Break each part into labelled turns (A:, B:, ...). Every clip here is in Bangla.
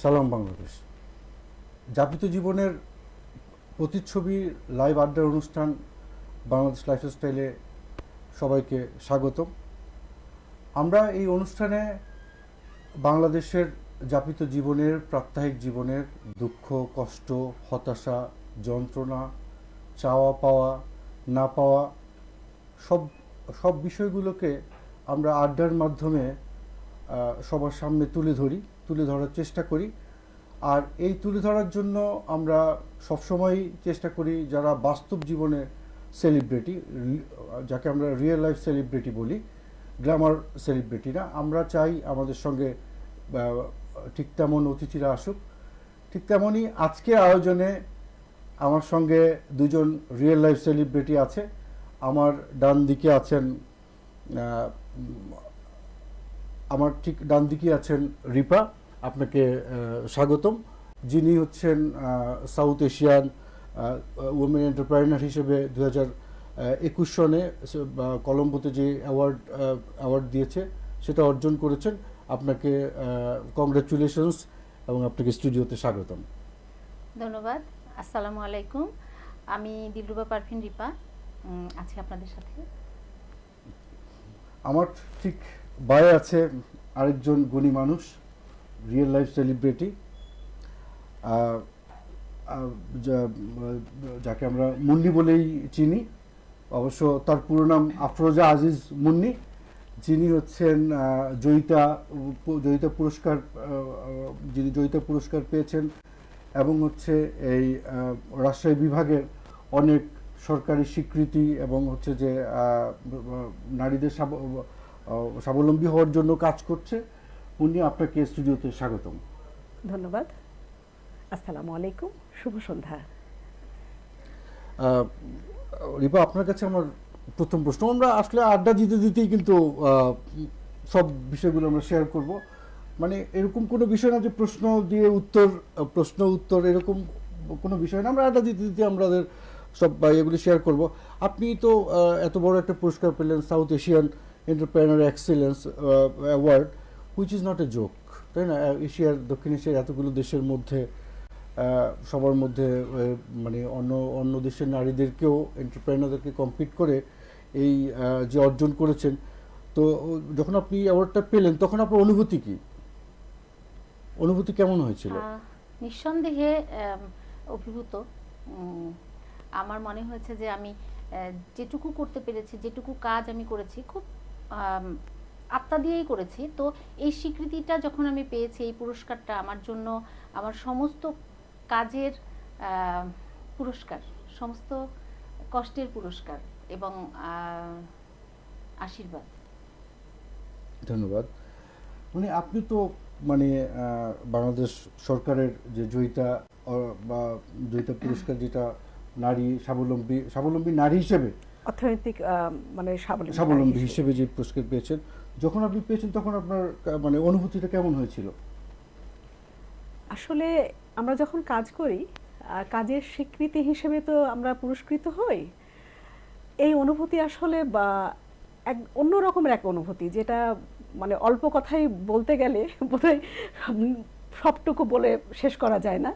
A: সালাম বাংলাদেশ। যাপিত জীবনের প্রতিচ্ছবি লাইভ আড্ডার অনুষ্ঠান বাংলাদেশ লাইফস্টাইলে সবাইকে স্বাগতম। আমরা এই অনুষ্ঠানে বাংলাদেশের যাপিত জীবনের, প্রাত্যহিক জীবনের দুঃখ, কষ্ট, হতাশা, যন্ত্রণা, চাওয়া পাওয়া, না পাওয়া সব সব বিষয়গুলোকে আমরা আড্ডার মাধ্যমে সবার সামনে তুলে ধরার চেষ্টা করি। আর এই তুলে ধরার জন্য আমরা সবসময় চেষ্টা করি যারা বাস্তব জীবনে সেলিব্রিটি, যাকে আমরা রিয়েল লাইফ সেলিব্রিটি বলি, গ্ল্যামার সেলিব্রিটি না, আমরা চাই আমাদের সঙ্গে ঠিক তেমন অতিথিরা আসুক। ঠিক তেমনই আজকের আয়োজনে আমার সঙ্গে দুজন রিয়েল লাইফ সেলিব্রিটি আছে। আমার ডান দিকে আছেন ঠিক ডান দিকে আছেন রিপা, আপনাকে স্বাগতম, যিনি হচ্ছেন সাউথ এশিয়ান উইমেন এন্টারপ্রেনার হিসেবে 2021 সনে কলম্বোতে যে অ্যাওয়ার্ড দিয়েছে সেটা অর্জন করেছেন। আপনাকে কংগ্রাচুলেশনস এবং আপনাকে স্টুডিওতে স্বাগতম।
B: ধন্যবাদ। আসসালামু আলাইকুম, আমি দিলরুবা পারভিন রিপা আছি আপনাদের সাথে।
A: আমার ঠিক বাইরে আছে আরেকজন গুণী মানুষ, রিয়েল লাইফ সেলিব্রিটি, যাকে আমরা মুন্নি বলেই চিনি। অবশ্য তার পুরো নাম আফরোজা আজিজ মুন্নি, যিনি হচ্ছেন জয়িতা পুরস্কার পেয়েছেন এবং হচ্ছে এই রাজশাহী বিভাগের অনেক সরকারি স্বীকৃতি এবং হচ্ছে যে নারীদের স্বাবলম্বী হওয়ার জন্য কাজ করছে। উনি আপনাকে স্টুডিওতে স্বাগতম।
C: ধন্যবাদ। আসসালামু আলাইকুম, শুভ সন্ধ্যা।
A: রিপা, আপনার কাছে আমার প্রথম প্রশ্ন, আমরা আসলে আড্ডা দিতেই কিন্তু সব বিষয়গুলো আমরা শেয়ার করব, মানে এরকম কোনো বিষয় না যে প্রশ্ন উত্তর এরকম কোনো বিষয় না, আমরা আড্ডা দিতে আমাদের সব এগুলি শেয়ার করব। আপনি তো এত বড় একটা পুরস্কার পেলেন, south Asian entrepreneur excellence award, which is not a joke, তাই না? দক্ষিণ এশিয়ার এতগুলো দেশের মধ্যে সবার মধ্যে মানে অন্য দেশের নারীদেরকেও, এন্টারপ্রেনারদেরকে কম্পিট করে এই যে অর্জন করেছেন, তো যখন আপনি অ্যাওয়ার্ডটা পেলেন তখন আপনার অনুভূতি কেমন হয়েছিল?
B: নিঃসন্দেহে অভিভূত। আমার মনে হয়েছে যে আমি যেটুকু করতে পেরেছি, যেটুকু কাজ আমি করেছি, খুব আত্মা দিয়েই করেছি। তো এই স্বীকৃতিটা যখন আমি পেয়েছি, এই পুরস্কারটা আমার জন্য আমার সমস্ত কাজের পুরস্কার, সমস্ত কষ্টের পুরস্কার এবং আশীর্বাদ।
A: ধন্যবাদ। মানে আপনি তো মানে বাংলাদেশ সরকারের যে জয়িতা পুরস্কার, যেটা নারী স্বাবলম্বী নারী হিসেবে,
C: অর্থনৈতিক মানে
A: স্বাবলম্বী হিসেবে যে পুরস্কার পেয়েছেন, যখন আপনি পেয়েছেন তখন আপনার মানে অনুভূতিটা কেমন হয়েছিল?
C: আসলে আমরা যখন কাজ করি, কাজের স্বীকৃতি হিসেবে তো আমরা পুরস্কৃত হই। এই অনুভূতি আসলে বা অন্য রকমের এক অনুভূতি, যেটা মানে অল্প কথাই বলতে গেলে বোধহয় সবটুকু বলে শেষ করা যায় না।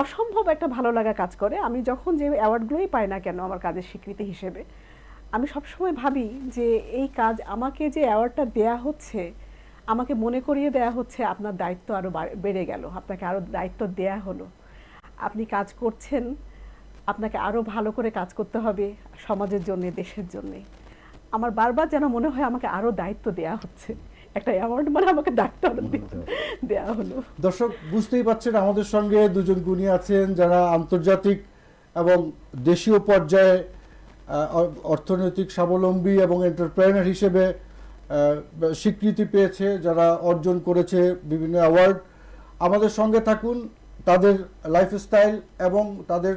C: অসম্ভব একটা ভালো লাগা কাজ করে। আমি যখন যে অ্যাওয়ার্ডগুলোই পাই না কেন আমার কাজের স্বীকৃতি হিসেবে, আমি সবসময় ভাবি যে এই কাজ, আমাকে যে অ্যাওয়ার্ডটা দেয়া হচ্ছে, আমাকে মনে করিয়ে দেয়া হচ্ছে আপনার দায়িত্ব আরও বেড়ে গেল, আপনাকে আরও দায়িত্ব দেয়া হলো, আপনি কাজ করছেন, আপনাকে আরও ভালো করে কাজ করতে হবে সমাজের জন্যে, দেশের জন্যে। আমার বারবার যেন মনে হয় আমাকে আরও দায়িত্ব দেয়া হচ্ছে, একটা অ্যাওয়ার্ড মানে আমাকে দায়িত্ব দেয়া হলো।
A: দর্শক বুঝতেই পারছেন, আমাদের সঙ্গে দুজন গুণী আছেন যারা আন্তর্জাতিক এবং দেশীয় পর্যায়ে অর্থনৈতিক স্বাবলম্বী এবং এন্টারপ্রেনার হিসেবে স্বীকৃতি পেয়েছে, যারা অর্জন করেছে বিভিন্ন অ্যাওয়ার্ড। আমাদের সঙ্গে থাকুন, তাদের লাইফস্টাইল এবং তাদের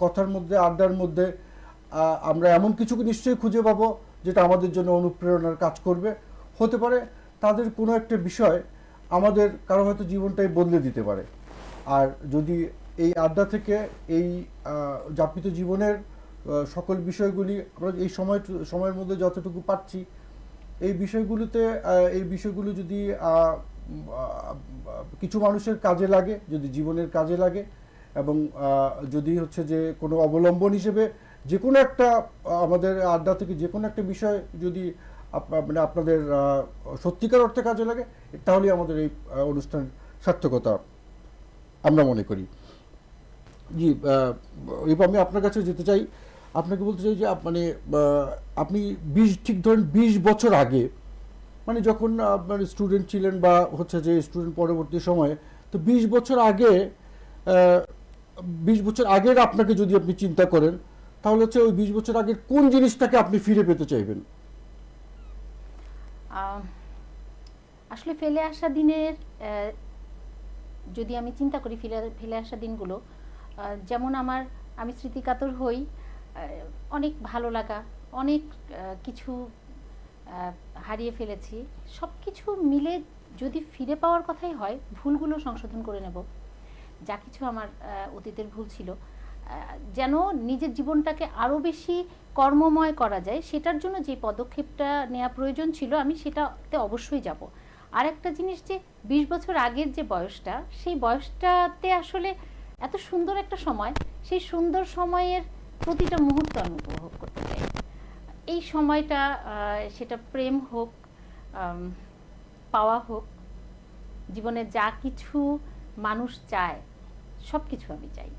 A: কথার মধ্যে, আড্ডার মধ্যে আমরা এমন কিছু নিশ্চয়ই খুঁজে পাবো যেটা আমাদের জন্য অনুপ্রেরণার কাজ করবে। হতে পারে তাদের কোনো একটা বিষয় আমাদের কারো হয়তো জীবনটাই বদলে দিতে পারে। আর যদি এই আড্ডা থেকে এই যাপিত জীবনের সকল বিষয়গুলি আমরা এই সময়ের মধ্যে যতটুকু পাচ্ছি, এই বিষয়গুলো যদি কিছু মানুষের কাজে লাগে, যদি জীবনের কাজে লাগে, এবং যদি হচ্ছে যে কোনো অবলম্বন হিসেবে যে কোনো একটা আমাদের আড্ডা থেকে যে কোনো একটা বিষয় যদি মানে আপনাদের সত্যিকার অর্থে কাজে লাগে, তাহলেই আমাদের এই অনুষ্ঠান সার্থকতা আমরা মনে করি। জি, আমি আপনার কাছে যেতে চাই, আপনাকে বলতে চাই যে মানে আপনি ঠিক ধরেন 20 বছর আগে, মানে যখন আপনার স্টুডেন্ট ছিলেন বা হচ্ছে যে স্টুডেন্ট পরবর্তী সময়ে, তো 20 বছর আগে 20 বছর আগের আপনাকে যদি আপনি চিন্তা করেন, তাহলে হচ্ছে ওই 20 বছর আগের কোন জিনিসটাকে আপনি ফিরে পেতে চাইবেন?
B: আসলে ফেলে আসা দিনের, যদি আমি চিন্তা করি ফেলে আসা দিনগুলো, যেমন আমি স্মৃতিকাতর হই, অনেক ভালো লাগা, অনেক কিছু হারিয়ে ফেলেছি, সব কিছু মিলে যদি ফিরে পাওয়ার কথাই হয়, ভুলগুলো সংশোধন করে নেব, যা কিছু আমার অতীতের ভুল ছিল, যেন নিজের জীবনটাকে আরও বেশি কর্মময় করা যায়, সেটার জন্য যে পদক্ষেপটা নেওয়া প্রয়োজন ছিল আমি সেটাতে অবশ্যই যাব। আর একটা জিনিস, যে 20 বছর আগের যে বয়সটা, সেই বয়সটাতে আসলে এত সুন্দর একটা সময়, সেই সুন্দর সময়ের প্রতিটা মুহূর্ত আমি উপভোগ করতে চাই। এই সময়টা, সেটা প্রেম হোক, পাওয়া হোক, জীবনে যা কিছু মানুষ চায় সব কিছু আমি চাই,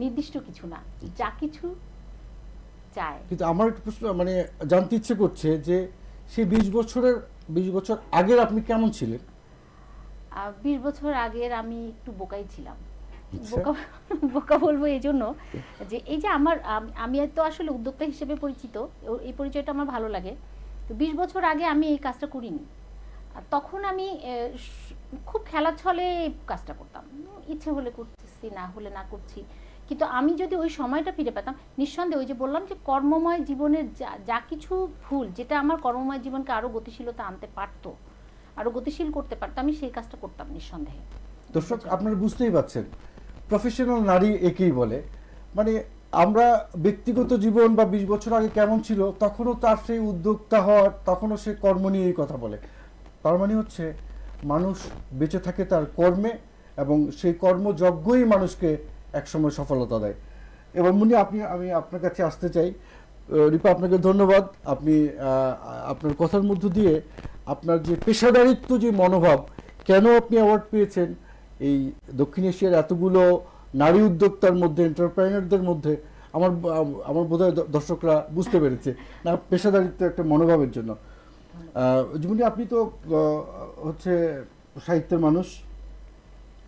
B: নির্দিষ্ট কিছু না, যা কিছু চায়।
A: কিন্তু আমার একটা প্রশ্ন, মানে জানতে ইচ্ছে করছে যে সেই 20 বছর আগের আপনি কেমন ছিলেন?
B: 20 বছর আগের আমি একটু বোকাই ছিলাম। বোকা বোকা বলবো এই জন্য যে এই যে আমি তো আসলে উদ্যোক্তা হিসেবে পরিচিত, এই পরিচয়টা আমার ভালো লাগে। তো 20 বছর আগে আমি এই কাজটা করিনি। তখন আমি খুব খেলার ছলে এই কাজটা করতাম, ইচ্ছে হলে করতেছি, না হলে না করছি। কিন্তু আমি যদি ওই সময়টা ফিরে পেতাম, নিঃসন্দেহে ওই যে বললাম যে কর্মময় জীবনের যা কিছু ভুল, যেটা আমার কর্মময় জীবনকে আরো গতিশীলতা আনতে পারতো, আরো গতিশীল করতে পারতো, আমি সেই কাজটা করতাম নিঃসন্দেহে।
A: দর্শক, আপনারা বুঝতেই পারছেন, প্রফেশনাল নারী একেই বলে। মানে আমরা ব্যক্তিগত জীবন বা 20 বছর আগে কেমন ছিল, তখনও তার সেই উদ্যোক্তা হওয়ার, তখনও সে কর্ম নিয়েই কথা বলে। তার মানে হচ্ছে মানুষ বেঁচে থাকে তার কর্মে, এবং সেই কর্মযজ্ঞই মানুষকে একসময় সফলতা দেয়। এবার মুনি, আমি আপনার কাছে আসতে চাই। রিপা, আপনাকে ধন্যবাদ। আপনি আপনার কথার মধ্য দিয়ে আপনার যে পেশাদারিত্ব, যে মনোভাব, কেন আপনি অ্যাওয়ার্ড পেয়েছেন এই দক্ষিণ এশিয়ার এতগুলো নারী উদ্যোক্তার মধ্যে, এন্টারপ্রেনারদের মধ্যে, আমার বোধহয় দর্শকরা বুঝতে পেরেছে না, পেশাদারিত্ব একটা মনোভাবের জন্য। যেমনি আপনি তো হচ্ছে সাহিত্যের মানুষ,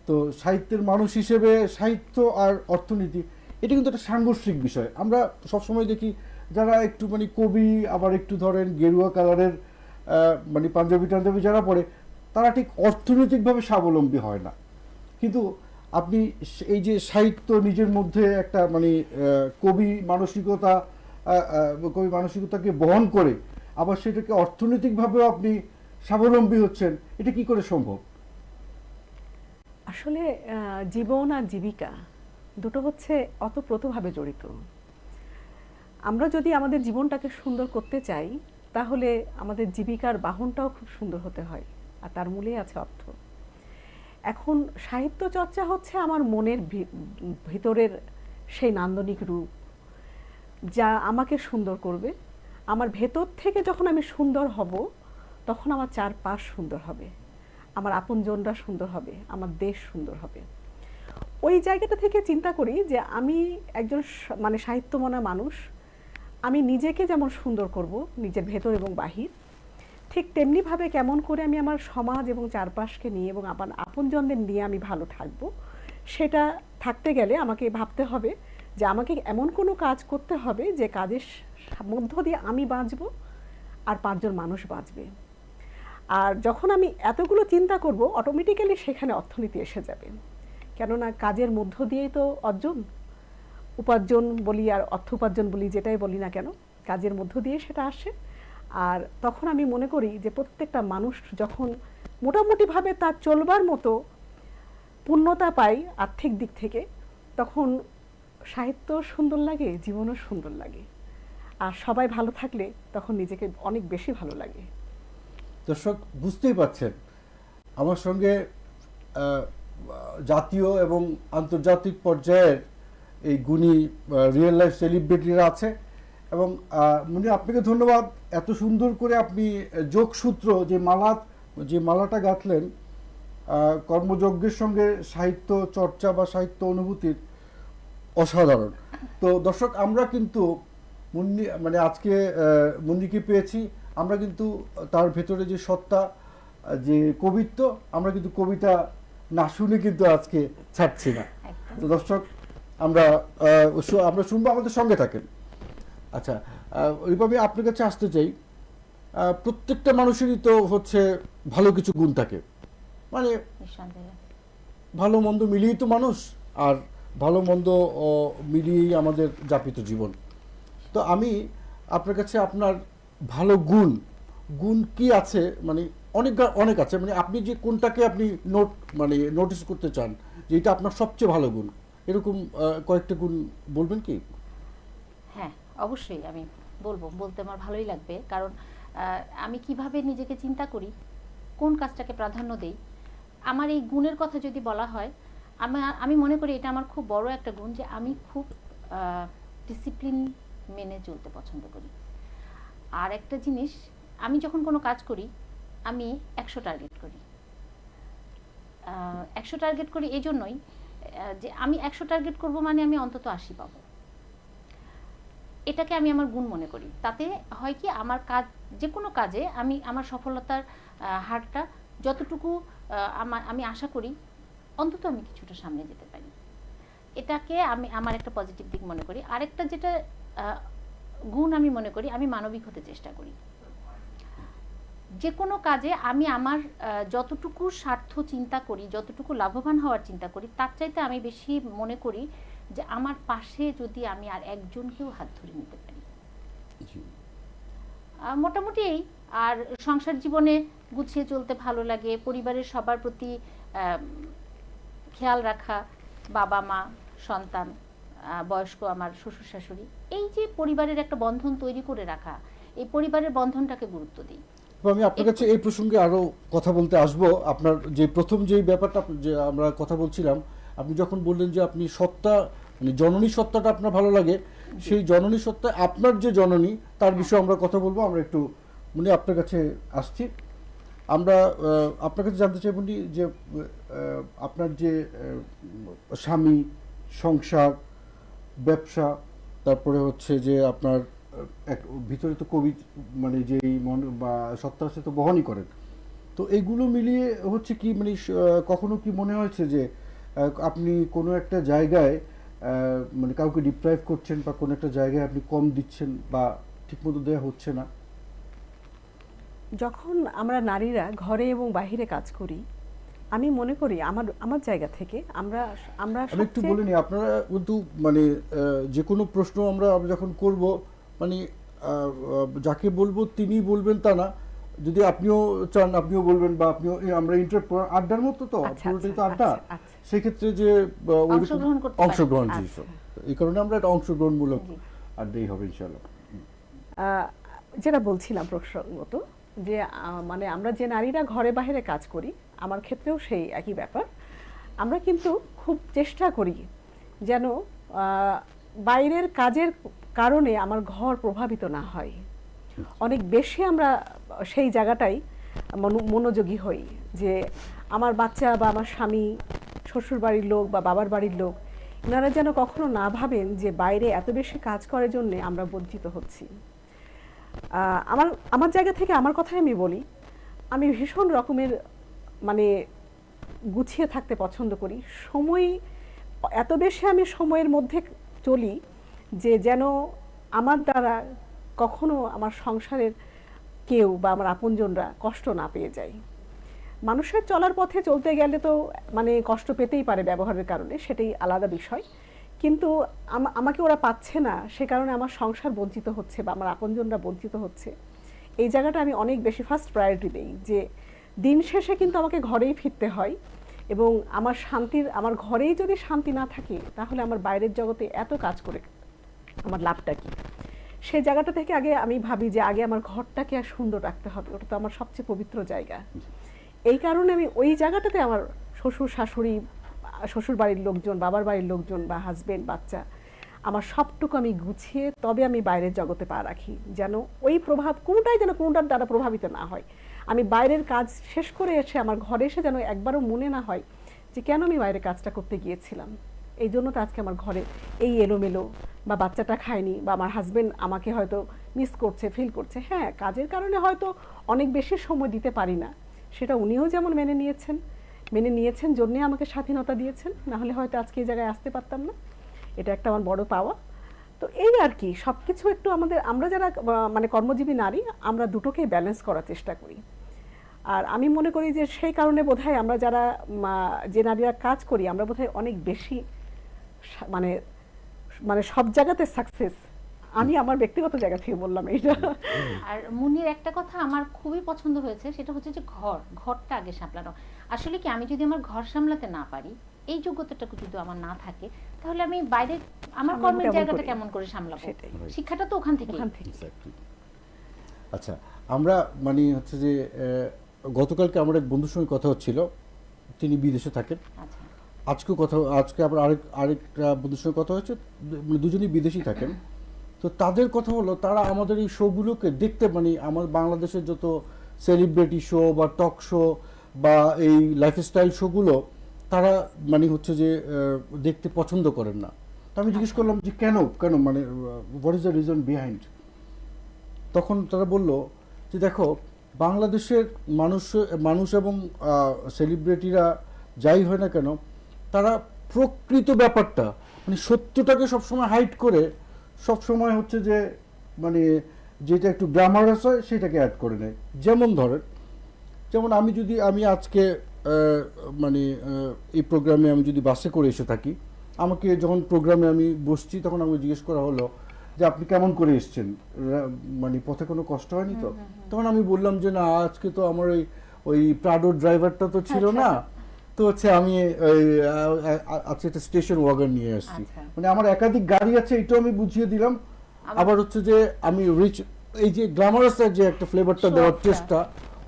A: তো সাহিত্যের মানুষ হিসেবে সাহিত্য আর অর্থনীতি এটা কিন্তু একটা সাংঘর্ষিক বিষয়। আমরা সবসময় দেখি যারা একটু মানে কবি, আবার একটু ধরেন গেরুয়া কালারের মানে পাঞ্জাবি টাঞ্জাবি যারা পড়ে, তারা ঠিক অর্থনৈতিকভাবে স্বাবলম্বী হয় না। কিন্তু আপনি এই যে সাহিত্য নিজের মধ্যে একটা মানে কবি মানসিকতাকে বহন করে, আবার সেটাকে অর্থনৈতিকভাবেও আপনি স্বাবলম্বী হচ্ছেন, এটা কি করে সম্ভব?
C: আসলে জীবন আর জীবিকা দুটো হচ্ছে অতপ্রতভাবে জড়িত। আমরা যদি আমাদের জীবনটাকে সুন্দর করতে চাই, তাহলে আমাদের জীবিকার বাহনটাও খুব সুন্দর হতে হয়, আর তার মূলেই আছে অর্থ। এখন সাহিত্য চর্চা হচ্ছে আমার মনের ভিতরের সেই নান্দনিক রূপ, যা আমাকে সুন্দর করবে। আমার ভেতর থেকে যখন আমি সুন্দর হব, তখন আমার চারপাশ সুন্দর হবে, আমার আপনজনরা সুন্দর হবে, আমার দেশ সুন্দর হবে। ওই জায়গাটা থেকে চিন্তা করি যে আমি একজন মানে সাহিত্যমনা মানুষ, আমি নিজেকে যেমন সুন্দর করব, নিজের ভেতর এবং বাহির, ঠিক তেমনিভাবে কেমন করে আমি আমার সমাজ এবং চারপাশকে নিয়ে এবং আমার আপনজনদের নিয়ে আমি ভালো থাকব, সেটা থাকতে গেলে আমাকে ভাবতে হবে যে আমাকে এমন কোনো কাজ করতে হবে যে কাজের মধ্য দিয়ে আমি বাঁচব আর 5 জন মানুষ বাঁচবে। আর যখন আমি এতগুলো চিন্তা করব, অটোমেটিক্যালি সেখানে অর্থনীতি এসে যাবে। কেননা কাজের মধ্য দিয়েই তো উপার্জন বলি আর অর্থ উপার্জন বলি, যেটাই বলি না কেন, কাজের মধ্য দিয়ে সেটা আসে। আর তখন আমি মনে করি যে প্রত্যেকটা মানুষ যখন মোটামুটিভাবে তার চলবার মতো পূর্ণতা পায় আর্থিক দিক থেকে, তখন সাহিত্য সুন্দর লাগে, জীবনও সুন্দর লাগে। আর সবাই ভালো থাকলে তখন নিজেকে অনেক বেশি ভালো লাগে।
A: দর্শক, বুঝতেই পারছেন আমার সঙ্গে আহ, জাতীয় এবং আন্তর্জাতিক পর্যায়ের এই গুণী রিয়েল লাইফ সেলিব্রিটিরা আছে। এবং মুনি, আপনাকে ধন্যবাদ, এত সুন্দর করে আপনি যোগসূত্র যে মালাটা গাঁথলেন কর্মযজ্ঞের সঙ্গে সাহিত্য চর্চা বা সাহিত্য অনুভূতির, অসাধারণ। তো দর্শক, আমরা কিন্তু মুন্নি মানে আজকে মুন্নিকে পেয়েছি, আমরা কিন্তু তার ভেতরে যে সত্তা, যে কবিত্ব, আমরা কিন্তু কবিতা না শুনে কিন্তু আজকে ছাড়ছি না।
B: একদম।
A: তো দর্শক, আমরা আমরা শুনবো, আমাদের সঙ্গে থাকেন। আচ্ছা, ওইভাবে আপনার কাছে আসতে চাই, প্রত্যেকটা মানুষেরই তো হচ্ছে ভালো কিছু গুণ থাকে, মানে
B: নিঃসন্দেহে।
A: ভালো মন্দ মিলিয়েই তো মানুষ, আর ভালো মন্দ মিলিয়েই আমাদের যাপিত জীবন। তো আমি আপনার কাছে আপনার ভালো গুণ গুণ কি আছে, মানে অনেক আছে, মানে আপনি যে কোনটাকে আপনি নোটিস করতে চান যে এটা আপনার সবচেয়ে ভালো গুণ, এরকম কয়েকটা গুণ বলবেন কি?
B: হ্যাঁ, অবশ্যই আমি বলতে আমার ভালোই লাগবে, কারণ আমি কিভাবে নিজেকে চিন্তা করি, কোন কাজটাকে প্রাধান্য দেই, আমার এই গুণের কথা যদি বলা হয়, আমি মনে করি এটা আমার খুব বড় একটা গুণ, যে আমি খুব ডিসিপ্লিন মেনে চলতে পছন্দ করি। আর একটা জিনিস, আমি যখন কোনো কাজ করি আমি 100 টার্গেট করি। 100 টার্গেট করি এই জন্যই যে আমি 100 টার্গেট করব মানে আমি অন্তত 80 পাবো। এটাকে আমি আমার গুণ মনে করি। তাতে হয় কি, আমার কাজ, যে কোনো কাজে আমার সফলতার হারটা যতটুকু আমি আশা করি, অন্তত আমি কিছুটা সামনে যেতে পারি। এটাকে আমি আমার একটা পজিটিভ দিক মনে করি। আরেকটা যেটা গুণ আমি মনে করি, আমি মানবিক হতে চেষ্টা করি। যে কোনো কাজে আমি আমার যতটুকু স্বার্থ চিন্তা করি, যতটুকু লাভবান হওয়ার চিন্তা করি, তার চাইতে আমি বেশি মনে করি যে আমার পাশে যদি আমি আর একজনকেও হাত ধরে নিতে পারি। মোটামুটি এই। আর সংসার জীবনে গুছিয়ে চলতে ভালো লাগে, পরিবারের সবার প্রতি খেয়াল রাখা, বাবা মা, সন্তান, বয়স্ক আমার শ্বশুর শাশুড়ি, এই যে পরিবারের একটা বন্ধন তৈরি করে রাখা, এই পরিবারের বন্ধনটাকে গুরুত্ব দিই।
A: আমি আপনার কাছে এই প্রসঙ্গে আরো কথা বলতে আসবো। আপনার যে প্রথম যে ব্যাপারটা যে আমরা কথা বলছিলাম, আপনি যখন বললেন যে আপনি সত্তা, মানে জননী সত্তাটা আপনার ভালো লাগে, সেই জননী সত্তা, আপনার যে জননী, তার বিষয়ে আমরা কথা বলবো। আমরা একটু মানে আপনার কাছে আসছি। আমরা আপনার কাছে জানতে চাইব যে আপনার যে স্বামী, সংসার, ব্যবসা, তারপরে হচ্ছে যে আপনার এক ভিতরে তো কবি, মানে যেই মন বা সত্তা আছে তো বহনই করেন, তো এইগুলো মিলিয়ে হচ্ছে কি, মানে কখনো কি মনে হয়েছে যে আপনি কোনো একটা জায়গায় মানে কাউকে ডিপ্রাইভ করছেন, বা কোনো একটা জায়গায় আপনি কম দিচ্ছেন বা ঠিকমতো দেওয়া হচ্ছে না?
C: যখন আমরা নারীরা ঘরে এবং বাহিরে কাজ করি, আমি মনে করি আমার আমার জায়গা থেকে আমরা আমরা
A: আমি একটু বলে নিই, আপনারা কিন্তু মানে যে কোনো প্রশ্ন আমরা যখন করব, মানে যাকে বলবো তিনি বলবেন তা না, যদি আপনিও চান আপনিও বলবেন, বা আপনিও, আমরা আড্ডার মতো তো, পুরোটাই তো আড্ডা, সেক্ষেত্রে যে অংশগ্রহণ, এই কারণে আমরা একটা অংশগ্রহণমূলক আড্ডাই হবে ইনশাআল্লাহ।
C: যেটা বলছিলাম প্রসঙ্গত, যে মানে আমরা যে নারীরা ঘরে বাহিরে কাজ করি, আমার ক্ষেত্রেও সেই একই ব্যাপার। আমরা কিন্তু খুব চেষ্টা করি যেন বাইরের কাজের কারণে আমার ঘর প্রভাবিত না হয়। অনেক বেশি আমরা সেই জায়গাটাই মনোযোগী হই, যে আমার বাচ্চা বা আমার স্বামী, শ্বশুর বাড়ির লোক বা বাবার বাড়ির লোক, এনারা যেন কখনো না ভাবেন যে বাইরে এত বেশি কাজ করার জন্য আমরা বঞ্চিত হচ্ছি। আমার জায়গা থেকে আমার কথাই আমি বলি, আমি ভীষণ রকমের মানে গুছিয়ে থাকতে পছন্দ করি। এত বেশি আমি সময়ের মধ্যে চলি যে যেন আমার দ্বারা কখনো আমার সংসারের কেউ বা আমার আপনজনরা কষ্ট না পেয়ে যায়। মানুষের চলার পথে চলতে গেলে তো মানে কষ্ট পেতেই পারে ব্যবহারের কারণে, সেটাই আলাদা বিষয়, কিন্তু আমাকে ওরা পাচ্ছে না, সে কারণে আমার সংসার বঞ্চিত হচ্ছে বা আমার আপনজনরা বঞ্চিত হচ্ছে। এই জায়গাটা আমি অনেক বেশি ফার্স্ট প্রায়োরিটি দিই, যে দিন শেষে কিন্তু আমাকে ঘরেই ফিরতে হয়, এবং আমার ঘরেই যদি শান্তি না থাকে, তাহলে আমার বাইরের জগতে এত কাজ করে আমার লাভটা কি? সেই জায়গাটা থেকে আগে আমি ভাবি যে আগে আমার ঘরটাকে আর সুন্দর রাখতে হবে, ওটা তো আমার সবচেয়ে পবিত্র জায়গা। এই কারণে আমি ওই জায়গাটাতে আমার শ্বশুর শাশুড়ি, শ্বশুর বাড়ির লোকজন, বাবার বাড়ির লোকজন বা হাজবেন্ড, বাচ্চা, আমার সবটুকু আমি গুছিয়ে তবে আমি বাইরের জগতে পা রাখি, যেন ওই প্রভাব কোনোটাই যেন কোনোটার দ্বারা প্রভাবিত না হয়। আমি বাইরের কাজ শেষ করে এসে আমার ঘরে এসে যেন একবারও মনে না হয় যে কেন আমি বাইরে কাজটা করতে গিয়েছিলাম। এই জন্য তো আজকে আমার ঘরে এই এলোমেলো, বা বাচ্চাটা খায়নি, বা আমার হাজবেন্ড আমাকে হয়তো মিস করছে, ফিল করছে। হ্যাঁ, কাজের কারণে হয়তো অনেক বেশি সময় দিতে পারি না, সেটা উনিও যেমন মেনে নিয়েছেন জন্যে আমাকে স্বাধীনতা দিয়েছেন, না হলে হয়তো আজকে এই জায়গায় আসতে পারতাম না। এটা একটা আমার বড় পাওয়া। তো এই আর কি, সবকিছু একটু আমরা যারা মানে কর্মজীবী নারী, আমরা দুটোকেই ব্যালেন্স করার চেষ্টা করি। আর আমি মনে করি যে সেই কারণে বোধহয় আমরা যারা যে নারীরা কাজ করি, আমরা বোধহয় অনেক বেশি মানে মানে সব জায়গাতে সাকসেস। আমি আমার ব্যক্তিগত জায়গা থেকে বললাম এইটা।
B: আর মুনির একটা কথা আমার খুবই পছন্দ হয়েছে, সেটা হচ্ছে যে ঘরটা আগে সামলানো। আসলে কি, আমি যদি আমার ঘর সামলাতে না পারি, এই যোগ্যতাটুকু যদি আমার না থাকে, তাহলে আমি বাইরে আমার কর্মের জায়গাটা কেমন করে সামলাবো? শিক্ষাটা তো ওখান থেকে।
A: আচ্ছা, আমরা মানে হচ্ছে যে গতকালকে আমার এক বন্ধুর সঙ্গে কথা হচ্ছিল, তিনি বিদেশে থাকেন। আজকে আবার আরেকটা বন্ধুর সঙ্গে কথা হচ্ছে, মানে দুজনেই বিদেশি থাকেন। তো তাদের কথা হলো, তারা আমাদের এই শোগুলোকে দেখতে, মানে আমার বাংলাদেশের যত সেলিব্রিটি শো বা টক শো বা এই লাইফস্টাইল শোগুলো তারা মানে হচ্ছে যে দেখতে পছন্দ করেন না। তো আমি জিজ্ঞেস করলাম যে কেন মানে what is the reason behind? তখন তারা বলল যে দেখো, বাংলাদেশের মানুষ এবং সেলিব্রিটিরা যাই হয় না কেন, তারা প্রকৃত ব্যাপারটা মানে সত্যটাকে সবসময় হাইড করে, সবসময় হচ্ছে যে মানে যেটা একটু গ্ল্যামারাস হয় সেটাকে অ্যাড করে নেয়। যেমন আমি আজকে মানে এই প্রোগ্রামে আমি যদি বাসে করে এসে থাকি, আমাকে যখন প্রোগ্রামে আমি বসছি তখন আমাকে জিজ্ঞেস করা হলো যে আপনি কেমন করে এসছেন, মানে পথে কোনো কষ্ট হয়নি তো? তখন আমি বললাম যে না, আজকে তো আমার ওই প্রাডোর ড্রাইভারটা তো ছিল না, তো হচ্ছে আমি আজকে একটা স্টেশন ওয়াগন নিয়ে আসছি। মানে আমার একাধিক গাড়ি আছে, এটাও আমি বুঝিয়ে দিলাম। আবার হচ্ছে যে আমি রিচ, এই যে গ্ল্যামারাস যে একটা ফ্লেভারটা দেওয়ার চেষ্টা,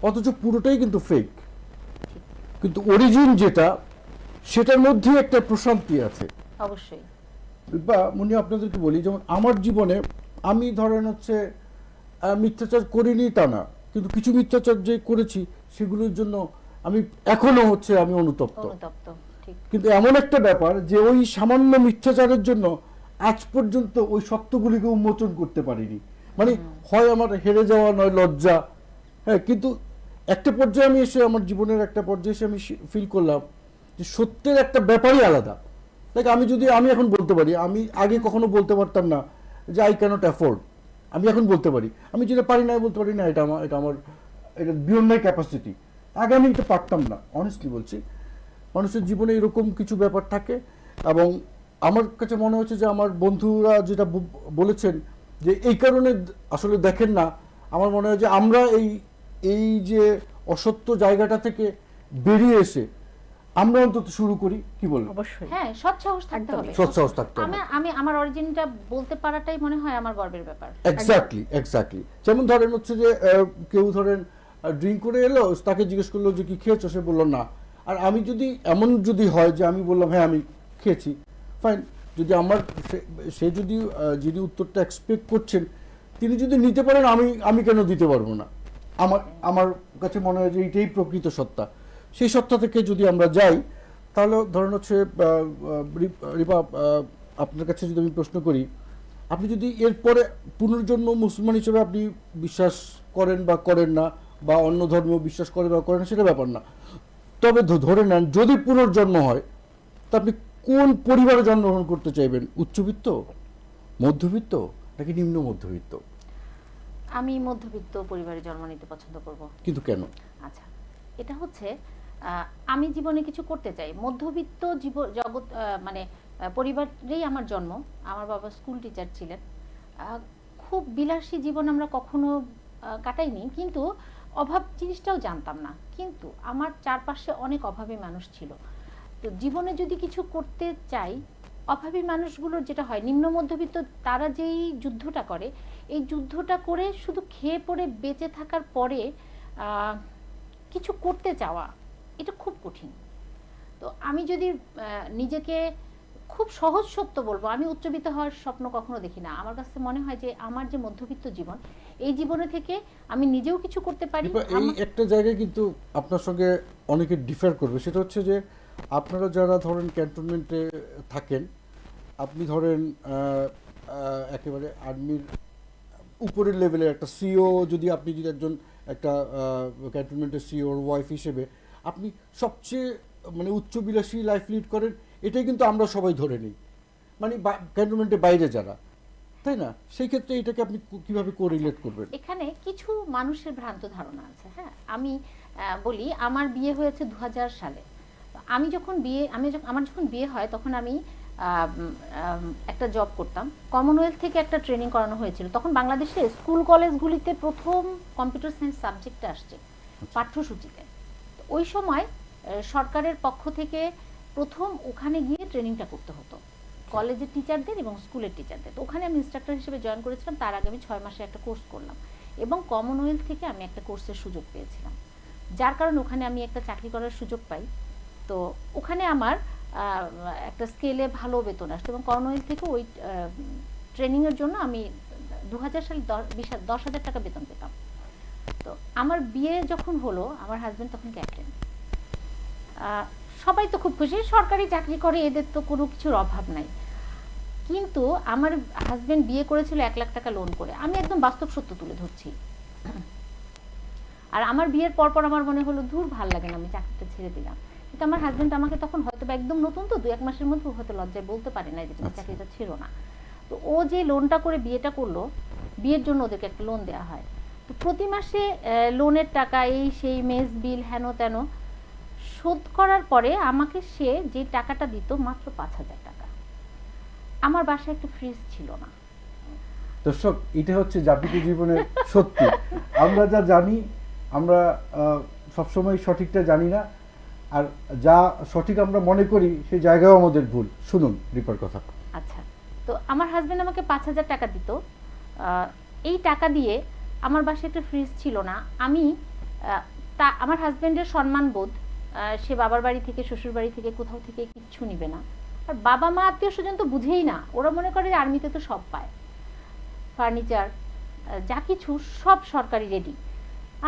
A: অথচ পুরোটাই কিন্তু ফেক। কিন্তু অরিজিন যেটা, সেটার মধ্যে একটা প্রশান্তি আছে
B: অবশ্যই।
A: বা মুনি আপনাদেরকে বলি, যেমন আমার জীবনে আমি ধরেন হচ্ছে মিথ্যাচার করিনি তা না, কিন্তু কিছু মিথ্যাচার যে করেছি সেগুলোর জন্য আমি এখনো হচ্ছে আমি অনুতপ্ত। কিন্তু এমন একটা ব্যাপার যে ওই সামান্য মিথ্যাচারের জন্য আজ পর্যন্ত ওই সত্যগুলিকে উন্মোচন করতে পারিনি। মানে হয় আমার হেরে যাওয়া, নয় লজ্জা। হ্যাঁ, কিন্তু একটা পর্যায়ে আমি এসে, আমার জীবনের একটা পর্যায়ে এসে আমি ফিল করলাম যে সত্যের একটা ব্যাপারই আলাদা। দেখ, আমি এখন বলতে পারি, আমি আগে কখনো বলতে পারতাম না যে আই ক্যানট অ্যাফোর্ড। আমি এখন বলতে পারি, আমি যেটা পারি না বলতে পারি না, এটা বিয়ন্ড মাই ক্যাপাসিটি। আগে আমি এটা পারতাম না, অনেস্টলি বলছি। মানুষের জীবনে এরকম কিছু ব্যাপার থাকে, এবং আমার কাছে মনে হচ্ছে যে আমার বন্ধুরা যেটা বলেছেন যে এই কারণে আসলে দেখেন না, আমার মনে হয় যে আমরা এই যে অসত্য জায়গাটা থেকে বেরিয়ে এসে আমরা অন্তত শুরু করি। কি বলবো?
C: অবশ্যই,
B: হ্যাঁ, সৎ সাহস থাকতে হবে। আমি আমার অরিজিনটা বলতে পারাটাই মনে হয় আমার গর্বের ব্যাপার।
A: এক্স্যাক্টলি। যেমন ধরেন হচ্ছে যে কেউ ধরেন ড্রিঙ্ক করে এলো, তাকে জিজ্ঞেস করলো যে কি খেয়েছো, সে বললো না। আর আমি যদি হয় যে আমি বললাম হ্যাঁ আমি খেয়েছি, ফাইন। যদি আমার সে যদি যিনি উত্তরটা এক্সপেক্ট করছেন তিনি যদি নিতে পারেন, আমি কেন দিতে পারবো না? আমার কাছে মনে হয় যে এইটাই প্রকৃত সত্তা। সেই সত্তা থেকে যদি আমরা যাই, তাহলে ধরেন হচ্ছে রিপা, আপনার কাছে যদি আমি প্রশ্ন করি, আপনি যদি এরপরে পুনর্জন্ম মুসলমান হিসেবে আপনি বিশ্বাস করেন বা করেন না, বা অন্য ধর্ম বিশ্বাস করেন বা করেন না, সেটা ব্যাপার না। তবে ধরে নেন যদি পুনর্জন্ম হয়, তা আপনি কোন পরিবারে জন্মগ্রহণ করতে চাইবেন? উচ্চবিত্ত, মধ্যবিত্ত, নাকি নিম্ন মধ্যবিত্ত?
B: আমি মধ্যবিত্ত পরিবারে জন্ম নিতে পছন্দ করব।
A: কিন্তু কেন?
B: আচ্ছা, এটা হচ্ছে আমি জীবনে কিছু করতে চাই। মধ্যবিত্ত জগৎ মানে পরিবারেই আমার জন্ম। আমার বাবা স্কুল টিচার ছিলেন। খুব বিলাসী জীবন আমরা কখনো কাটাইনি, কিন্তু অভাব জিনিসটাও জানতাম না। কিন্তু আমার চারপাশে অনেক অভাবী মানুষ ছিল। তো জীবনে যদি কিছু করতে চাই, অভাবী মানুষগুলোর যেটা হয়, নিম্ন মধ্যবিত্ত, তারা যেই যুদ্ধটা করে, এই যুদ্ধটা করে শুধু খেয়ে পড়ে বেঁচে থাকার পরে কিছু করতে চাওয়া এটা খুব কঠিন। তো আমি যদি নিজেকে খুব সহজ সত্য বলবো, আমি উচ্চবিত্ত হওয়ার স্বপ্ন কখনো দেখি না। আমার কাছে মনে হয় যে আমার যে মধ্যবিত্ত জীবন, এই জীবনে থেকে আমি নিজেও কিছু করতে পারি।
A: এই একটা জায়গায় কিন্তু আপনার সঙ্গে অনেকে ডিফার করবে, সেটা হচ্ছে যে আপনারা যারা ধরেন ক্যান্টনমেন্টে থাকেন, আপনি ধরেন একেবারে আর্মির উপরের লেভেলের একটা সিও, যদি আপনি যদি একজন একটা ক্যান্টনমেন্টের সিওর ওয়াইফ হিসেবে আপনি সবচেয়ে মানে উচ্চবিলাসী লাইফ লিড করেন, এটাই কিন্তু আমরা সবাই ধরে নিই, মানে ক্যান্টনমেন্টের বাইরে যারা, তাই না? সেই ক্ষেত্রে এটাকে আপনি কিভাবে কোরিলেট করবেন?
B: এখানে কিছু মানুষের ভ্রান্ত ধারণা আছে। হ্যাঁ, আমি বলি, আমার বিয়ে হয়েছে 2000 সালে। আমি যখন আমার যখন বিয়ে হয় তখন আমি একটা জব করতাম। কমনওয়েলথ থেকে একটা ট্রেনিং করানো হয়েছিল। তখন বাংলাদেশে স্কুল কলেজগুলিতে প্রথম কম্পিউটার সায়েন্স সাবজেক্টটা আসছে পাঠ্যসূচিতে। তো ওই সময় সরকারের পক্ষ থেকে প্রথম ওখানে গিয়ে ট্রেনিংটা করতে হতো, কলেজের টিচারদের এবং স্কুলের টিচারদের। তো ওখানে আমি ইনস্ট্রাক্টর হিসেবে জয়েন করেছিলাম। তার আগে আমি 6 মাসে একটা কোর্স করলাম এবং কমনওয়েলথ থেকে আমি একটা কোর্সের সুযোগ পেয়েছিলাম, যার কারণে ওখানে আমি একটা চাকরি করার সুযোগ পাই। তো ওখানে আমার একটা স্কেলে ভালো বেতন আসতো এবং কমনওয়েলথ থেকে ওই ট্রেনিংয়ের জন্য আমি 2000 সালে 10,000 টাকা বেতন পেতাম। তো আমার বিয়ে যখন হলো, আমার হাজব্যান্ড তখন ক্যাপ্টেন। সবাই তো খুব খুশি, সরকারি চাকরি করে, এদের তো কোনো কিছুর অভাব নাই। কিন্তু আমার হাজব্যান্ড বিয়ে করেছিল 1 লাখ টাকা লোন করে। আমি একদম বাস্তব সত্য তুলে ধরছি। আর আমার বিয়ের পর আমার মনে হলো ধুর, ভাল লাগে না, আমি চাকরিটা ছেড়ে দিলাম। কিন্তু আমার হাজব্যান্ড আমাকে তখন হয়তো একদম নতুন তো, 2-1 মাসের মধ্যে হয়তো লজ্জায় বলতে পারে না যে তুমি চাকরিটা ছেড়ো না। তো ও যে লোনটা করে বিয়েটা করলো, বিয়ের জন্য ওদেরকে একটা লোন দেওয়া হয়। তো প্রতি মাসে লোনের টাকা, এই সেই মেস বিল হেন তেন শোধ করার পরে আমাকে সে যে টাকাটা দিত মাত্র 5,000 টাকা। আমার বাসায় একটা ফ্রিজ ছিল না।
A: দর্শক, এটা হচ্ছে যাপিত জীবনের সত্যি। আমরা যা জানি, আমরা সবসময় সঠিকটা জানি না, আর যা সঠিক আমরা মনে করি সেই জায়গাও আমাদের ভুল। শুনুন রিপার কথা।
B: আচ্ছা, তো আমার হাজবেন্ড আমাকে 5,000 টাকা দিত। এই টাকা দিয়ে আমার বাসায় একটা ফ্রিজ ছিল না। আমি আমার হাজবেন্ডের সম্মানবোধ, সে বাবার বাড়ি থেকে শ্বশুর বাড়ি থেকে কোথাও থেকে কিচ্ছু নিবে না। আর বাবা মা আত্মীয় স্বজন তো বুঝেই না, ওরা মনে করে যে আর্মিতে তো সব পায়, ফার্নিচার যা কিছু সব সরকারি রেডি।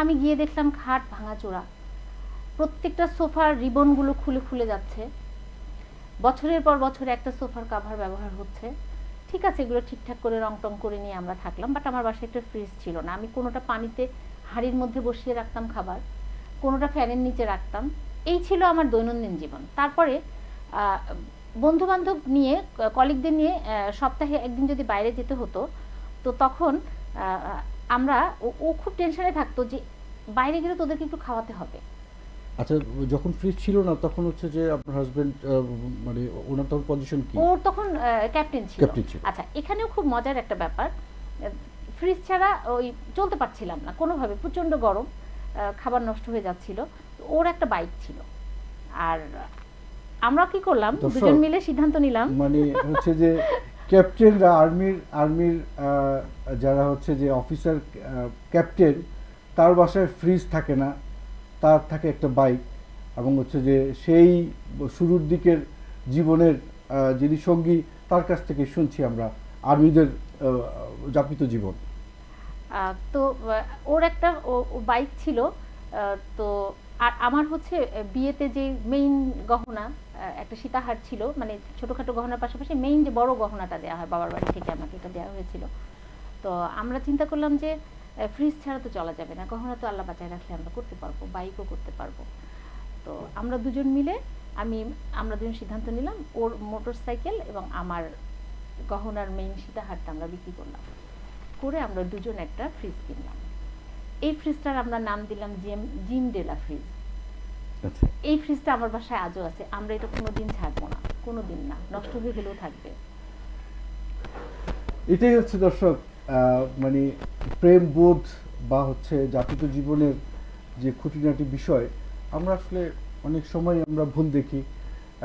B: আমি গিয়ে দেখলাম খাট ভাঙাচোরা, প্রত্যেকটা সোফার রিবনগুলো খুলে খুলে যাচ্ছে, বছরের পর বছর একটা সোফার কাভার ব্যবহার হচ্ছে। ঠিক আছে, এগুলো ঠিকঠাক করে রং টং করে নিয়ে আমরা থাকলাম, বাট আমার বাসায় একটা ফ্রিজ ছিল না। আমি কোনোটা পানিতে হাঁড়ির মধ্যে বসিয়ে রাখতাম খাবার, কোনোটা ফ্যানের নিচে রাখতাম। এই ছিল আমার দৈনন্দিন জীবন। তারপরে বন্ধু বান্ধব নিয়ে, কলিগদের নিয়ে সপ্তাহে একদিন যদি বাইরে যেতে হতো, তো তখন আমরা ও খুব টেনশনে থাকতো যে বাইরে গেলে তোদেরকে একটু খাওয়াতে হবে।
A: আচ্ছা, যখন ফ্রিজ ছিল না তখন হচ্ছে যে আপনার হাজবেন্ড মানে ওনার তখন পজিশন কি?
B: ওর তখন ক্যাপ্টেন ছিল। আচ্ছা, এখানেও খুব মজার একটা ব্যাপার, ফ্রিজ ছাড়া ওই চলতে পারছিলাম না কোনোভাবে, প্রচন্ড গরম, খাবার নষ্ট হয়ে যাচ্ছিল। ওর একটা বাইক ছিল, আর আমরা কি করলাম, দুজন মিলে সিদ্ধান্ত নিলাম,
A: মানে হচ্ছে যে ক্যাপ্টেনরা আর্মির যারা হচ্ছে যে অফিসার ক্যাপ্টেন, তার বাসায় ফ্রিজ থাকে না, তার থাকে একটা বাইক। এবং হচ্ছে যে সেই শুরুর দিকের জীবনের যিনি সঙ্গী, তার কাছ থেকে শুনছি আমরা আর্মিদের যাপিত জীবন।
B: তো ওর একটা বাইক ছিল। তো আর আমার হচ্ছে বিয়েতে যে মেইন গহনা একটা সীতাহার ছিল, মানে ছোটখাটো গহনার পাশাপাশি মেইন যে বড় গহনাটা দেওয়া হয় বাবার বাড়ি থেকে, আমাকে এটা দেওয়া হয়েছিল। তো আমরা চিন্তা করলাম যে ফ্রিজ ছাড়া তো চলা যাবে না, গহনা তো আল্লাহ বাঁচায় রাখলে আমরা করতে পারবো, বাইকও করতে পারবো। তো আমরা দুজন মিলে আমরা দুজন সিদ্ধান্ত নিলাম, ওর মোটর সাইকেল এবং আমার গহনার মেইন সীতাহারটা আমরা বিক্রি করলাম, করে আমরা দুজন একটা ফ্রিজ কিনলাম। এই ফ্রিজটার আমরা নাম দিলাম জিম ডেলা ফ্রিজ। এই ফ্রিজটা আমার বাসায় আজও আছে, আমরা এটা কোনোদিন ছাড়বো না, কোনোদিন না, নষ্ট হয়ে গেলেও থাকবে।
A: এটাই হচ্ছে দর্শক মানে প্রেম বোধ বা হচ্ছে যাপিত জীবনের যে খুঁটিনাটি বিষয়, আমরা আসলে অনেক সময় আমরা ভুল দেখি,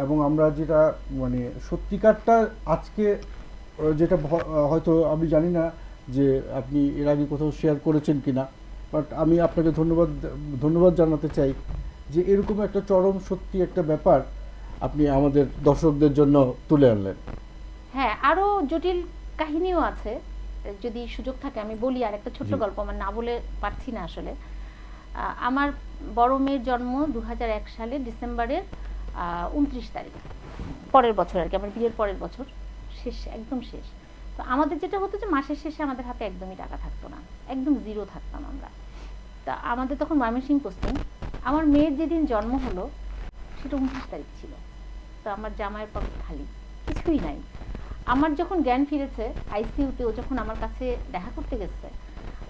A: এবং আমরা যেটা মানে সত্যিকারটা আজকে যেটা হয়তো আমি জানি না যে আপনি এর আগে কোথাও শেয়ার করেছেন কিনা, বাট আমি আপনাকে ধন্যবাদ জানাতে চাই যে এরকম একটা চরম সত্যি একটা ব্যাপার আপনি আমাদের দর্শকদের জন্য তুলে আনলেন।
B: হ্যাঁ, আরো জটিল কাহিনীও আছে, যদি সুযোগ থাকে আমি বলি। আর একটা ছোট্ট
A: জি।
B: গল্প, আমার না বলে পারছি না আসলে। আমার বড় মেয়ের জন্ম 2001 সালে ডিসেম্বরের 29 তারিখ, পরের বছর আর কি, আমার বিয়ের পরের বছর, শেষ, একদম শেষ। তো আমাদের যেটা হতো যে মাসের শেষে আমাদের হাতে একদমই টাকা থাকতো না, একদম জিরো থাকতাম আমরা। তা আমাদের তখন ময়মনসিংহ পোস্টিং। আমার মেয়ের যেদিন জন্ম হলো সেটা 29 তারিখ ছিল। তো আমার জামাইয়ের পকেট খালি, কিছুই নাই। আমার যখন জ্ঞান ফিরেছে আইসিইউতে, ও যখন আমার কাছে দেখা করতে গেছে,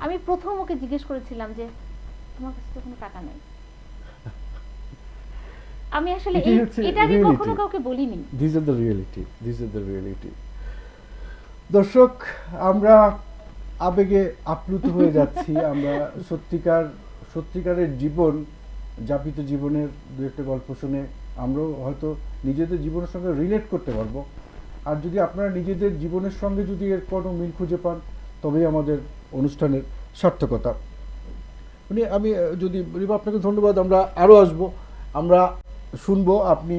B: আমি প্রথম ওকে জিজ্ঞেস করেছিলাম যে তোমার কাছে তো কোনো টাকা নেই। আমি আসলে এটা আমি কখনো কাউকে বলিনি।
A: This is the reality. দর্শক, আমরা আবেগে আপ্লুত হয়ে যাচ্ছি। আমরা সত্যিকারের জীবন, যাপিত জীবনের দু একটা গল্প শুনে আমরাও হয়তো নিজেদের জীবনের সঙ্গে রিলেট করতে পারবো। আর যদি আপনারা নিজেদের জীবনের সঙ্গে যদি এর কোনো মিল খুঁজে পান, তবেই আমাদের অনুষ্ঠানের সার্থকতা। মানে আমি যদি রিবা, আপনাকে ধন্যবাদ। আমরা আরও আসবো, আমরা শুনবো। আপনি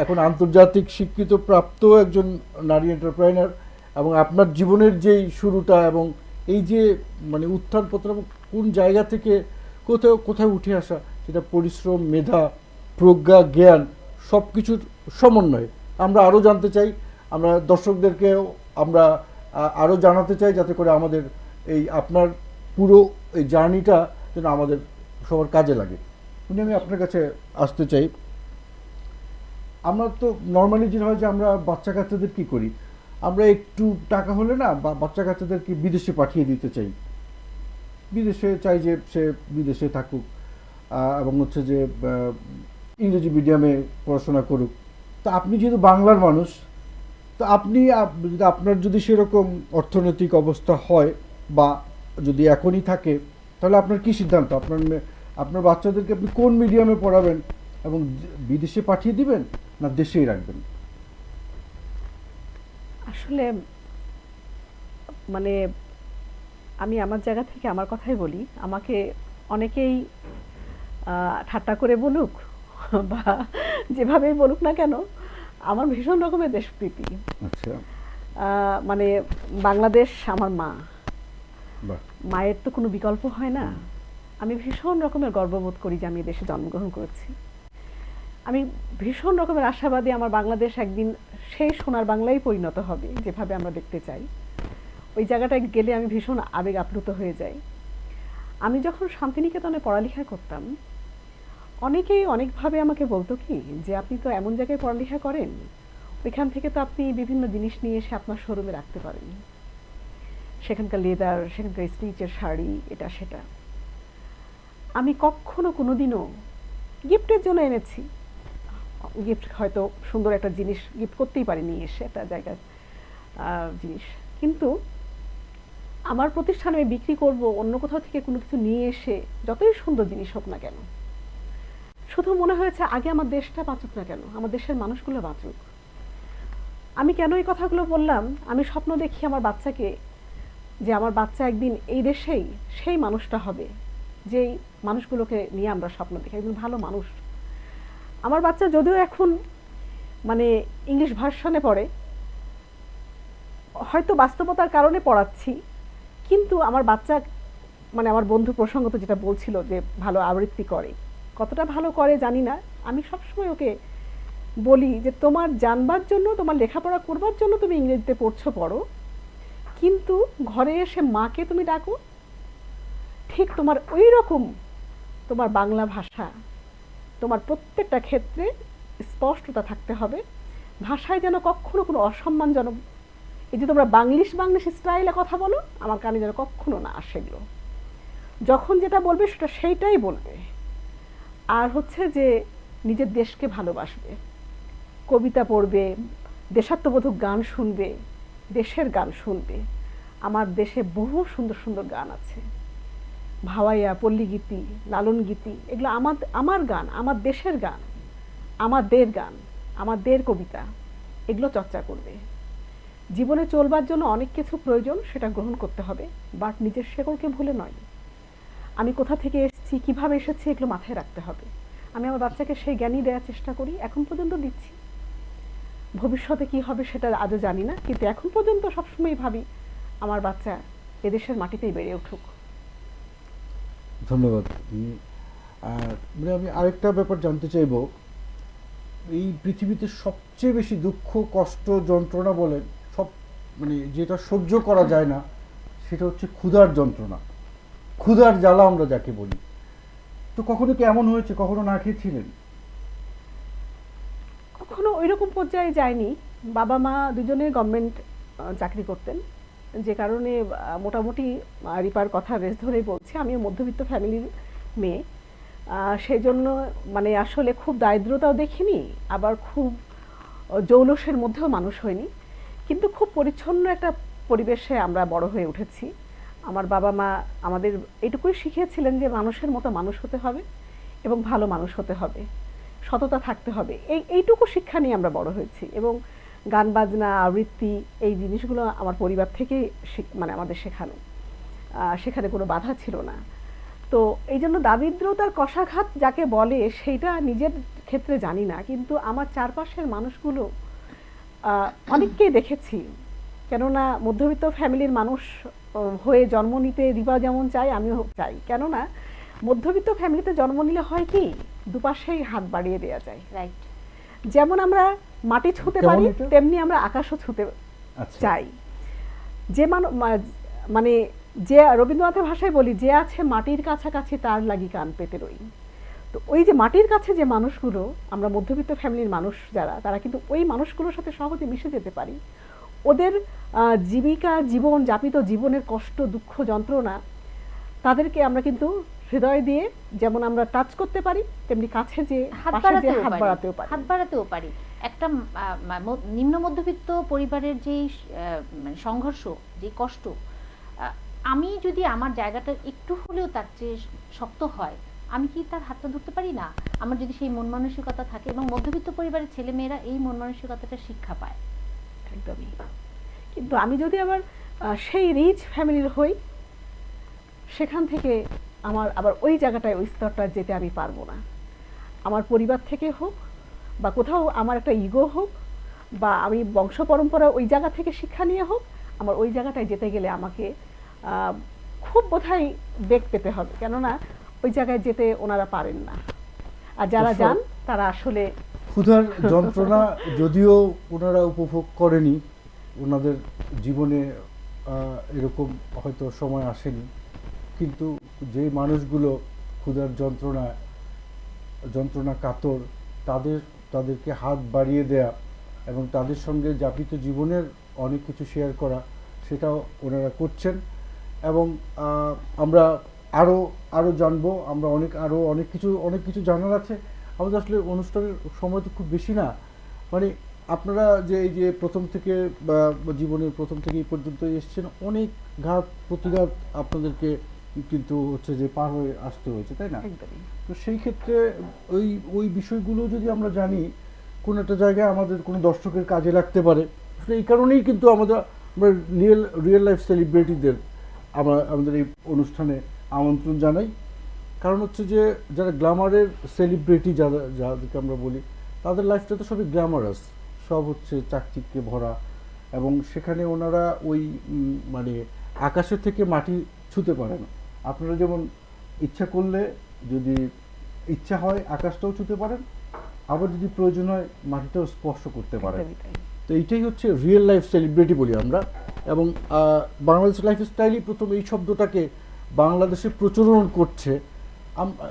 A: এখন আন্তর্জাতিক স্বীকৃত প্রাপ্ত একজন নারী এন্টারপ্রেনার, এবং আপনার জীবনের যেই শুরুটা এবং এই যে মানে উত্থান পতন, কোন জায়গা থেকে কোথায় উঠে আসা, সেটা পরিশ্রম, মেধা, প্রজ্ঞা, জ্ঞান সব কিছুর সমন্বয়ে আমরা আরও জানতে চাই। আমরা দর্শকদেরকেও আমরা আরও জানাতে চাই, যাতে করে আমাদের এই আপনার পুরো এই জার্নিটা যেন আমাদের সবার কাজে লাগে। আমি আপনার কাছে আসতে চাই। আমরা তো নর্মালি যেটা হয় যে আমরা বাচ্চা কাচ্চাদের কী করি, আমরা একটু টাকা হলে না বাচ্চা কাচ্চাদেরকে বিদেশে পাঠিয়ে দিতে চাই, বিদেশে চাই যে সে বিদেশে থাকুক, এবং হচ্ছে যে ইংরেজি মিডিয়ামে পড়াশোনা করুক। তো আপনি যেহেতু বাংলার মানুষ, তো আপনি আপনার যদি সেরকম অর্থনৈতিক অবস্থা হয় বা যদি এখনই থাকে, তাহলে আপনার কি সিদ্ধান্ত? আপনার বাচ্চাদেরকে আপনি কোন মিডিয়ামে পড়াবেন, এবং বিদেশে পাঠিয়ে দিবেন না দেশেই রাখবেন?
C: আসলে মানে আমি আমার জায়গা থেকে আমার কথাই বলি। আমাকে অনেকেই ঠাট্টা করে বলুক বা যেভাবেই বলুক না কেন, আমার ভীষণ রকমের দেশপ্রীতি।
A: আচ্ছা,
C: মানে বাংলাদেশ আমার মা,
A: বাহ,
C: মায়ের তো কোনো বিকল্প হয় না। আমি ভীষণ রকমের গর্ববোধ করি যে আমি এই দেশে জন্মগ্রহণ করেছি। আমি ভীষণ রকমের আশাবাদী আমার বাংলাদেশ একদিন সেই সোনার বাংলায় পরিণত হবে, যেভাবে আমরা দেখতে চাই। ওই জায়গাটায় গেলে আমি ভীষণ আবেগ আপ্লুত হয়ে যাই। আমি যখন শান্তিনিকেতনে পড়ালেখা করতাম, অনেকেই অনেকভাবে আমাকে বলতো কি যে আপনি তো এমন জায়গায় পড়ালেখা করেন, ওইখান থেকে তো আপনি বিভিন্ন জিনিস নিয়ে এসে আপনার শোরুমে রাখতে পারেন, সেখানকার লেদার, সেখানকার স্টিচের শাড়ি, এটা সেটা। আমি কখনো কোনোদিনও গিফটের জন্য এনেছি, গিফট হয়তো সুন্দর একটা জিনিস গিফট করতেই পারি নিয়ে এসে একটা জায়গার জিনিস, কিন্তু আমার প্রতিষ্ঠানে আমি বিক্রি করব অন্য কোথাও থেকে কোনো কিছু নিয়ে এসে, যতই সুন্দর জিনিস হোক না কেন, শুধু মনে হয়েছে আগে আমার দেশটা বাঁচুক না কেন, আমার দেশের মানুষগুলো বাঁচুক। আমি কেন এই কথাগুলো বললাম? আমি স্বপ্ন দেখি আমার বাচ্চাকে, যে আমার বাচ্চা একদিন এই দেশেই সেই মানুষটা হবে যেই মানুষগুলোকে নিয়ে আমরা স্বপ্ন দেখি, একদিন ভালো মানুষ। আমার বাচ্চা যদিও এখন মানে ইংলিশ ভার্সনে পড়ে, হয়তো বাস্তবতার কারণে পড়াচ্ছি, কিন্তু আমার বাচ্চা মানে আমার বন্ধু প্রসঙ্গত যেটা বলছিল যে ভালো আবৃত্তি করে, কতটা ভালো করে জানি না। আমি সবসময় ওকে বলি যে তোমার জানবার জন্য, তোমার লেখাপড়া করবার জন্য তুমি ইংরেজিতে পড়ো, কিন্তু ঘরে এসে মাকে তুমি ডাকো, ঠিক তোমার ওই রকম তোমার বাংলা ভাষা, তোমার প্রত্যেকটা ক্ষেত্রে স্পষ্টতা থাকতে হবে। ভাষায় যেন কখনো কোনো অসম্মানজনক, এই যে তোমরা বাংলিশ স্টাইলে কথা বলো, আমার কানে যেন কখনো না আসে এগুলো। যখন যেটা বলবে সেটা সেইটাই বলবে। আর হচ্ছে যে নিজের দেশকে ভালোবাসবে, কবিতা পড়বে, দেশাত্মবোধক গান শুনবে, দেশের গান শুনবে। আমার দেশে বহু সুন্দর সুন্দর গান আছে, ভাওয়াইয়া, পল্লীগীতি, লালন গীতি, এগুলো আমার গান, আমার দেশের গান, আমাদের গান, আমাদের কবিতা, এগুলো চর্চা করবে। জীবনে চলবার জন্য অনেক কিছু প্রয়োজন, সেটা গ্রহণ করতে হবে, বাট নিজের শেকড়কে ভুলে নয়। আমি কোথা থেকে এসেছি, কিভাবে এসেছি, এগুলো মাথায় রাখতে হবে। আমি আমার বাচ্চাকে সেই জ্ঞানই দেওয়ার চেষ্টা করি, এখন পর্যন্ত দিচ্ছি। ভবিষ্যতে কি হবে সেটা আজও জানি না, কিন্তু এখন পর্যন্ত সবসময় ভাবি আমার বাচ্চা এদেশের মাটিতেই বেড়ে উঠুক।
A: ধন্যবাদ। আর মানে আমি আরেকটা ব্যাপার জানতে চাইব, এই পৃথিবীতে সবচেয়ে বেশি দুঃখ, কষ্ট, যন্ত্রণা বলেন সব, মানে যেটা সহ্য করা যায় না সেটা হচ্ছে ক্ষুধার যন্ত্রণা, ক্ষুধার জ্বালা আমরা যাকে বলি। তো কখনো কি এমন হয়েছে, কখনো না খেয়েছিলেন?
C: কখনো ওইরকম পর্যায়ে যায়নি। বাবা মা দুজনে গভর্নমেন্ট চাকরি করতেন, যে কারণে মোটামুটি রিপার কথা রেস ধরেই বলছি, আমিও মধ্যবিত্ত ফ্যামিলির মেয়ে। সেই জন্য মানে আসলে খুব দারিদ্রতাও দেখিনি, আবার খুব জৌলসের মধ্যেও মানুষ হয়নি, কিন্তু খুব পরিচ্ছন্ন একটা পরিবেশে আমরা বড় হয়ে উঠেছি। আমার বাবা মা আমাদের এটুকুই শিখিয়েছিলেন যে মানুষের মতো মানুষ হতে হবে এবং ভালো মানুষ হতে হবে, সততা থাকতে হবে, এইটুকু শিক্ষা নিয়ে আমরা বড় হয়েছি। এবং গান বাজনা, আবৃত্তি, এই জিনিসগুলো আমার পরিবার থেকেই মানে আমাদের শেখানো, সেখানে কোনো বাধা ছিল না। তো এই জন্য দারিদ্রতার কষাঘাত যাকে বলে সেইটা নিজের ক্ষেত্রে জানি না, কিন্তু আমার চারপাশের মানুষগুলো অনেককেই দেখেছি। কেননা মধ্যবিত্ত ফ্যামিলির মানুষ হয়ে জন্ম নিতে রিবা যেমন চাই, আমিও চাই। কেননা মধ্যবিত্ত ফ্যামিলিতে জন্ম নিলে হয় কি, দুপাশেই হাত বাড়িয়ে দেওয়া যায়।
B: রাইট।
C: যেমন আমরা মাটি ছুঁতে
A: কেমন
C: পারি,
A: এটা?
C: তেমনি আমরা আকাশও ছুঁতে
A: আচ্ছা।
C: চাই। যে মানে যে রবীন্দ্রনাথের ভাষায় বলি, যে আছে মাটির কাছাকাছি তার লাগি কান পেতে রই। তো ওই যে মাটির কাছে যে মানুষগুলো, আমরা মধ্যবিত্ত ফ্যামিলির মানুষ যারা, তারা কিন্তু ওই মানুষগুলোর সাথে সহজে মিশে যেতে পারি। ওদের জীবিকা, জীবন যাপিত জীবনের কষ্ট, দুঃখ, যন্ত্রণা, তাদেরকে আমরা কিন্তু হৃদয় দিয়ে যেমন আমরা টাচ করতে পারি, তেমনি কাছে যে
B: হাত
C: পাশে যে হাত
B: বাড়াতেও
C: বাড়াতেও
B: পারি,
C: পারি।
B: হাত বাড়াতেও পারি। একটা নিম্ন মধ্যবিত্ত পরিবারের যেই মানে সংঘর্ষ, যে কষ্ট, আমি যদি আমার জায়গাটা একটু হলেও তার চেয়ে শক্ত হয়, আমি কি তার হাতটা ধরতে পারি না? আমার যদি সেই মন মানসিকতা থাকে, এবং মধ্যবিত্ত পরিবারের ছেলে মেয়েরা এই মন মানসিকতাটা শিক্ষা পায়।
C: একদমই। কিন্তু আমি যদি আবার সেই রিচ ফ্যামিলির হই, সেখান থেকে আমার আবার ওই জায়গাটায়, ওই স্তরটা যেতে আমি পারবো না। আমার পরিবার থেকে হোক বা কোথাও আমার একটা ইগো হোক, বা আমি বংশ পরম্পরা ওই জায়গা থেকে শিক্ষা নিয়ে হোক, আমার ওই জায়গাটায় যেতে গেলে আমাকে খুব বোধহয় বেগ পেতে হবে, কেননা ওই জায়গায় যেতে ওনারা পারেন না। আর যারা যান তারা আসলে
A: ক্ষুধার যন্ত্রণা যদিও ওনারা উপভোগ করেনি, ওনাদের জীবনে এরকম হয়তো সময় আসেনি, কিন্তু যে মানুষগুলো ক্ষুধার যন্ত্রণা কাতর, তাদেরকে হাত বাড়িয়ে দেয়া এবং তাদের সঙ্গে যাপিত জীবনের অনেক কিছু শেয়ার করা, সেটাও ওনারা করছেন। এবং আমরা আরও জানবো, আমরা অনেক কিছু জানার আছে আমাদের। আসলে অনুষ্ঠানের সময় তো খুব বেশি না, মানে আপনারা যে এই যে প্রথম থেকে বা জীবনের প্রথম থেকে এই পর্যন্ত এসেছেন, অনেক ঘাত প্রতিঘাত আপনাদেরকে কিন্তু হচ্ছে যে পার হয়ে আসতে হয়েছে, তাই না?
C: একদমই।
A: তো সেই ক্ষেত্রে ওই বিষয়গুলো যদি আমরা জানি, কোনো একটা জায়গায় আমাদের কোনো দর্শকের কাজে লাগতে পারে। এই কারণেই কিন্তু আমরা রিয়েল লাইফ সেলিব্রিটিদের আমাদের এই অনুষ্ঠানে আমন্ত্রণ জানাই। কারণ হচ্ছে যে যারা গ্ল্যামারের সেলিব্রিটি, যাদেরকে আমরা বলি, তাদের লাইফটা তো সবই গ্ল্যামারাস, সব হচ্ছে চাকচিক্যে ভরা, এবং সেখানে ওনারা ওই মানে আকাশের থেকে মাটি ছুঁতে পারে না। আপনারা যেমন ইচ্ছা করলে, যদি ইচ্ছা হয়, আকাশটাও ছুঁতে পারেন, আবার যদি প্রয়োজন হয় মাটিটাও স্পর্শ করতে পারেন। তো এইটাই হচ্ছে রিয়েল লাইফ সেলিব্রিটি বলি আমরা। এবং বাংলাদেশ লাইফস্টাইলই প্রথম এই শব্দটাকে বাংলাদেশে প্রচলন করছে।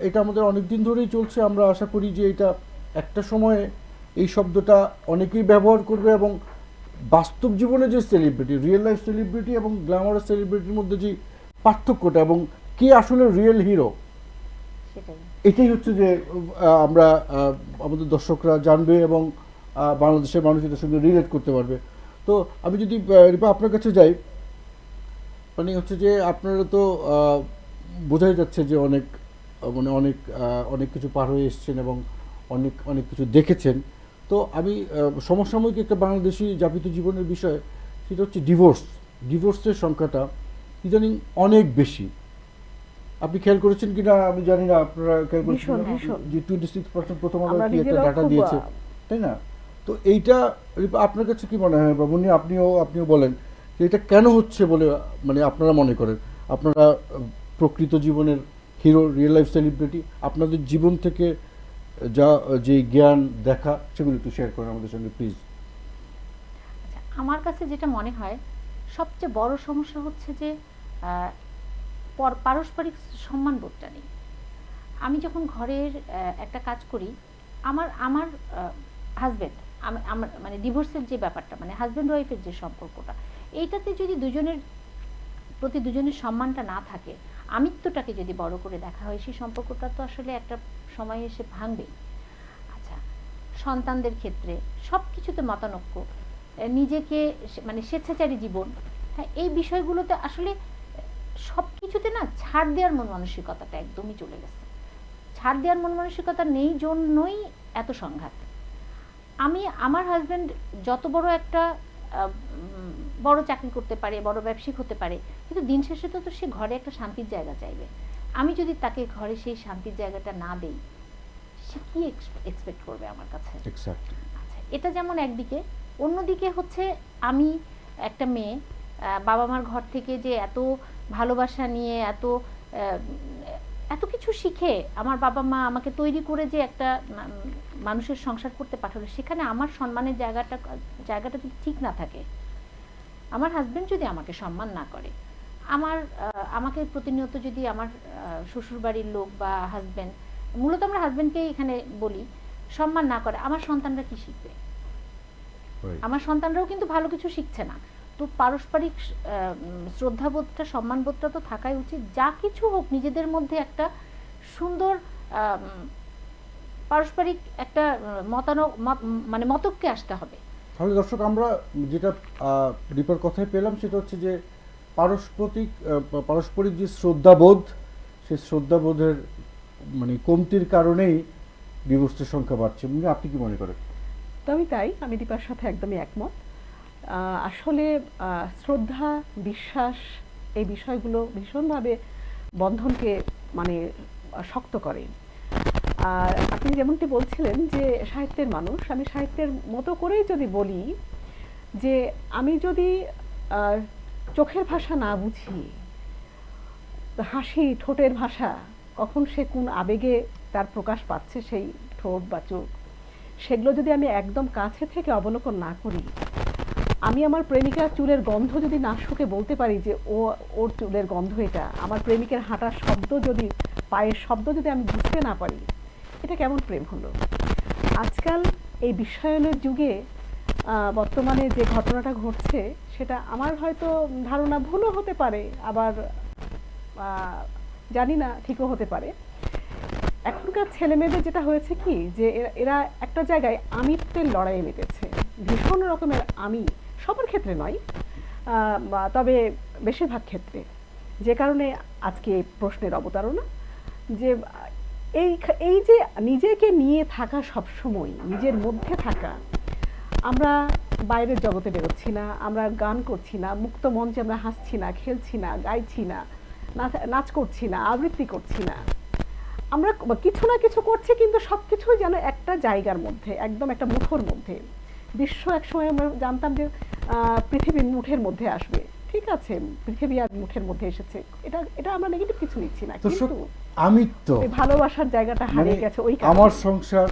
A: এটা আমাদের অনেক দিন ধরেই চলছে। আমরা আশা করি যে এটা একটা সময়ে এই শব্দটা অনেকেই ব্যবহার করবে, এবং বাস্তব জীবনে যে সেলিব্রিটি, রিয়েল লাইফ সেলিব্রিটি এবং গ্ল্যামারাস সেলিব্রিটির মধ্যে যে পার্থক্যটা, এবং কে আসলে রিয়েল হিরো, এটাই হচ্ছে যে আমরা আমাদের দর্শকরা জানবে এবং বাংলাদেশের মানুষ এটার সঙ্গে রিলেট করতে পারবে। তো আমি যদি রিপা আপনার কাছে যাই, মানে হচ্ছে যে আপনারা তো বোঝাই যাচ্ছে যে অনেক কিছু পার হয়ে এসেছেন এবং অনেক কিছু দেখেছেন। তো আমি সমসাময়িক একটা বাংলাদেশি যাপিত জীবনের বিষয়, সেটা হচ্ছে ডিভোর্সের সংখ্যাটা ইদানিং অনেক বেশি। আপনি খেয়াল করেছেন কিনা আমি জানি না, আপনারা খেয়াল করেছেন
C: ভীষণ,
A: কিনা,
C: ভীষণ।
A: যে 26% প্রথম আলো
C: আমরা
A: কি একটা
C: নিজেরাও
A: ডাটা
C: খুব,
A: দিয়েছে, তাই না? তো এইটা আপনার কাছে কি মনে হয় বাবুনি, আপনিও বলেন যে এটা কেন হচ্ছে বলে মানে আপনারা মনে করেন? আপনারা প্রকৃত জীবনের হিরো, রিয়েল লাইফ সেলিব্রিটি, আপনাদের জীবন থেকে যা যে জ্ঞান দেখা সেগুলো একটু শেয়ার করেন আমাদের সঙ্গে প্লিজ।
B: আচ্ছা, আমার কাছে যেটা মনে হয় সবচেয়ে বড় সমস্যা হচ্ছে যে আহ, পারস্পরিক সম্মানবোধটা নেই। আমি যখন ঘরের একটা কাজ করি, আমার আমার হাজবেন্ড, আমার মানে ডিভোর্সের যে ব্যাপারটা, মানে হাজবেন্ড ওয়াইফের যে সম্পর্কটা, এইটাতে যদি দুজনের প্রতি দুজনের সম্মানটা না থাকে, আমিত্বটাকে যদি বড় করে দেখা হয়, সেই সম্পর্কটা তো আসলে একটা সময় এসে ভাঙবেই। আচ্ছা, সন্তানদের ক্ষেত্রে সব কিছুতে মতানৈক্য, নিজেকে মানে স্বেচ্ছাচারী জীবন, হ্যাঁ, এই বিষয়গুলোতে আসলে সব কিছুতে না ছাড় দেওয়ার মন মানসিকতাটা একদমই চলে গেছে। ছাড় দেওয়ার মন মানসিকতা নেই জন্যই এত সংঘাত। আমার হাজবেন্ড যত বড় একটা বড় চাকরি করতে পারে, বড় ব্যবসায়িক হতে পারে, কিন্তু দিন শেষে তো সে ঘরে একটা শান্তির জায়গা চাইবে। আমি যদি তাকে ঘরে সেই শান্তির জায়গাটা না দেই, সে কি এক্সপেক্ট করবে আমার কাছে?
A: এক্স্যাক্টলি।
B: আচ্ছা, এটা যেমন একদিকে। অন্যদিকে হচ্ছে আমি একটা মেয়ে, বাবা মার ঘর থেকে যে এত ভালোবাসা নিয়ে এত কিছু শিখে আমার বাবা মা আমাকে তৈরি করে যে একটা মানুষের সংসার করতে পাঠালো, সেখানে আমার সম্মানের জায়গাটা যদি ঠিক না থাকে, আমার হাজবেন্ড যদি আমাকে সম্মান না করে, আমাকে প্রতিনিয়ত যদি আমার শ্বশুর বাড়ির লোক বা হাজবেন্ড, মূলত আমরা হাজবেন্ডকে এখানে বলি, সম্মান না করে, আমার সন্তানরা কি শিখবে? আমার সন্তানরাও কিন্তু ভালো কিছু শিখছে না। তো পারস্পরিক শ্রদ্ধাবোধটা, সম্মানবোধটা তো থাকাই উচিত। যা কিছু হোক নিজেদের মধ্যে একটা সুন্দর পারস্পরিক একটা মানে মতকে আসতে হবে।
A: তাহলে দর্শক, আমরা যেটা রিপার কথায় পেলাম সেটা হচ্ছে যে পারস্পরিক যে শ্রদ্ধাবোধ, সেই শ্রদ্ধাবোধের মানে কমতির কারণেই ডিভোর্সের সংখ্যা বাড়ছে। আপনি কি মনে করেন?
C: তাই, আমি দীপার সাথে একদমই একমত। আসলে শ্রদ্ধা, বিশ্বাস, এই বিষয়গুলো ভীষণভাবে বন্ধনকে মানে শক্ত করে। আর আপনি যেমনটি বলছিলেন যে সাহিত্যের মানুষ, আমি সাহিত্যের মতো করেই যদি বলি যে আমি যদি চোখের ভাষা না বুঝি, হাসি, ঠোঁটের ভাষা, কখন সে কোন আবেগে তার প্রকাশ পাচ্ছে সেই ঠোঁট বা চোখ, সেগুলো যদি আমি একদম কাছে থেকে অবলোকন না করি, আমি আমার প্রেমিকার চুলের গন্ধ যদি না শুকে বলতে পারি যে ওর চুলের গন্ধ এটা, আমার প্রেমিকের হাঁটার শব্দ যদি, পায়ের শব্দ যদি আমি বুঝতে না পারি, এটা কেমন প্রেম হলো? আজকাল এই বিশ্বায়নের যুগে বর্তমানে যে ঘটনাটা ঘটছে, সেটা আমার হয়তো ধারণা ভুলও হতে পারে, আবার জানি না ঠিকও হতে পারে। এখনকার ছেলে মেয়েদের যেটা হয়েছে কি, যে এরা একটা জায়গায় আমিত্বের লড়াইয়ে মেতেছে, ভীষণ রকমের আমি, সবার ক্ষেত্রে নয়, তবে বেশিরভাগ ক্ষেত্রে, যে কারণে আজকে প্রশ্নের অবতারণা যে এই যে নিজেকে নিয়ে থাকা, সবসময় নিজের মধ্যে থাকা, আমরা বাইরের জগতে বেরোচ্ছি না, আমরা গান করছি না, মুক্ত মঞ্চে আমরা হাসছি না, খেলছি না, গাইছি না, নাচ করছি না, আবৃত্তি করছি না, আমরা কিছু না কিছু করছি, কিন্তু সবকিছুই যেন একটা জায়গার মধ্যে, একদম একটা মুঠোর মধ্যে। বিশ্ব একসময় আমরা জানতাম যে পৃথিবীর মুঠের মধ্যে আসবে, ঠিক আছে, পৃথিবী আর মুঠের মধ্যে এসেছে, এটা আমরা নেগেটিভ কিছু নিচ্ছি না, কিন্তু
A: আমিত্ব,
C: ভালোবাসার জায়গাটা হারিয়ে গেছে। ওই
A: আমার সংসার,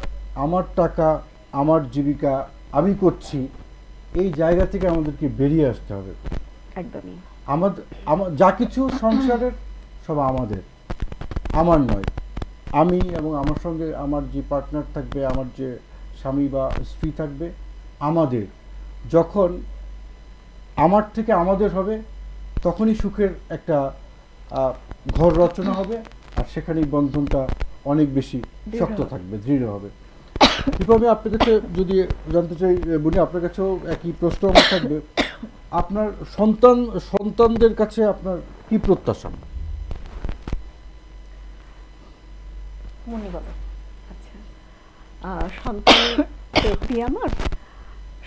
A: আমার টাকা, আমার জীবিকা, আমি করছি, এই জায়গা থেকে আমাদেরকে বেরিয়ে আসতে হবে।
C: একদমই
A: আমাদের যা কিছু সংসারের সব আমাদের, আমার নয়। আমি এবং আমার সঙ্গে আমার যে পার্টনার থাকবে, আমার যে স্বামী বা স্ত্রী থাকবে, আমাদের। যখন আমার থেকে আমাদের হবে, তখনই সুখের একটা ঘর রচনা হবে, আর সেখানেই বন্ধনটা অনেক বেশি শক্ত থাকবে, দৃঢ় হবে। আমি আপনার কাছে যদি জানতে চাই বুনি, আপনার কাছেও একই প্রশ্ন আমার থাকবে। আপনার সন্তানদের কাছে আপনার কি প্রত্যাশা?
C: আচ্ছা, সন্তান একটি আমার,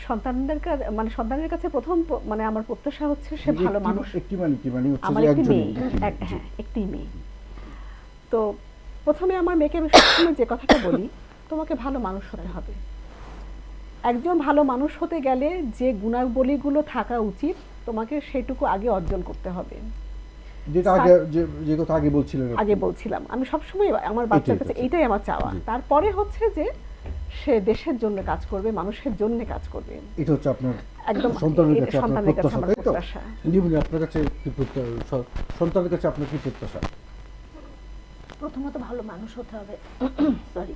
C: সন্তানের কাছে প্রথম মানে আমার প্রত্যাশা হচ্ছে সে ভালো মানুষ।
A: একটি মানে কি মানে হচ্ছে
C: আমার
A: যে
C: একটি
A: একজন,
C: মেয়ে, হ্যাঁ, একটি মেয়ে। তো প্রথমে আমার মেয়েকে আমি সবসময় যে কথাটা বলি, তোমাকে ভালো মানুষ হতে হবে। একজন ভালো মানুষ হতে গেলে যে গুণাবলীগুলো থাকা উচিত তোমাকে সেটুকু আগে অর্জন করতে হবে।
A: যেটা আগে যে কথা আগে বলছিলেন
C: আগে বলছিলাম আমি সবসময় আমার বাচ্চার কাছে এইটাই আমার চাওয়া।
A: জি।
C: তারপরে হচ্ছে যে সে দেশের জন্য কাজ করবে, মানুষের জন্য কাজ করবে।
A: এটা হচ্ছে আপনার
C: একদম
A: সন্তানের কাছে আপনার
C: সন্তানের কাছে
A: প্রত্যাশা,
C: আমার
A: তাই তো?
C: প্রত্যাশা।
A: নিবুনি, আপনার কাছে কি সন্তানের কাছে আপনার কি প্রত্যাশা?
B: প্রথমত ভালো মানুষ হতে হবে। সরি,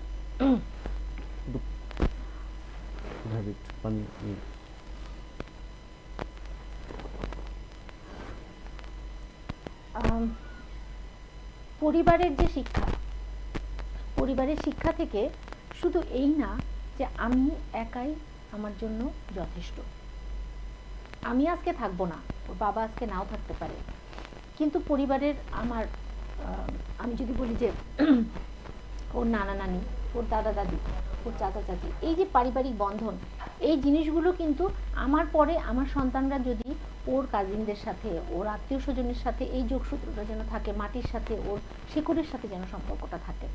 A: পানি
B: পরিবারের যে শিক্ষা, পরিবারের শিক্ষা থেকে শুধু এই না যে আমি একাই আমার জন্য যথেষ্ট। আমি আজকে থাকবো না, ওর বাবা আজকে নাও থাকতে পারে, কিন্তু পরিবারের আমার আমি যদি বলি যে ওর নানা নানি, ওর দাদা দাদি, ওর চাচা চাচি, এই যে পারিবারিক বন্ধন, এই জিনিসগুলো কিন্তু আমার পরে আমার সন্তানরা যদি ওর কাজিনদের সাথে, ওর আত্মীয় স্বজনের সাথে এই যোগসূত্রটা যেন থাকে, মাটির সাথে ওর শেকড়ের সাথে যেন সম্পর্কটা থাকে।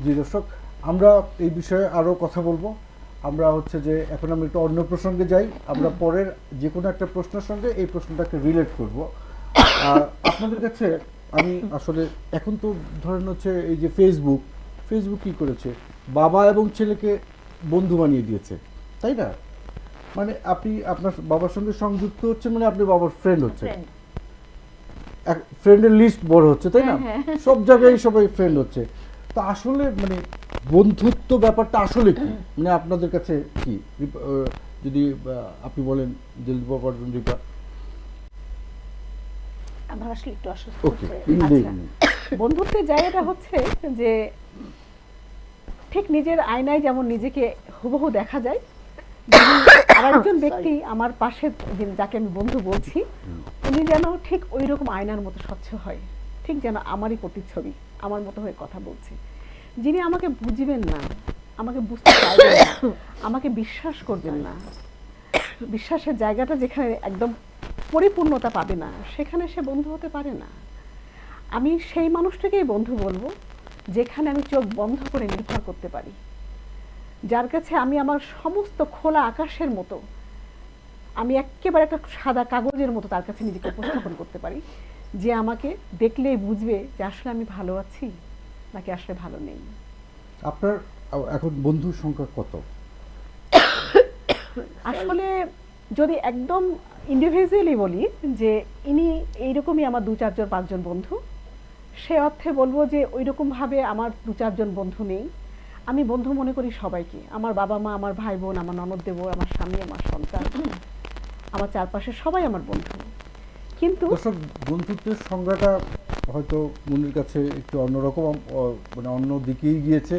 A: জি দর্শক, আমরা এই বিষয়ে আরও কথা বলবো। আমরা হচ্ছে যে এখন আমরা একটু অন্য প্রসঙ্গে যাই। আমরা পরের যে কোনো একটা প্রশ্নের সঙ্গে এই প্রশ্নটাকে রিলেট করব। আপনাদের কাছে আমি আসলে এখন তো ধরেন হচ্ছে এই যে ফেসবুক কি করেছে, বাবা এবং ছেলেকে বন্ধু বানিয়ে দিয়েছে, তাই না? মানে আপনি আপনার বাবার সঙ্গে সংযুক্ত হচ্ছে মানে আপনি বাবার ফ্রেন্ড হচ্ছে, ফ্রেন্ডের লিস্ট বড় হচ্ছে, তাই না? সব জায়গায় সবাই ফ্রেন্ড হচ্ছে। তো আসলে মানে বন্ধুত্ব ব্যাপারটা আসলে কি, মানে আপনাদের কাছে কি? যদি আপনি বলেন যে রিপা।
B: আমার আসলে একটু অসুস্থ
A: ওকে,
C: আচ্ছা, বন্ধুত্বের জায়গাটা হচ্ছে যে ঠিক নিজের আয়নায় যেমন নিজেকে হুবহু দেখা যায়, আরেকজন ব্যক্তি আমার পাশে যাকে আমি বন্ধু বলছি, উনি যেন ঠিক ওই রকম আয়নার মতো স্বচ্ছ হয়, ঠিক যেন আমারই প্রতিচ্ছবি, আমার মতো হয়ে কথা বলছে। যিনি আমাকে বুঝবেন না, আমাকে বুঝতে চাইবেন না, আমাকে বিশ্বাস করবেন না, বিশ্বাসের জায়গাটা যেখানে একদম পরিপূর্ণতা পাবে না, সেখানে সে বন্ধু হতে পারে না। আমি সেই মানুষটাকেই বন্ধু বলবো যেখানে আমি চোখ বন্ধ করে নির্ভর করতে পারি, যার কাছে আমি আমার সমস্ত খোলা আকাশের মতো, আমি একেবারে একটা সাদা কাগজের মতো তার কাছে নিজেকে উপস্থাপন করতে পারি, যে আমাকে দেখলেই বুঝবে যে আসলে আমি ভালো আছি নাকি আসলে ভালো নেই।
A: আপনার এখন বন্ধুর সংখ্যা কত?
C: আসলে যদি একদম ইন্ডিভিজুয়ালি বলি যে ইনি এইরকমই আমার 2-4-5 বন্ধু, সে অর্থে বলবো যে ওই রকমভাবে আমার 2-4 বন্ধু নেই। আমি বন্ধু মনে করি সবাইকে, আমার বাবা মা, আমার ভাই বোন, আমার ননদ দেবর, আমার স্বামী, আমার সন্তান, আমার চারপাশে সবাই আমার বন্ধু। কিন্তু
A: দর্শক, বন্ধুত্বের সংজ্ঞাটা হয়তো মনির কাছে একটু অন্যরকম, মানে অন্য দিকেই গিয়েছে।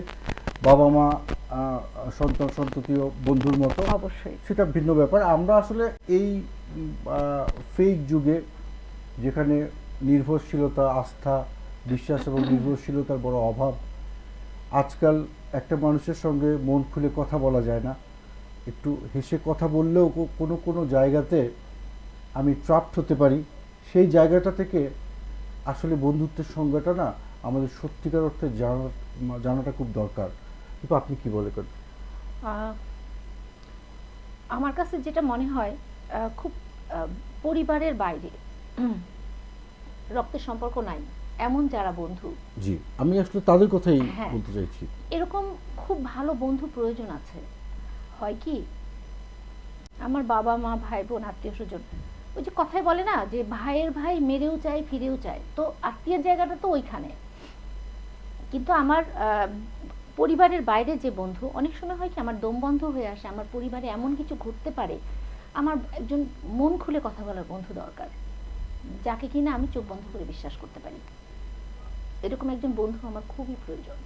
A: বাবা মা সন্তান সন্ততিও বন্ধুর মতো,
C: অবশ্যই
A: সেটা ভিন্ন ব্যাপার। আমরা আসলে এই ফেক যুগে যেখানে নির্ভরশীলতা, আস্থা, বিশ্বাস এবং নির্ভরশীলতার বড় অভাব, আজকাল একটা মানুষের সঙ্গে মন খুলে কথা বলা যায় না। একটু হেসে কথা বললেও কোনো কোনো জায়গাতে আমি ট্রাপড হতে পারি। সেই জায়গাটা থেকে আসলে বন্ধুত্বের সংজ্ঞাটা না আমাদের সত্যিকার অর্থে জানাটা খুব দরকার। কিন্তু আপনি কি বলে করেন?
B: আমার কাছে যেটা মনে হয়, খুব পরিবারের বাইরে রক্তের সম্পর্ক নাই এমন যারা বন্ধু,
A: জি, আমি আসলে তাদের কথাই
B: হ্যাঁ,
A: বলতে চাইছি।
B: এরকম খুব ভালো বন্ধু প্রয়োজন আছে। হয় কি, আমার বাবা মা, ভাই বোন, আত্মীয় স্বজন, ওই যে কথায় বলে না যে ভাইয়ের ভাই মেরেও চায় ফিরেও চায়, তো আত্মীয়ের জায়গাটা তো ওইখানে। কিন্তু আমার পরিবারের বাইরে যে বন্ধু, অনেক সময় হয় কি আমার দম বন্ধ হয়ে আসে, আমার পরিবারে এমন কিছু ঘটতে পারে, আমার একজন মন খুলে কথা বলার বন্ধু দরকার, যাকে কিনা আমি চোখ বন্ধ করে বিশ্বাস করতে পারি। এরকম একজন বন্ধু আমার খুবই প্রয়োজন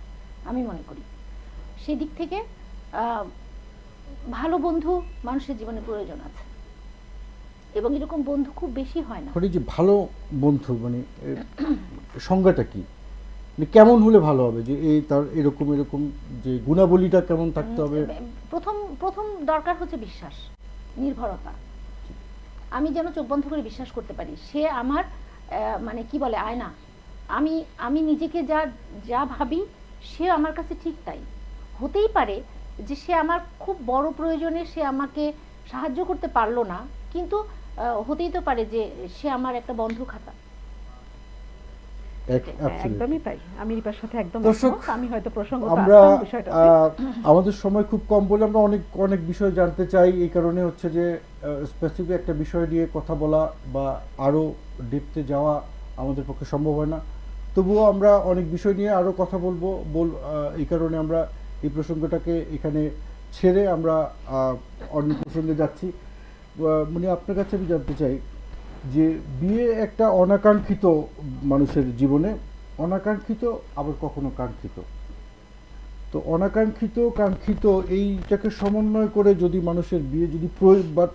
B: আমি মনে করি। সেই দিক থেকে ভালো বন্ধু মানুষের জীবনে প্রয়োজন আছে, এবং এরকম বন্ধু খুব বেশি হয় না।
A: যে ভালো বন্ধু মানে সংজ্ঞাটা কি, মানে কেমন হলে ভালো হবে, যে এই তার এরকম এরকম যে গুণাবলীটা কেমন থাকতে হবে?
B: প্রথম দরকার হচ্ছে বিশ্বাস, নির্ভরতা। আমি যেন চোখ বন্ধ করে বিশ্বাস করতে পারি সে আমার মানে কি বলে আয়না, আমি আমি নিজেকে যা যা ভাবি সে আমার কাছে ঠিক তাই। হতেই পারে যে সে আমার খুব বড় প্রয়োজনে সে আমাকে সাহায্য করতে পারলো না, কিন্তু হতেই তো পারে যে সে আমার একটা বন্ধু খাতা।
A: Absolutely.
C: একদমই তাই, আমি রিপার সাথে একদম
A: দর্শক,
C: একমত। আমি হয়তো প্রসঙ্গত
A: আমরা
C: আসলাম বিষয়টাতে।
A: আমাদের সময় খুব কম বলে আমরা অনেক অনেক বিষয় জানতে চাই, এই কারণে হচ্ছে যে স্পেসিফিক একটা বিষয় নিয়ে কথা বলা বা আরও ডেপথে যাওয়া আমাদের পক্ষে সম্ভব হয় না। তবুও আমরা অনেক বিষয় নিয়ে আরও কথা বলবো, এই কারণে আমরা এই প্রসঙ্গটাকে এখানে ছেড়ে আমরা অন্য প্রসঙ্গে যাচ্ছি। মানে আপনার কাছে আমি জানতে চাই যে বিয়ে একটা অনাকাঙ্ক্ষিত মানুষের জীবনে, অনাকাঙ্ক্ষিত আবার কখনো কাঙ্ক্ষিত। তো অনাকাঙ্ক্ষিত কাঙ্ক্ষিত এইটাকে সমন্বয় করে যদি মানুষের বিয়ে যদি বাট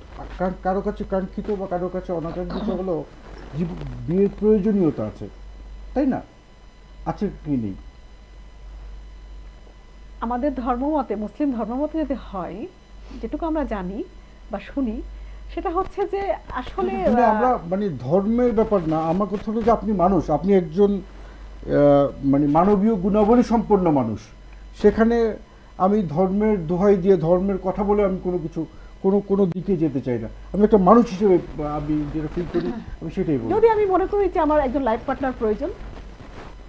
A: কারো কাছে কাঙ্ক্ষিত বা কারো কাছে অনাকাঙ্ক্ষিত হলেও বিয়ের প্রয়োজনীয়তা আছে, তাই না? আছে কি নেই?
C: আমাদের ধর্মমতে, মুসলিম ধর্মমতে যদি হয়, যেটুকু আমরা জানি বা শুনি, সেটা হচ্ছে যে আসলে
A: মানে আমরা মানে ধর্মের ব্যাপার না, আমার কথা হলো যে আপনি মানুষ, আপনি একজন মানে মানবীয় গুণাবলী সম্পন্ন মানুষ। সেখানে আমি ধর্মের দোহাই দিয়ে ধর্মের কথা বলে আমি কোনো কিছু কোনো দিকে যেতে চাই না। আমি একটা মানুষ হিসেবে আমি যেটা ফিল করি আমি সেটাই বলি।
C: যদি আমি মনে করি যে আমার একজন লাইফ পার্টনার প্রয়োজন,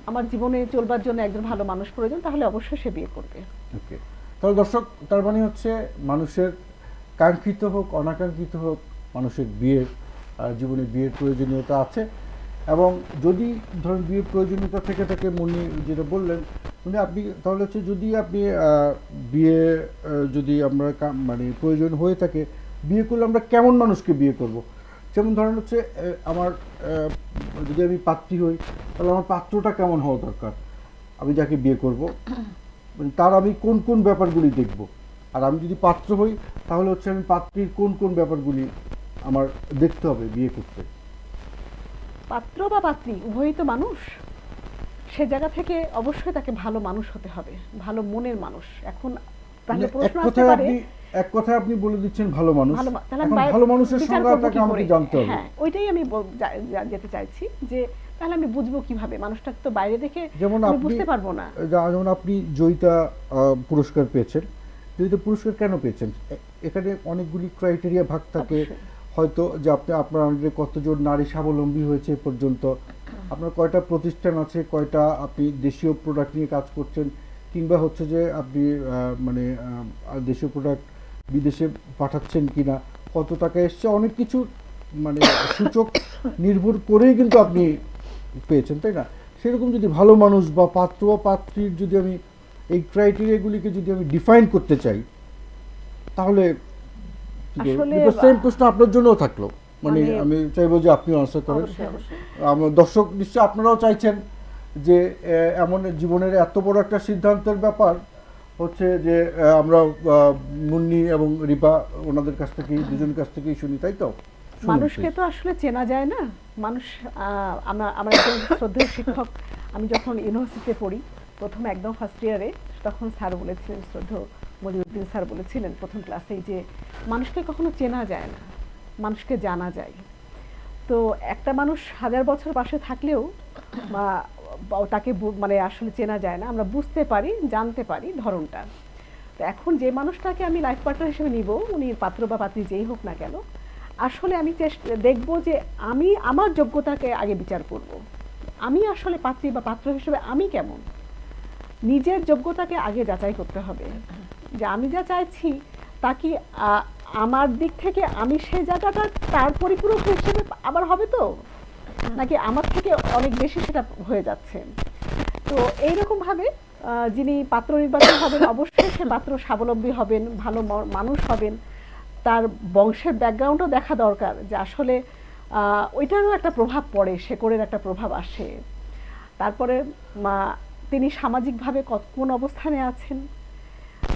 C: আমার জীবনে চলবার জন্য একজন ভালো মানুষ প্রয়োজন, তাহলে অবশ্যই সে বিয়ে করবে।
A: ওকে, তাহলে দর্শক, তার মানে হচ্ছে মানুষের কাঙ্ক্ষিত হোক অনাকাঙ্ক্ষিত হোক, মানুষের জীবনে বিয়ের প্রয়োজনীয়তা আছে। এবং যদি ধরুন বিয়ের প্রয়োজনীয়তা থেকে থাকে, মনে যেটা বললেন মানে আপনি তাহলে হচ্ছে যদি আপনি বিয়ে যদি আমরা মানে প্রয়োজন হয়ে থাকে, বিয়ে করলে আমরা কেমন মানুষকে বিয়ে করব? যেমন ধরেন হচ্ছে আমার যদি আমি পাত্রী হই, তাহলে আমার পাত্রটা কেমন হওয়া দরকার, আমি যাকে বিয়ে করব মানে তার আমি কোন কোন ব্যাপারগুলি দেখব। আর আমি যদি পাত্র হই তাহলে হচ্ছে আমি পাত্রীর কোন কোন ব্যাপারগুলি আমার দেখতে হবে বিয়ে করতে।
C: পাত্র বা পাত্রী উভয়ই তো মানুষ, সে জায়গা থেকে অবশ্যই তাকে ভালো মানুষ হতে হবে, ভালো মনের মানুষ। এখন তাহলে
A: মানে
C: প্রশ্ন আসতে পারে,
A: এক কথায় আপনি বলে দিচ্ছেন ভালো মানুষ।
C: তাহলে
A: এখন ভালো মানুষের সংজ্ঞাটাকে আমাকে জানতে হবে।
C: হ্যাঁ, ওইটাই আমি যেতে চাইছি যে তাহলে আমি বুঝবো কিভাবে? মানুষটাকে তো বাইরে দেখে
A: যেমন
C: আমি
A: আপনি
C: বুঝতে পারবো না।
A: যেমন আপনি জয়িতা পুরস্কার পেয়েছেন। জয়িতা পুরস্কার কেন পেয়েছেন? এখানে অনেকগুলি ক্রাইটেরিয়া ভাগ থাকে। হয়তো যে আপনার আন্ডারে কতজন নারী স্বাবলম্বী হয়েছে এ পর্যন্ত, আপনার কয়টা প্রতিষ্ঠান আছে, কয়টা আপনি দেশীয় প্রোডাক্ট নিয়ে কাজ করছেন, কিংবা হচ্ছে যে আপনি মানে দেশীয় প্রোডাক্ট বিদেশে পাঠাচ্ছেন কিনা, কত টাকা এসছে, অনেক কিছু মানে সূচক নির্ভর করেই কিন্তু আপনি পেয়েছেন, তাই না? সেরকম যদি ভালো মানুষ বা পাত্র বা পাত্রীর যদি আমি এই ক্রাইটেরিয়াগুলিকে যদি আমি ডিফাইন করতে চাই, তাহলে সেম প্রশ্ন আপনার জন্যও থাকলো। মানে আমি চাইবো যে আপনি আনসার করেন। আমার দর্শক নিশ্চয়ই আপনারাও চাইছেন যে এমন জীবনের এত বড় একটা সিদ্ধান্তের ব্যাপার হচ্ছে যে আমরা মুন্নি এবং রিপা ওনাদের কাছ থেকেই, দুজনের কাছ থেকেই শুনি, তাই তো?
C: মানুষকে তো আসলে চেনা যায় না। মানুষ আমার একজন শ্রদ্ধেয় শিক্ষক, আমি যখন ইউনিভার্সিটিতে পড়ি প্রথম একদম ফার্স্ট ইয়ারে, তখন স্যার বলেছিলেন, শ্রদ্ধেয় মজিউদ্দিন স্যার বলেছিলেন প্রথম ক্লাসেই, যে মানুষকে কখনো চেনা যায় না, মানুষকে জানা যায়। তো একটা মানুষ 1000 বছর পাশে থাকলেও তাকে মানে আসলে চেনা যায় না, আমরা বুঝতে পারি, জানতে পারি ধরনটা। তো এখন যে মানুষটাকে আমি লাইফ পার্টনার হিসেবে নিব, উনি পাত্র বা পাত্রী যেই হোক না কেন, আসলে আমি দেখব যে আমি আমার যোগ্যতাকে আগে বিচার করব। আমি আসলে পাত্রী বা পাত্র হিসেবে আমি কেমন, নিজের যোগ্যতাকে আগে যাচাই করতে হবে, যে আমি যা চাইছি তা কি আমার দিক থেকে আমি সেই জায়গাটা তার পরিপূরক হিসেবে আবার হবে তো, নাকি আমার থেকে অনেক বেশি সেটা হয়ে যাচ্ছে। তো এইরকম ভাবে যিনি পাত্র নির্বাচন হবেন, অবশ্যই সে পাত্র স্বাবলম্বী হবেন, ভালো মানুষ হবেন, তার বংশের ব্যাকগ্রাউন্ডও দেখা দরকার, যে আসলে ওইটারও একটা প্রভাব পড়ে, শেকড়ের একটা প্রভাব আসে। তারপরে তিনি সামাজিকভাবে কোন অবস্থানে আছেন,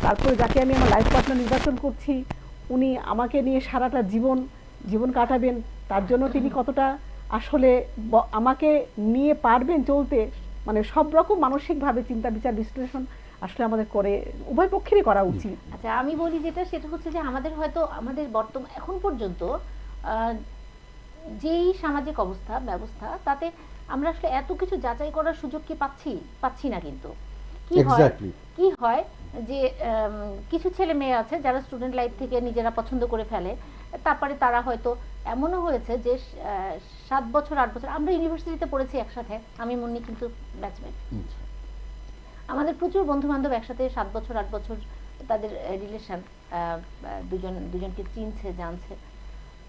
C: তারপরে যাকে আমি আমার লাইফ পার্টনার নির্বাচন করছি উনি আমাকে নিয়ে সারাটা জীবন কাটাবেন, তার জন্য তিনি কতটা আসলে আমাকে নিয়ে পারবেন চলতে, মানে সব রকম মানসিকভাবে চিন্তা বিচার বিশ্লেষণ আসলে আমাদের করে উভয় পক্ষেরই করা উচিত।
B: আচ্ছা, আমি বলি সেটা হচ্ছে যে আমাদের হয়তো আমাদের বর্তমান এখন পর্যন্ত যেই সামাজিক ব্যবস্থা তাতে আমরা আসলে এত কিছু যাচাই করার সুযোগ কি পাচ্ছি না। কিন্তু কি হয়
A: এক্স্যাক্টলি।
B: কি হয় যে কিছু ছেলে মেয়ে আছে যারা স্টুডেন্ট লাইফ থেকে নিজেরা পছন্দ করে ফেলে, তারপরে তারা হয়তো এমনও হয়েছে যে 7 বছর 8 বছর, আমরা ইউনিভার্সিটিতে পড়েছি একসাথে, আমি মুন্নি কিন্তু ব্যাচমেট, আমাদের প্রচুর বন্ধু বান্ধব একসাথে 7 বছর 8 বছর তাদের রিলেশন, দুজনকে চিনছে জানছে,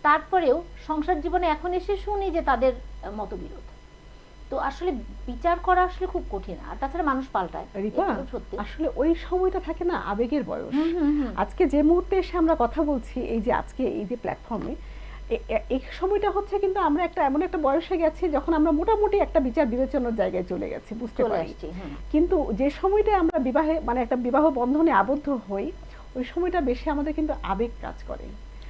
B: তারপরেও সংসার জীবনে এখন এসে শুনি যে তাদের মতবিরোধ। তো আসলে বিচার করা আসলে খুব কঠিন, আর তাছাড়া মানুষ পাল্টায়,
C: রিপা,
B: এটা তো সত্যি।
C: আসলে ওই সময়টা থাকে না আবেগের বয়স।
B: হুম, হুম, হুম।
C: আজকে যে মুহূর্তে এসে আমরা কথা বলছি, এই যে আজকে এই যে প্ল্যাটফর্মে, এই সময়টা হচ্ছে কিন্তু আমরা এমন একটা বয়সে গেছি যখন আমরা মোটামুটি একটা বিচার বিবেচনার জায়গায় চলে গেছি, বুঝতে
B: চলে
C: পারি।
B: আসছি, হুম।
C: কিন্তু যে সময়টা আমরা একটা বিবাহ বন্ধনে আবদ্ধ হই, ওই সময়টা বেশি আমাদের কিন্তু আবেগ কাজ করে।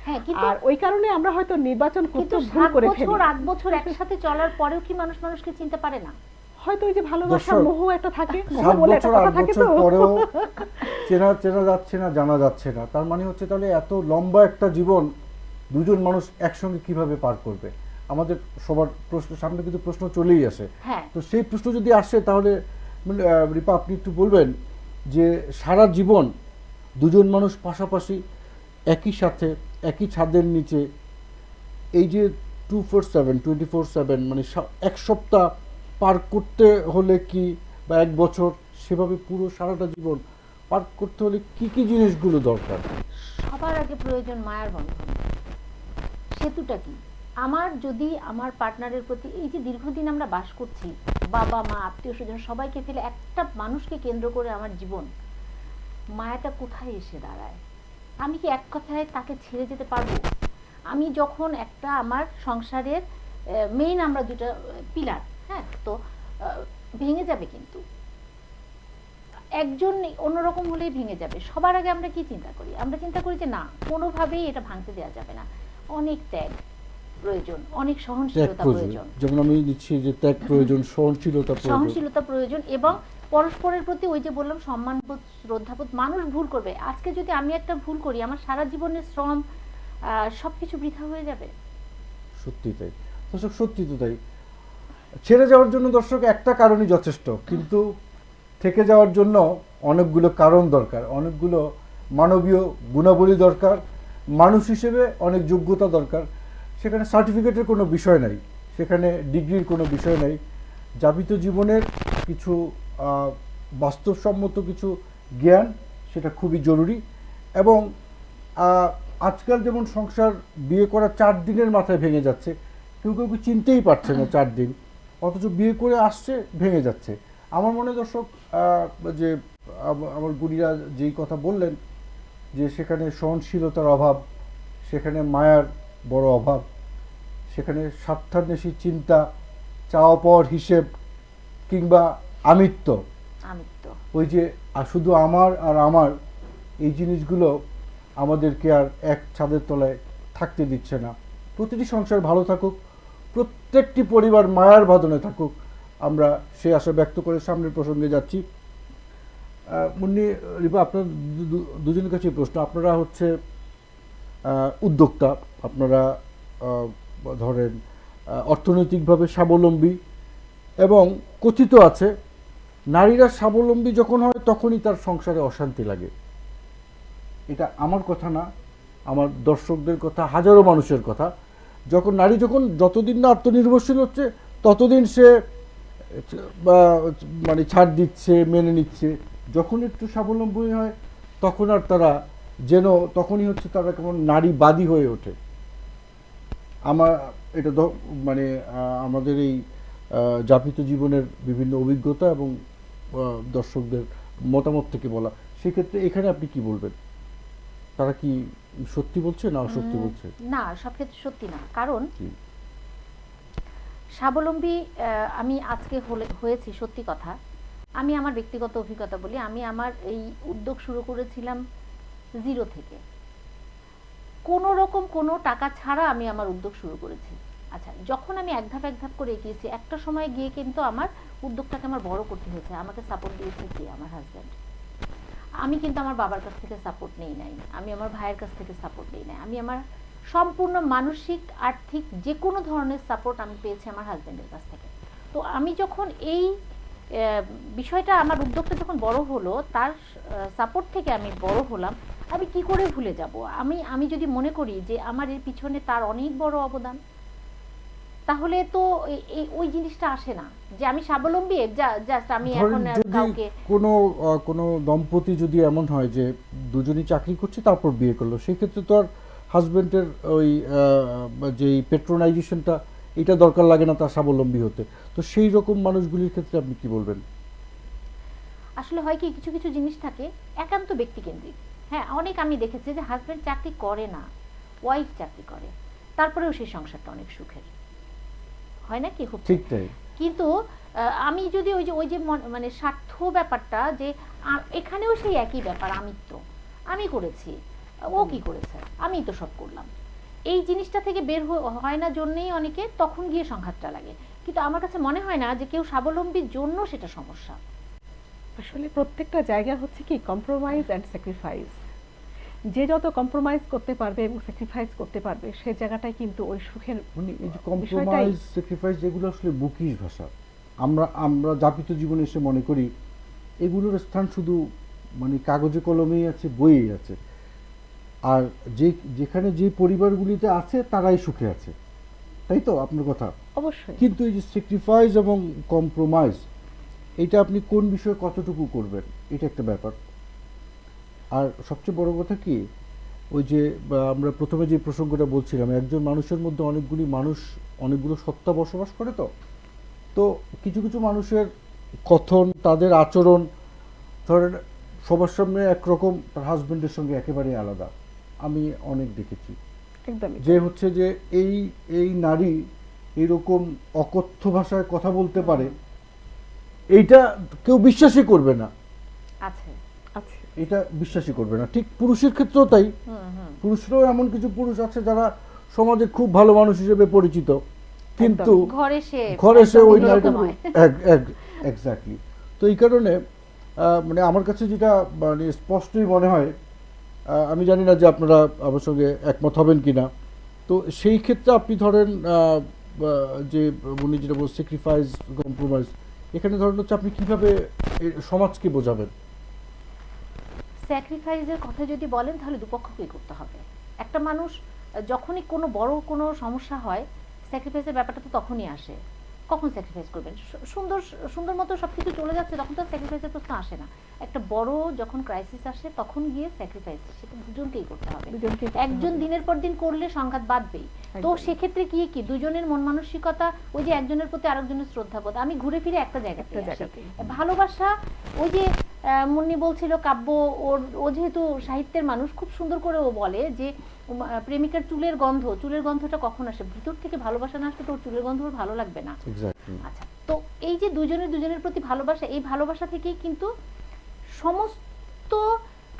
B: হ্যাঁ, কিন্তু
C: আর ওই কারণে আমরা হয়তো নির্বাচন করতে
B: কিন্তু
C: ভুল
B: 7
C: করে
B: বছর
C: ফেলি।
B: 8 বছর একসাথে চলার পরেও কি মানুষ মানুষকে চিনতে পারে না?
C: হয়তো ওই যে ভালোবাসার
A: দর্শক,
C: মোহ একটা থাকে, মোহ
A: 7
C: বলে একটা
A: বছর
C: কথা
A: 8
C: থাকে
A: বছর
C: তো।
A: পরেও চেনা যাচ্ছে না, জানা যাচ্ছে না, তার মানে হচ্ছে তাহলে এত লম্বা একটা জীবন দুজন মানুষ একসঙ্গে কিভাবে পার করবে? আমাদের সবার প্রশ্ন সামনে কিন্তু প্রশ্ন চলেই আসে।
B: হ্যাঁ।
A: তো সেই প্রশ্ন যদি আসে তাহলে রিপা আপনি একটু বলবেন যে সারা জীবন দুজন মানুষ পাশাপাশি একই সাথে একই ছাদের নিচে এই যে 24/7 মানে এক সপ্তাহ পার করতে হলে কি, বা এক বছর, সেভাবে পুরো সারাটা জীবন পার করতে হলে কি কি জিনিসগুলো দরকার?
B: সবার আগে প্রয়োজন মায়ার বন্ধন। সেতুটা কি? আমার যদি আমার পার্টনারের প্রতি, এই যে দীর্ঘদিন আমরা বাস করছি, বাবা মা আত্মীয় স্বজন সবাইকে ফেলে একটা মানুষকে কেন্দ্র করে আমার জীবন, মায়াটা কোথায় এসে দাঁড়ায়? আমি কি এক কথায় তাকে ছেড়ে যেতে পারবো? আমি যখন একটা আমার সংসারের মেইন, আমরা দুটা পিলার, হ্যাঁ, তো ভেঙে যাবে, কিন্তু একজন অন্যরকম হলেই ভেঙে যাবে। সবার আগে আমরা কি চিন্তা করি? আমরা চিন্তা করি যে না, কোনোভাবেই এটা ভাঙতে দেওয়া যাবে না, অনেক ত্যাগ প্রয়োজন, অনেক
A: ত্যাগ
B: সহনশীলতা
A: প্রয়োজন,
B: প্রয়োজন,
A: যেমন আমি দিচ্ছি যে ত্যাগ প্রয়োজন, সহনশীলতা প্রয়োজন।
B: সহনশীলতা প্রয়োজন, এবং পরস্পরের প্রতি ওই যে বললাম সম্মানবোধ, শ্রদ্ধাবোধ। মানুষ ভুল করবে, আজকে যদি আমি একটা ভুল করি, আমার সারা জীবনের শ্রম সবকিছু বৃথা হয়ে যাবে।
A: সত্যি তাই দর্শক, সত্যি তো তাই। ছেড়ে যাওয়ার জন্য দর্শক একটা কারণই যথেষ্ট, কিন্তু থেকে যাওয়ার জন্য অনেকগুলো কারণ দরকার, অনেকগুলো মানবীয় গুণাবলী দরকার, মানুষ হিসেবে অনেক যোগ্যতা দরকার। সেখানে সার্টিফিকেটের কোনো বিষয় নাই, সেখানে ডিগ্রির কোনো বিষয় নাই। যাপিত জীবনের কিছু বাস্তবসম্মত কিছু জ্ঞান, সেটা খুবই জরুরি। এবং আজকাল যেমন সংসার বিয়ে করা 4 দিনের মাথায় ভেঙে যাচ্ছে, কেউ কেউ চিনতেই পারছে না 4 দিন, অথচ বিয়ে করে আসছে ভেঙে যাচ্ছে। আমার মনে হয় দর্শক যে আমার গুণীরা যেই কথা বললেন, যে সেখানে সহনশীলতার অভাব, সেখানে মায়ার বড় অভাব, সেখানে স্বার্থান্বেষী চিন্তা, চাওয়া পাওয়ার হিসেব, কিংবা আমিত্ব, ওই যে শুধু আমার আর আমার, এই জিনিসগুলো আমাদেরকে আর এক ছাদের তলায় থাকতে দিচ্ছে না। প্রতিটি সংসার ভালো থাকুক, প্রত্যেকটি পরিবার মায়ার বাঁধনে থাকুক, আমরা সে আশা ব্যক্ত করে সামনের প্রসঙ্গে যাচ্ছি। মুন্নি, রিপা, আপনার দুজনের কাছে প্রশ্ন। আপনারা হচ্ছে উদ্যোক্তা, আপনারা ধরেন অর্থনৈতিকভাবে স্বাবলম্বী, এবং কথিত আছে নারীরা স্বাবলম্বী যখন হয় তখনই তার সংসারে অশান্তি লাগে। এটা আমার কথা না, আমার দর্শকদের কথা, হাজারো মানুষের কথা। নারী যতদিন না আত্মনির্ভরশীল হচ্ছে ততদিন সে মানে ছাড় দিচ্ছে, মেনে নিচ্ছে। যখন একটু স্বাবলম্বী হয় তখন আর তারা তখনই হচ্ছে তারা কেমন নারীবাদী হয়ে ওঠে। আমার এটা মানে আমাদের এই যাপিত জীবনের বিভিন্ন অভিজ্ঞতা এবং দর্শকদের মতামত থেকে বলা। সেক্ষেত্রে এখানে আপনি কি বলবেন? তারা কি সত্যি বলছে না অসত্যি বলছে?
B: না, সব ক্ষেত্রে সত্যি না। কারণ স্বাবলম্বী আমি আজকে হয়েছি, সত্যি কথা। আমি আমার ব্যক্তিগত অভিজ্ঞতা বলি, আমি আমার এই উদ্যোগ শুরু করেছিলাম 0 থেকে, কোনো রকম কোনো টাকা ছাড়া আমি আমার উদ্যোগ শুরু করেছি। আচ্ছা, যখন আমি এক ধাপ করে এগিয়েছি, একটা সময় গিয়ে কিন্তু আমার উদ্যোগটাকে আমার বড় করতে হয়েছে। আমাকে সাপোর্ট দিয়েছে কি? আমার হাজব্যান্ড। আমি কিন্তু আমার বাবার কাছ থেকে সাপোর্ট নেই নাই, আমি আমার ভাইয়ের কাছ থেকে সাপোর্ট নেই নাই, আমি আমার সম্পূর্ণ মানসিক, আর্থিক যে কোনো ধরনের সাপোর্ট আমি পেয়েছি আমার হাজব্যান্ডের কাছ থেকে। তো আমি যখন এই বিষয়টা, আমার উদ্যোগটা যখন বড় হলো, তার সাপোর্ট থেকে আমি বড় হলাম, আমি কি করে ভুলে যাব? আমি যদি মনে করি যে আমার এর পিছনে তার অনেক বড় অবদান, তাহলে তো ওই জিনিসটা আসে না যে আমি স্বাবলম্বী, জাস্ট আমি এখন
A: ধরেন
B: আর
A: যদি
B: কাউকে।
A: কোনো দম্পতি যদি এমন হয় যে দুজনই চাকরি করছে তারপর বিয়ে করলো, সেই ক্ষেত্রে তো আর হাজবেন্ডের ওই যে পেট্রোনাইজেশনটা এটা দরকার লাগে না তার স্বাবলম্বী হতে। তো সেই রকম মানুষগুলির ক্ষেত্রে আপনি কি বলবেন?
B: আসলে হয় কি, কিছু কিছু জিনিস থাকে একান্ত ব্যক্তিকেন্দ্রিক। হ্যাঁ, অনেক আমি দেখেছি যে হাজবেন্ড চাকরি করে না, ওয়াইফ চাকরি করে, তারপরেও সেই সংসারটা অনেক সুখের হয় না কি? খুব
A: ঠিক তাই।
B: কিন্তু আমি যদি ওই যে মানে স্বার্থ ব্যাপারটা, যে এখানেও সেই একই ব্যাপার, আমি করেছি, ও কি করেছে, আমি তো সব করলাম, এই জিনিসটা থেকে বের হয় না জন্যই অনেকে তখন গিয়ে সংঘাতটা লাগে। কিন্তু আমার কাছে মনে হয় না যে কেউ স্বাবলম্বীর জন্য সেটা সমস্যা।
C: আসলে প্রত্যেকটা জায়গা হচ্ছে কি কম্প্রোমাইজ অ্যান্ড স্যাক্রিফাইস। যে যত কম্প্রোমাইজ করতে পারবে এবং স্যাক্রিফাইস করতে পারবে, সে জায়গাটাই কিন্তু ওই সুখের
A: মানে এই যে
C: বিষয়টাই।
A: কম্প্রোমাইজ স্যাক্রিফাইস এগুলো আসলে বুকিশ ভাষা। আমরা আমরা যাপিত জীবনে এসে মনে করি এগুলোর স্থান শুধু মানে কাগজে কলমেই আছে, বইয়েই আছে। আর যেখানে যে পরিবারগুলিতে আছে তারাই সুখে আছে, তাই তো আপনার কথা?
C: অবশ্যই।
A: কিন্তু এই যে স্যাক্রিফাইস এবং কম্প্রোমাইজ, এটা আপনি কোন বিষয়ে কতটুকু করবেন, এটা একটা ব্যাপার। আর সবচেয়ে বড় কথা কি, ওই যে আমরা প্রথমে যে প্রসঙ্গটা বলছিলাম, একজন মানুষের মধ্যে অনেকগুলি মানুষ, অনেকগুলো সত্তা বসবাস করে। তো তো কিছু কিছু মানুষের কথন, তাদের আচরণ, ধরেন সবার সামনে একরকম, তার হাজবেন্ডের সঙ্গে একেবারেই আলাদা। আমি অনেক দেখেছি
C: একদমই
A: যে হচ্ছে যে এই এই নারী এরকম অকথ্য ভাষায় কথা বলতে পারে, এইটা কেউ বিশ্বাসই করবে না।
B: আছে।
C: আছে।
A: এটা বিশ্বাসই করবে না। ঠিক পুরুষের ক্ষেত্রেও তাই।
B: হুম হুম।
A: পুরুষরাও এমন কিছু পুরুষ আছে যারা সমাজে খুব ভালো মানুষ হিসেবে পরিচিত, কিন্তু
B: ঘরে সে
A: ওই
B: একদম
A: নারীটা
B: এরকম হয়।
A: এক্স্যাক্টলি। তো এই কারণে মানে আমার কাছে যেটা মানে স্পষ্টই মনে হয়, আমি জানি না যে আপনারা আমার সঙ্গে একমত হবেন কিনা। তো সেই ক্ষেত্রে আপনি ধরেন যে উনি যেটা বল স্যাক্রিফাইস, কম্প্রোমাইজ, এখানে ধরেন হচ্ছে আপনি কিভাবে সমাজকে বোঝাবেন?
B: স্যাক্রিফাইসের কথা যদি বলেন, তাহলে দুপক্ষকেই করতে হবে। একটা মানুষ যখনই কোনো বড় কোনো সমস্যা হয়, স্যাক্রিফাইসের ব্যাপারটা তো তখনই আসে। কখন স্যাক্রিফাইস করবেন? সুন্দর সুন্দর মতো সবকিছু চলে যাচ্ছে, তখন তো স্যাক্রিফাইসের প্রশ্ন আসে না। একটা বড় যখন ক্রাইসিস আসে, তখন গিয়ে স্যাক্রিফাইস সেটা দুজনকেই করতে হবে। একজন দিনের পর দিন করলে সংঘাত বাঁধবেই। তো সেক্ষেত্রে কি দুজনের মন মানসিকতা, ওই যে একজনের প্রতি আরেকজনের শ্রদ্ধাবোধ, আমি ঘুরে ফিরে একটা জায়গাতে ভালোবাসা। ওই যে মুন্নি বলছিল কাব্য, ও যেহেতু সাহিত্যের মানুষ, খুব সুন্দর করে ও বলে যে প্রেমিকার চুলের গন্ধটা কখন আসে? ভিতর থেকে ভালোবাসা না আসলে তো ওর চুলের গন্ধ ওর ভালো লাগবে না। আচ্ছা, তো এই যে দুজনের প্রতি ভালোবাসা, এই ভালোবাসা থেকেই কিন্তু সমস্ত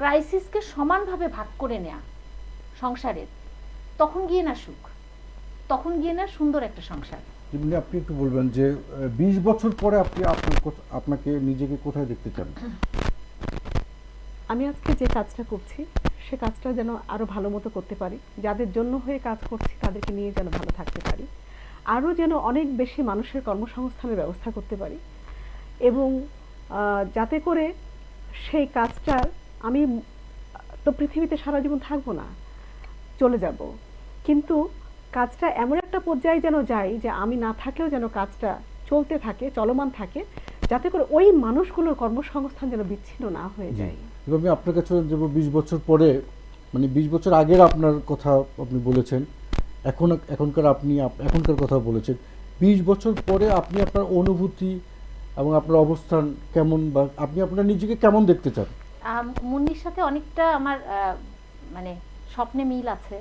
B: ক্রাইসিসকে সমানভাবে ভাগ করে নেয়া সংসারের, তখন গিয়ে না সুখ, তখন গিয়ে না সুন্দর একটা সংসার।
A: যেমনি আপনি একটু বলবেন যে 20 বছর পরে আপনি আপনাকে নিজেকে কোথায় দেখতে চান?
C: আমি আজকে যে কাজটা করছি, সে কাজটা যেন আরো ভালো মতো করতে পারি, যাদের জন্য হয়ে কাজ করছি তাদেরকে নিয়ে যেন ভালো থাকতে পারি, আরো যেন অনেক বেশি মানুষের কর্মসংস্থানের ব্যবস্থা করতে পারি, এবং যাতে করে সেই কাজটার, আমি তো পৃথিবীতে সারা জীবন থাকবো না, চলে যাব, কিন্তু কাজটা এমন একটা পর্যায়ে যেন যাই যে আমি না থাকলেও যেন কাজটা চলতে থাকে, চলমান থাকে, যাতে করে ওই মানুষগুলোর কর্মসংস্থান যেন বিচ্ছিন্ন না হয়ে যায়।
A: আমি আপনার কাছে যাব 20 বছর পরে, মানে 20 বছর আগের আপনার কথা আপনি বলেছেন, এখনকার কথা বলেছেন। 20 বছর পরে আপনি আপনার অনুভূতি এবং আপনার অবস্থান কেমন, বা আপনি আপনার নিজেকে কেমন দেখতে চান?
B: মুন্নির সাথে অনেকটা আমার মানে স্বপ্নে মিল আছে।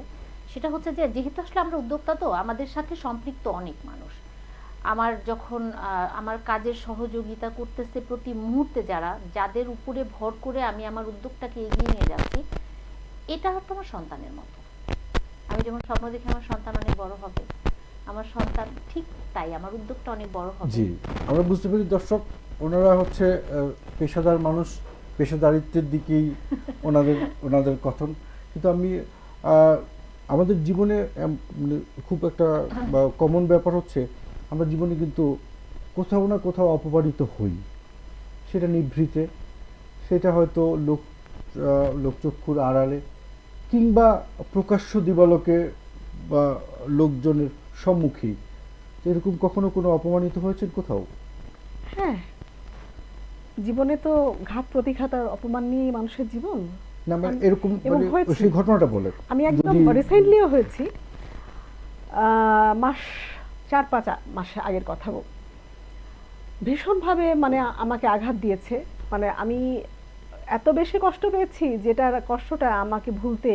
B: সেটা হচ্ছে যে যেহেতু আসলে আমরা উদ্যোক্তা, তো আমাদের সাথে সম্পৃক্ত অনেক মানুষ। আমার যখন আমার কাজের সহযোগিতা করতেছে প্রতি মুহূর্তে যাদের উপরে ভর করে আমি আমার উদ্যোগটাকে এগিয়ে নিয়ে যাচ্ছি, এটা হচ্ছে আমার সন্তানের মতো। আমি যেমন স্বপ্ন দেখি আমার সন্তান অনেক বড় হবে, আমার সন্তান ঠিক তাই আমার উদ্যোগটা অনেক বড় হবে।
A: জি, আমরা বুঝতে পারি দর্শক, ওনারা হচ্ছে পেশাদার মানুষ, পেশাদারিত্বের দিকেই ওনাদের কথন। কিন্তু আমি আমাদের জীবনে মানে খুব একটা কমন ব্যাপার হচ্ছে, আমরা জীবনে কিন্তু কোথাও না কোথাও অপমানিত হই, সেটা নিভৃতে, সেটা হয়তো লোকচক্ষুর আড়ালে, কিংবা প্রকাশ্য দিবালোকে বা লোকজনের সম্মুখে। এরকম কখনো কোনো অপমানিত হয়েছেন কোথাও?
C: হ্যাঁ, জীবনে তো ঘাত প্রতিঘাত আর অপমান নিয়েই মানুষের জীবন।
A: না মানে এরকম
C: এবং
A: মানে
C: হয়েছে।
A: সেই ঘটনাটা বলেন
C: আমি একদম
A: যদি।
C: রিসেন্টলিও হয়েছি, মাস 4-5 মাস আগের কথা। ভীষণভাবে মানে আমাকে আঘাত দিয়েছে। মানে আমি এত বেশি কষ্ট পেয়েছি, যেটার কষ্টটা আমাকে ভুলতে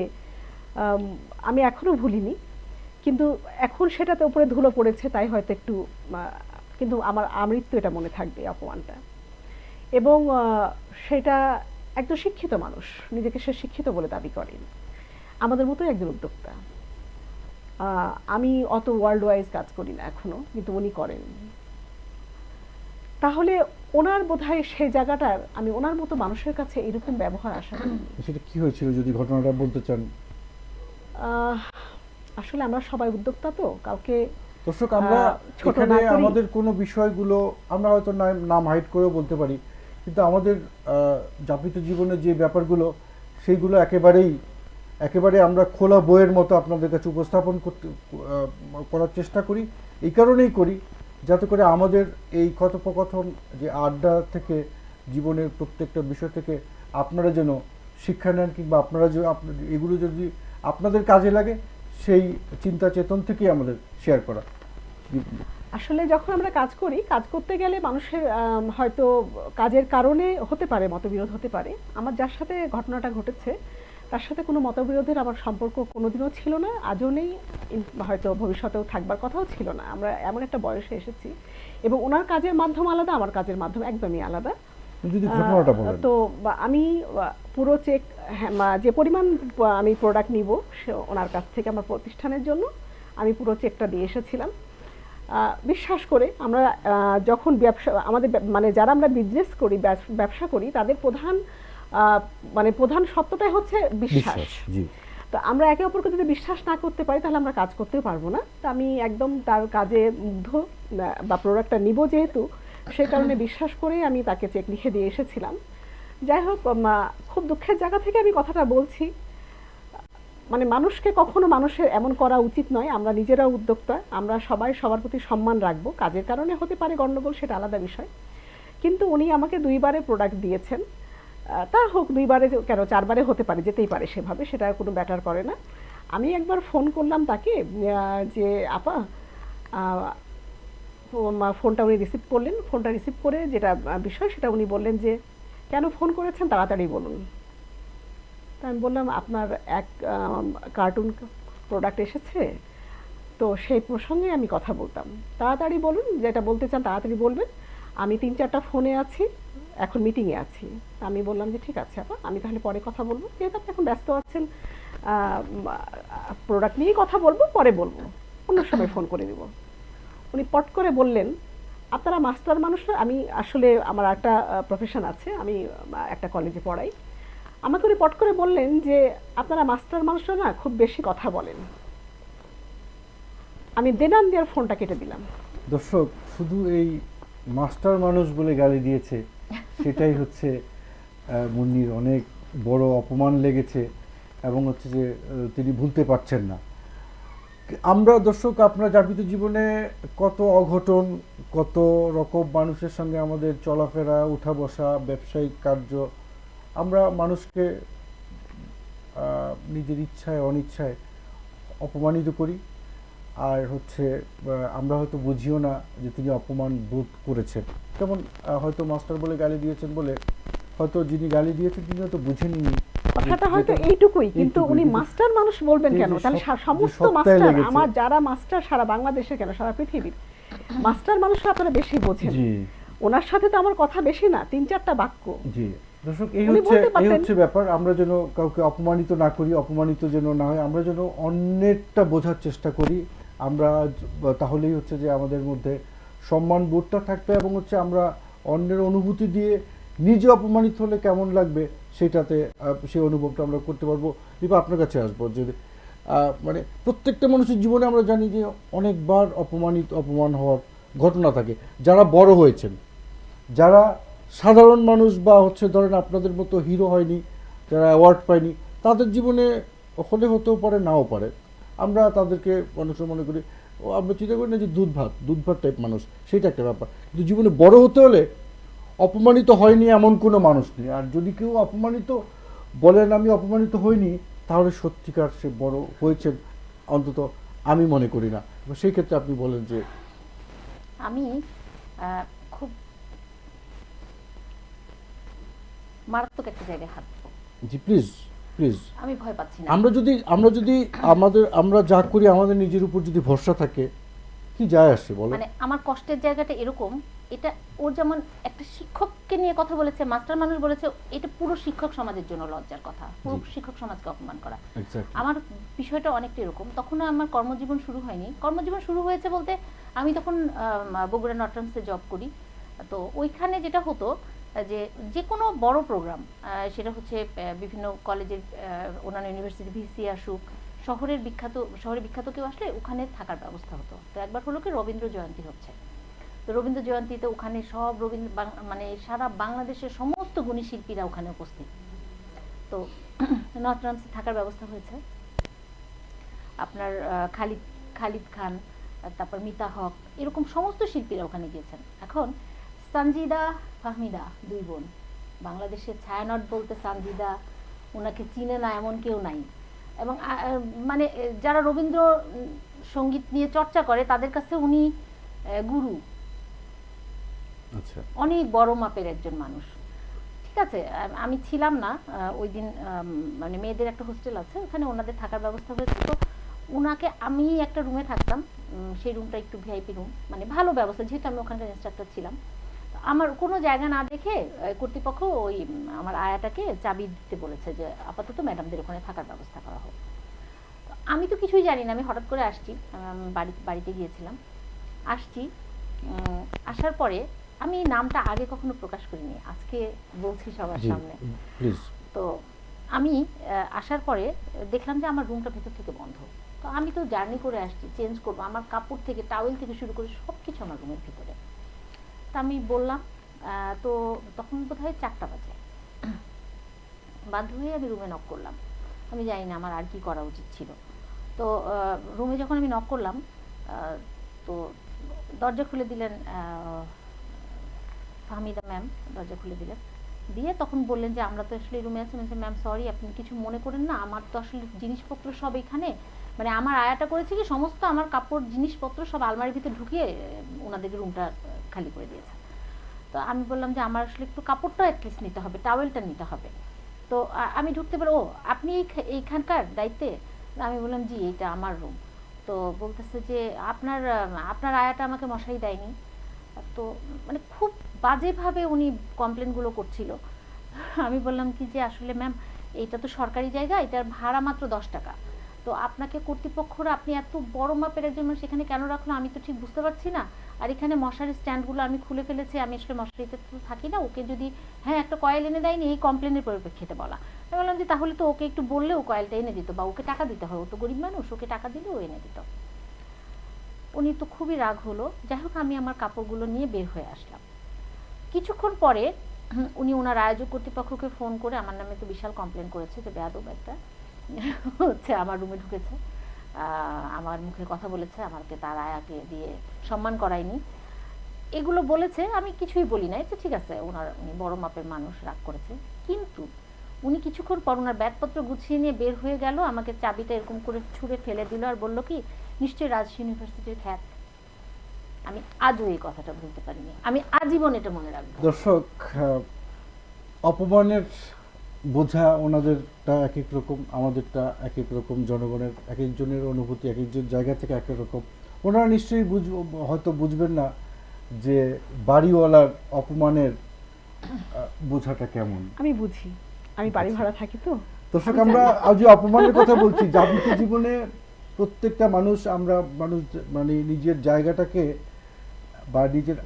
C: আমি এখনো ভুলিনি। কিন্তু এখন সেটাতে উপরে ধুলো পড়েছে, তাই হয়তো একটু কিন্তু আমার আমৃত্যু এটা মনে থাকবে, অপমানটা। এবং সেটা একজন শিক্ষিত মানুষ, নিজেকে সে শিক্ষিত বলে দাবি করেন, আমাদের মতোই একজন উদ্যোক্তা। আমি অত ওয়ার্ল্ড ওয়াইজ কাজ করি না এখনো, কিন্তু উনি করেন। তাহলে ওনার বোধহয় সেই জায়গাটার, আমি ওনার মতো মানুষের কাছে এরকম ব্যবহার আশা করিনি।
A: সেটা কি হয়েছিল যদি ঘটনাটা বলতে চান?
C: আসলে আমরা সবাই উদ্যোক্তা, তো কাউকে
A: দর্শক, আমরা
C: ছোট
A: এখানে
C: না করি।
A: আমাদের কোনো বিষয়গুলো আমরা হয়তো নাম হাইড করেও বলতে পারি, কিন্তু আমাদের যাপিত জীবনের যে ব্যাপারগুলো, সেইগুলো একেবারে আমরা খোলা বইয়ের মতো আপনাদের কাছে উপস্থাপন করার চেষ্টা করি। এই কারণেই করি যাতে করে আমাদের এই কথোপকথন, যে আড্ডা থেকে, জীবনের প্রত্যেকটা বিষয় থেকে আপনারা যেন শিক্ষা নেন, কিংবা আপনারা যে এগুলো যদি আপনাদের কাজে লাগে, সেই চিন্তা চেতন থেকেই আমাদের শেয়ার করা।
C: আসলে যখন আমরা কাজ করি, কাজ করতে গেলে মানুষের হয়তো কাজের কারণে হতে পারে, মতবিরোধ হতে পারে। আমার যার সাথে ঘটনাটা ঘটেছে তার সাথে কোনো মতবিরোধের আমার সম্পর্ক কোনোদিনও ছিল না, আজও নেই, হয়তো ভবিষ্যতেও থাকবার কথাও ছিল না। আমরা এমন একটা বয়সে এসেছি, এবং ওনার কাজের মাধ্যম আলাদা, আমার কাজের মাধ্যম একদমই আলাদা।
A: যদি ঘটনাটা বলেন।
C: তো আমি পুরো চেক, যে পরিমাণ আমি প্রোডাক্ট নিব ওনার কাছ থেকে আমার প্রতিষ্ঠানের জন্য, আমি পুরো চেকটা দিয়ে এসেছিলাম। বিশ্বাস করে আমরা যখন ব্যবসা, আমাদের মানে যারা আমরা বিজনেস করি, ব্যবসা করি, তাদের প্রধান সত্যটাই হচ্ছে বিশ্বাস। তো আমরা একে অপরকে যদি বিশ্বাস না করতে পারি, তাহলে আমরা কাজ করতেও পারবো না। তো আমি একদম তার কাজে মুগ্ধ, বা প্রোডাক্টটা নিব যেহেতু, সে কারণে বিশ্বাস করে আমি তাকে চেক লিখে দিয়ে এসেছিলাম। যাই হোক, খুব দুঃখের জায়গা থেকে আমি কথাটা বলছি, মানে মানুষকে কখনো মানুষের এমন করা উচিত নয়। আমরা নিজেরাও উদ্যোক্তা, আমরা সবাই সবার প্রতি সম্মান রাখবো। কাজের কারণে হতে পারে গণ্ডগোল, সেটা আলাদা বিষয়। কিন্তু উনি আমাকে 2 বারে প্রোডাক্ট দিয়েছেন, তা হোক 2 বারে কেন 4 বারে হতে পারে, যেতেই পারে সেভাবে, সেটা কোনো ব্যাটার করে না। আমি একবার ফোন করলাম তাকে, যে আপা, ফোনটা উনি রিসিভ করলেন। ফোনটা রিসিভ করে যেটা বিষয় সেটা উনি বললেন যে, কেন ফোন করেছেন, তাড়াতাড়ি বলুন। তা আমি বললাম, আপনার এক কার্টুন প্রোডাক্ট এসেছে, তো সেই প্রসঙ্গে আমি কথা বলতাম। তাড়াতাড়ি বলুন, যেটা বলতে চান তাড়াতাড়ি বলবেন, আমি 3-4টা ফোনে আছি, এখন মিটিংয়ে আছি। আমি বললাম যে ঠিক আছে আপা, আমি তাহলে পরে কথা বলবো, যেহেতু আপনি এখন ব্যস্ত আছেন, প্রোডাক্ট নিয়েই কথা বলবো, পরে বলবো, অন্য সময় ফোন করে দিব। উনি পট করে বললেন, আপনারা মাস্টার মানুষরা, আমি আসলে আমার একটা প্রফেশন আছে, আমি একটা কলেজে পড়াই। আমাকে উনি পট করে বললেন যে, আপনারা মাস্টার মানুষরা না খুব বেশি কথা বলেন। আমি দেনান দেওয়ার ফোনটা কেটে দিলাম।
A: দর্শক, শুধু এই মাস্টার মানুষ বলে গালি দিয়েছে, সেটাই হচ্ছে মুন্নির অনেক বড় অপমান লেগেছে, এবং হচ্ছে যে তিনি ভুলতে পারছেন না। আমরা দর্শক, আপনার যাপিত জীবনে কত অঘটন, কত রকম মানুষের সঙ্গে আমাদের চলাফেরা, উঠা বসা, ব্যবসায়িক কার্য, আমরা মানুষকে নিজের ইচ্ছায় অনিচ্ছায় অপমানিত করি। আর হচ্ছে আমরা হয়তো বুঝিও না যে তিনি অপমান বোধ করেছেন। যেমন হয়তো মাস্টার বলে গালি দিয়েছেন বলে হয়তো যিনি গালি দিয়েছেন তিনি হয়তো বুঝেননি।
C: কথাটা হয়তো এইটুকুই, কিন্তু উনি মাস্টার মানুষ বলবেন কেন? তাহলে সমস্ত মাস্টার, আমার যারা মাস্টার সারা বাংলাদেশে কেন, সারা পৃথিবীর মাস্টার মানুষরা আপনারা বেশি বোঝেন। ওনার সাথে তো আমার কথা বেশি না, 3-4টা বাক্য।
A: জি দর্শক, এই হচ্ছে ব্যাপার। আমরা যেন কাউকে অপমানিত না করি, অপমানিত যেন না হয়, আমরা যেন অন্যেরটা বোঝার চেষ্টা করি। আমরা তাহলেই হচ্ছে যে আমাদের মধ্যে সম্মান বোধটা থাকবে, এবং হচ্ছে আমরা অন্যের অনুভূতি দিয়ে নিজে অপমানিত হলে কেমন লাগবে সেটাতে সেই অনুভবটা আমরা করতে পারবো। দীপা, আপনার কাছে আসবো যে মানে প্রত্যেকটা মানুষের জীবনে আমরা জানি যে অনেকবার অপমান হওয়ার ঘটনা থাকে, যারা বড় হয়েছেন, যারা সাধারণ মানুষ বা ধরেন আপনাদের মতো হিরো হয়নি, যারা অ্যাওয়ার্ড পায়নি, তাদের জীবনে হলে হতেও পারে, নাও পারে। আমরা তাদেরকে মানুষ মনে করি, আমরা চিন্তা করি না যে দুধ ভাত টাইপ মানুষ, সেটা একটা ব্যাপার। কিন্তু জীবনে বড় হতে হলে অপমানিত হয়নি এমন কোনো মানুষ নেই। আর যদি কেউ অপমানিত বলেন আমি অপমানিত হইনি, তাহলে সত্যিকার সে বড় হয়েছেন, অন্তত আমি মনে করি না। সেই ক্ষেত্রে আপনি বলেন যে
B: আমি খুব মারাত্মক একটা জায়গায় হাত দেবো।
A: জি প্লিজ প্লিজ।
B: আমি ভয় পাচ্ছি না।
A: আমরা যা করি আমাদের নিজের উপর যদি ভরসা থাকে, কি যায় আসে বলো?
B: মানে আমার কষ্টের জায়গাটা এরকম, এটা ওর যেমন একটা শিক্ষককে নিয়ে কথা বলেছে, মাস্টার মানুষ বলেছে, এটা পুরো শিক্ষক সমাজের জন্য লজ্জার কথা, পুরো শিক্ষক সমাজকে অপমান করা। আমার বিষয়টা অনেকটা এরকম। তখন আমার কর্মজীবন শুরু হয়নি। কর্মজীবন শুরু হয়েছে বলতে আমি তখন বগুড়া নটরামসে জব করি। তো ওইখানে যেটা হতো যে যে কোনো বড় প্রোগ্রাম, সেটা হচ্ছে বিভিন্ন কলেজের অন্যান্য ইউনিভার্সিটি ভিসি আসুক, শহরে বিখ্যাত কেউ আসলে ওখানে থাকার ব্যবস্থা হতো। তো একবার হলো কি রবীন্দ্র জয়ন্তী হচ্ছে, তো রবীন্দ্র জয়ন্তীতে ওখানে সব মানে সারা বাংলাদেশের সমস্ত গুণী শিল্পীরা ওখানে উপস্থিত। তো নটরামসে থাকার ব্যবস্থা হয়েছে। আপনার খালিদ খান, তারপর মিতা হক, এরকম সমস্ত শিল্পীরা ওখানে গিয়েছেন। এখন সানজিদা ফাহমিদা, দুই বোন, বাংলাদেশের ছায়ানট বলতে সানজিদা, ওনাকে চিনে না এমন কেউ নাই। এবং মানে যারা রবীন্দ্র সঙ্গীত নিয়ে চর্চা করে তাদের কাছে উনি গুরু।
A: আচ্ছা,
B: অনেক বড় মাপের একজন মানুষ। ঠিক আছে, আমি ছিলাম না ওই দিন, মানে মেয়েদের একটা হোস্টেল আছে ওখানে, ওনাদের থাকার ব্যবস্থা হয়েছে। তো ওনাকে, আমি একটা রুমে থাকতাম, সেই রুমটা একটু ভিআইপি রুম, মানে ভালো ব্যবস্থা, যেহেতু আমি ওখানকার ইনস্ট্রাক্টর ছিলাম। আমার কোনো জায়গা না দেখে কর্তৃপক্ষ ওই আমার আয়াটাকে চাবি দিতে বলেছে যে আপাতত ম্যাডামদের ওখানে থাকার ব্যবস্থা করা হোক। আমি তো কিছুই জানি না, আমি হঠাৎ করে আসছি, বাড়িতে গিয়েছিলাম, আসছি, আসার পরে আমি নামটা আগে কখনো প্রকাশ করিনি, আজকে বলছি সবার সামনে। তো আমি আসার পরে দেখলাম যে আমার রুমটা ভেতর থেকে বন্ধ। তো আমি তো জার্নি করে আসছি, চেঞ্জ করবো, আমার কাপড় থেকে টাওয়েল থেকে শুরু করে সব কিছু আমার রুমের ভিতরে। তা আমি বললাম, তো তখন বোধহয় 4টা বাজে, বাধ্য হয়ে আমি রুমে নক করলাম। আমি জানি না আমার আর কি করা উচিত ছিল। তো রুমে যখন আমি নক করলাম, তো দরজা খুলে দিলেন ফাহমিদা ম্যাম, দরজা খুলে দিলেন, দিয়ে তখন বললেন যে আমরা তো আসলে রুমে আছি। বলছে ম্যাম সরি, আপনি কিছু মনে করেন না, আমার তো আসলে জিনিসপত্র সব এখানে, মানে আমার আয়াটা করেছে কি সমস্ত আমার কাপড় জিনিসপত্র সব আলমারির ভিতরে ঢুকিয়ে ওনাদেরকে রুমটা খালি করে দিয়েছে। তো আমি বললাম যে আমার আসলে একটু কাপড়টা অ্যাটলিস্ট নিতে হবে, টাওয়েলটা নিতে হবে। তো আমি ঢুকতে পারি, ও আপনি এইখানকার দায়িত্বে? আমি বললাম জি, এইটা আমার রুম। তো বলতেছে যে আপনার আয়াটা আমাকে মশারি দেয়নি। তো মানে খুব বাজেভাবে উনি কমপ্লেনগুলো করছিল। আমি বললাম কি যে আসলে ম্যাম এইটা তো সরকারি জায়গা, এটার ভাড়া মাত্র 10 টাকা। তো আপনাকে কর্তৃপক্ষরা, আপনি এত বড় মাপের একজন মানুষ এখানে কেন রাখলো আমি তো ঠিক বুঝতে পারছি না। আর এখানে মশারির স্ট্যান্ডগুলো আমি খুলে ফেলেছি, আমি আসলে মশারিতে তো থাকি না, ওকে যদি হ্যাঁ একটা কয়েল এনে দেয়নি, এই কমপ্লেনের পরিপ্রেক্ষিতে বলা। আমি বললাম যে তাহলে তো ওকে একটু বললে ও কয়েলটা এনে দিত, বা ওকে টাকা দিতে হয়, ও তো গরিব মানুষ, ওকে টাকা দিলে ও এনে দিত। উনি তো খুবই রাগ হলো। যাই হোক, আমি আমার কাপড়গুলো নিয়ে বের হয়ে আসলাম। কিছুক্ষণ পরে উনি ওনার আয়োজক কর্তৃপক্ষকে ফোন করে আমার নামে তো বিশাল কমপ্লেন করেছে যে বেয়াদব একটা হচ্ছে আমার রুমে ঢুকেছে, আমার মুখে কথা বলেছে, আমাকে তার আয়াকে দিয়ে সম্মান করায়নি, এগুলো বলেছে। আমি কিছুই বলি নাই, যে ঠিক আছে উনি বড় মাপের মানুষ, রাগ করেছে। কিন্তু উনি কিছুক্ষণ পর ওনার ব্যাগপত্র গুছিয়ে নিয়ে বের হয়ে গেল, আমাকে চাবিটা এরকম করে ছুঁড়ে ফেলে দিল আর বলল কি নিশ্চয়ই রাজশাহী ইউনিভার্সিটির খ্যাত। আমি আজও এই কথাটা ভুলতে পারিনি, আমি আজীবন এটা মনে রাখবো।
A: দর্শক, অপমানের বোঝা ওনাদেরটা এক এক রকম, আমাদেরটা এক এক রকম, জনগণের এক একজনের অনুভূতি এক একজন জায়গা থেকে এক এক রকম। ওনারা নিশ্চয়ই হয়তো বুঝবেন না যে বাড়িওয়ালার অপমানের বোঝাটা কেমন।
C: আমি বুঝি, আমি বাড়ি ভাড়া থাকি তো।
A: দর্শক, আমরা আজ অপমানের কথা বলছি। যাপিত জীবনে প্রত্যেকটা মানুষ, আমরা মানুষ মানে নিজের জায়গাটাকে বা নিজের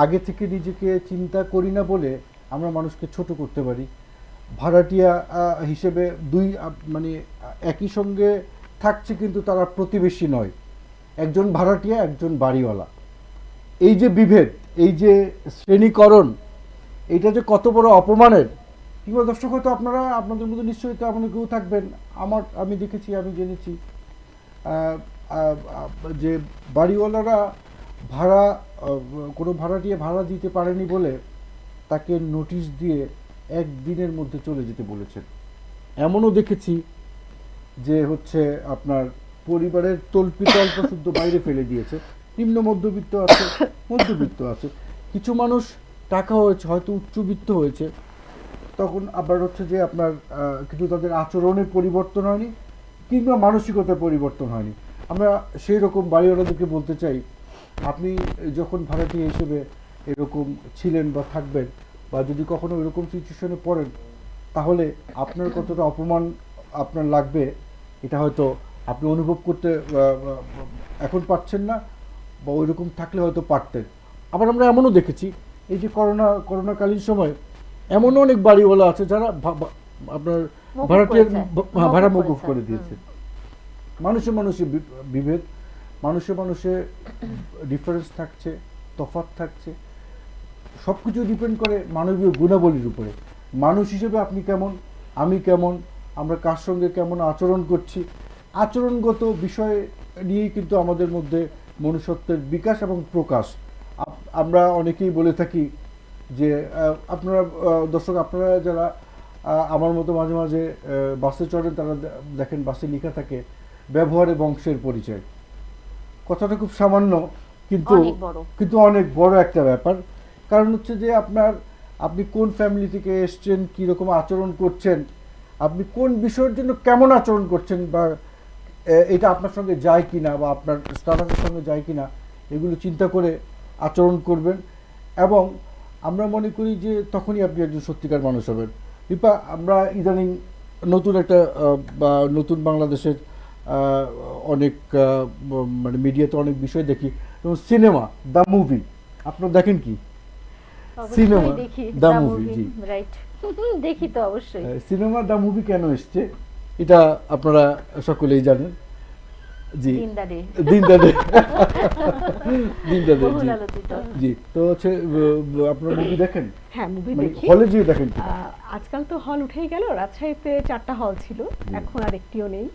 A: আগে থেকে নিজেকে চিন্তা করি না বলে আমরা মানুষকে ছোট করতে পারি। ভাড়াটিয়া হিসেবে দুই মানে একই সঙ্গে থাকছে কিন্তু তারা প্রতিবেশী নয়, একজন ভাড়াটিয়া একজন বাড়িওয়ালা। এই যে বিভেদ, এই যে শ্রেণীকরণ, এইটা যে কত বড় অপমানের, কিংবা দর্শক হয়তো আপনারা আপনাদের মধ্যে নিশ্চয়ই তো এমন কেউ থাকবেন, আমি দেখেছি, আমি জেনেছি যে বাড়িওয়ালারা ভাড়া কোনো ভাড়াটিয়ে ভাড়া দিতে পারেনি বলে তাকে নোটিশ দিয়ে একদিনের মধ্যে চলে যেতে বলেছেন। এমনও দেখেছি যে হচ্ছে আপনার পরিবারের তল্পিতল্প শুদ্ধ বাইরে ফেলে দিয়েছে। নিম্ন মধ্যবিত্ত আছে, মধ্যবিত্ত আছে, কিছু মানুষ টাকা হয়েছে, হয়তো উচ্চবিত্ত হয়েছে, তখন আবার হচ্ছে যে আপনার কিন্তু তাদের আচরণের পরিবর্তন হয়নি কিংবা মানসিকতার পরিবর্তন হয়নি। আমরা সেই রকম বাড়িওয়ালাদেরকে বলতে চাই, আপনি যখন ভাড়াটিয়া হিসেবে এরকম ছিলেন বা থাকবেন, বা যদি কখনো এরকম সিচুয়েশনে পড়েন, তাহলে আপনার কতটা অপমান আপনার লাগবে এটা হয়তো আপনি অনুভব করতে এখন পারছেন না, বা ওইরকম থাকলে হয়তো পারতেন। আবার আমরা এমনও দেখেছি, এই যে করোনাকালীন সময় এমনও অনেক বাড়িওয়ালা আছে যারা আপনার ভাড়াটিয়ার ভাড়া মওকুফ করে দিয়েছে। মানুষে মানুষে বিভেদ, মানুষে মানুষে ডিফারেন্স থাকছে, তফাৎ থাকছে, সব কিছু ডিপেন্ড করে মানবীয় গুণাবলীর উপরে। মানুষ হিসেবে আপনি কেমন, আমি কেমন, আমরা কার সঙ্গে কেমন আচরণ করছি, আচরণগত বিষয় নিয়েই কিন্তু আমাদের মধ্যে মনুষ্যত্বের বিকাশ এবং প্রকাশ। আমরা অনেকেই বলে থাকি যে আপনারা দর্শক, আপনারা যারা আমার মতো মাঝে মাঝে বাসে চড়েন, তারা দেখেন বাসে লেখা থাকে ব্যবহারে বংশের পরিচয়। কথাটা খুব সামান্য, কিন্তু কিন্তু অনেক বড় একটা ব্যাপার। কারণ হচ্ছে যে আপনি কোন ফ্যামিলি থেকে এসছেন, কীরকম আচরণ করছেন, আপনি কোন বিষয়ের জন্য কেমন আচরণ করছেন, বা এটা আপনার সঙ্গে যায় কিনা বা আপনার স্ট্যাটাসের সঙ্গে যায় কিনা, এগুলো চিন্তা করে আচরণ করবেন। এবং আমরা মনে করি যে তখনই আপনি একজন সত্যিকার মানুষ হবেন। রিপা, আমরা ইদানিং নতুন একটা বা নতুন বাংলাদেশের অনেক মানে মিডিয়াতে অনেক বিষয় দেখি, যেমন সিনেমা দ্য মুভি, আপনারা দেখেন কি? Cinema the movie, G
B: right, দেখি তো অবশ্যই।
A: সিনেমা দ্য মুভি কেন এসছে এটা আপনারা সকলেই জানেন। জি, দিন দা ডে জি। তো হচ্ছে আপনারা মুভি দেখেন?
C: হ্যাঁ, মুভি দেখি।
A: হলে গিয়ে দেখেন?
C: আজকাল তো হল উঠেই গেল, রাজশাহীতে 4টা হল ছিল, এখন আর একটিও নেই।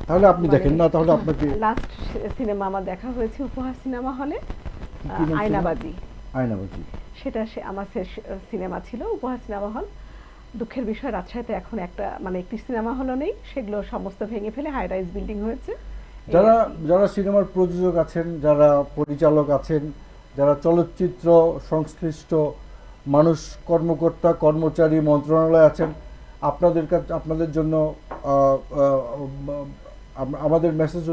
A: তাহলে আপনি দেখেন না? তাহলে আপনাকে
C: লাস্ট সিনেমা আমার দেখা হয়েছে উপহার সিনেমা হলে, আয়নাবাজি। সেটা আমার শেষ সিনেমা ছিল উপহার সিনেমা হল। দুঃখের বিষয়, রাজশাহীতে এখন একটি সিনেমা হলও নেই, সেগুলো সমস্ত ভেঙে ফেলে হাই রাইজ বিল্ডিং হয়েছে।
A: যারা সিনেমার প্রযোজক আছেন, যারা পরিচালক আছেন, যারা চলচ্চিত্র সংশ্লিষ্ট মানুষ, কর্মকর্তা কর্মচারী মন্ত্রণালয় আছেন, আপনাদের জন্য আমাদের মেসেজ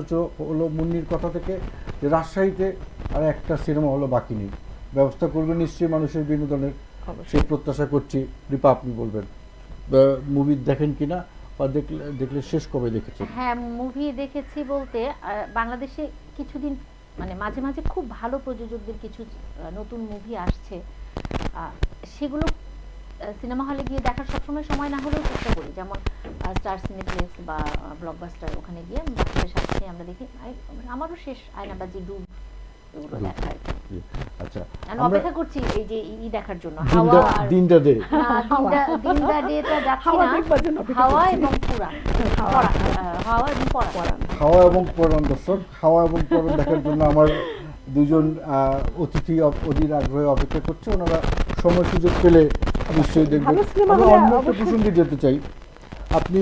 A: হলো মুন্নির কথা থেকে, যে রাজশাহীতে আর একটা সিনেমা হলো বাকি নেই, ব্যবস্থা করবেন নিশ্চয়ই মানুষের বিনোদনের, সেই প্রত্যাশা করছি। রিপা, আপনি বলবেন মুভি দেখেন কিনা, বা দেখলে শেষ কবে দেখেছেন?
B: হ্যাঁ, মুভি দেখেছি বলতে বাংলাদেশে কিছুদিন মানে মাঝে মাঝে খুব ভালো প্রযোজকদের কিছু নতুন মুভি আসছে, সেগুলো সিনেমা হলে গিয়ে দেখার সবসময় সময় না হলেও চেষ্টা করি। যেমন স্টার সিনেপ্লেক্স বা ব্লকবাস্টার, ওখানে গিয়ে বাচ্চাদের সাথে আমরা দেখি। আমারও শেষ আয়নাবাজি, ডুব, এগুলো দেখা আর কি।
A: আচ্ছা,
B: আমি অপেক্ষা করছি এই যে দেখার জন্য, হাওয়া আর
A: দিনটা ডে।
B: দিনটা ডেটা যাচ্ছি না, হাওয়া এবং পুরাণ, হাওয়া এবং পরাণ।
A: হাওয়া এবং পরাণ দর্শক, হাওয়া এবং পরাণ দেখার জন্য আমার দুজন অতিথি অধীর আগ্রহে অপেক্ষা করছে। ওনারা সময় সুযোগ পেলে নিশ্চয়ই দেখবেন। আমি অন্য একটা প্রসঙ্গে যেতে চাই। আপনি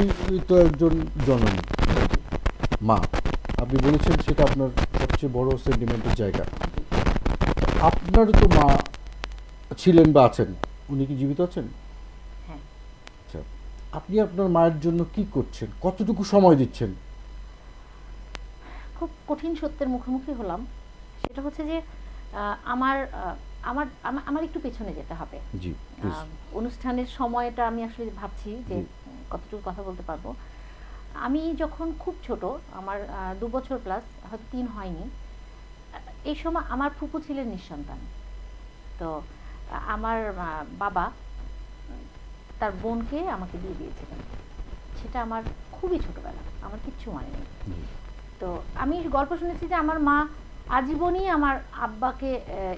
A: তো একজন জননী, মা, আপনি বলেছেন সেটা আপনার সবচেয়ে বড় সেন্টিমেন্টের জায়গা। আপনারও তো মা ছিলেন বা আছেন, উনি কি জীবিত আছেন?
B: হ্যাঁ।
A: আচ্ছা, আপনি আপনার মায়ের জন্য কি করছেন, কতটুকু সময় দিচ্ছেন?
B: খুব কঠিন সত্যের মুখোমুখি হলাম। সেটা হচ্ছে যে আমার আমার আমার একটু পেছনে যেতে হবে।
A: জি,
B: অনুষ্ঠানের সময়টা আমি আসলে ভাবছি যে কতটুকু কথা বলতে পারবো। আমি যখন খুব ছোট, আমার 2 বছর প্লাস, হয়তো 3 হয়নি, এই সময় আমার ফুপু ছিলেন নিঃসন্তান। তো আমার বাবা তার বোনকে আমাকে দিয়ে দিয়েছিলেন। সেটা আমার খুবই ছোটবেলা, আমার কিচ্ছু মনে নেই। তো আমি গল্প শুনেছি যে আমার মা আজীবনই আমার আব্বাকে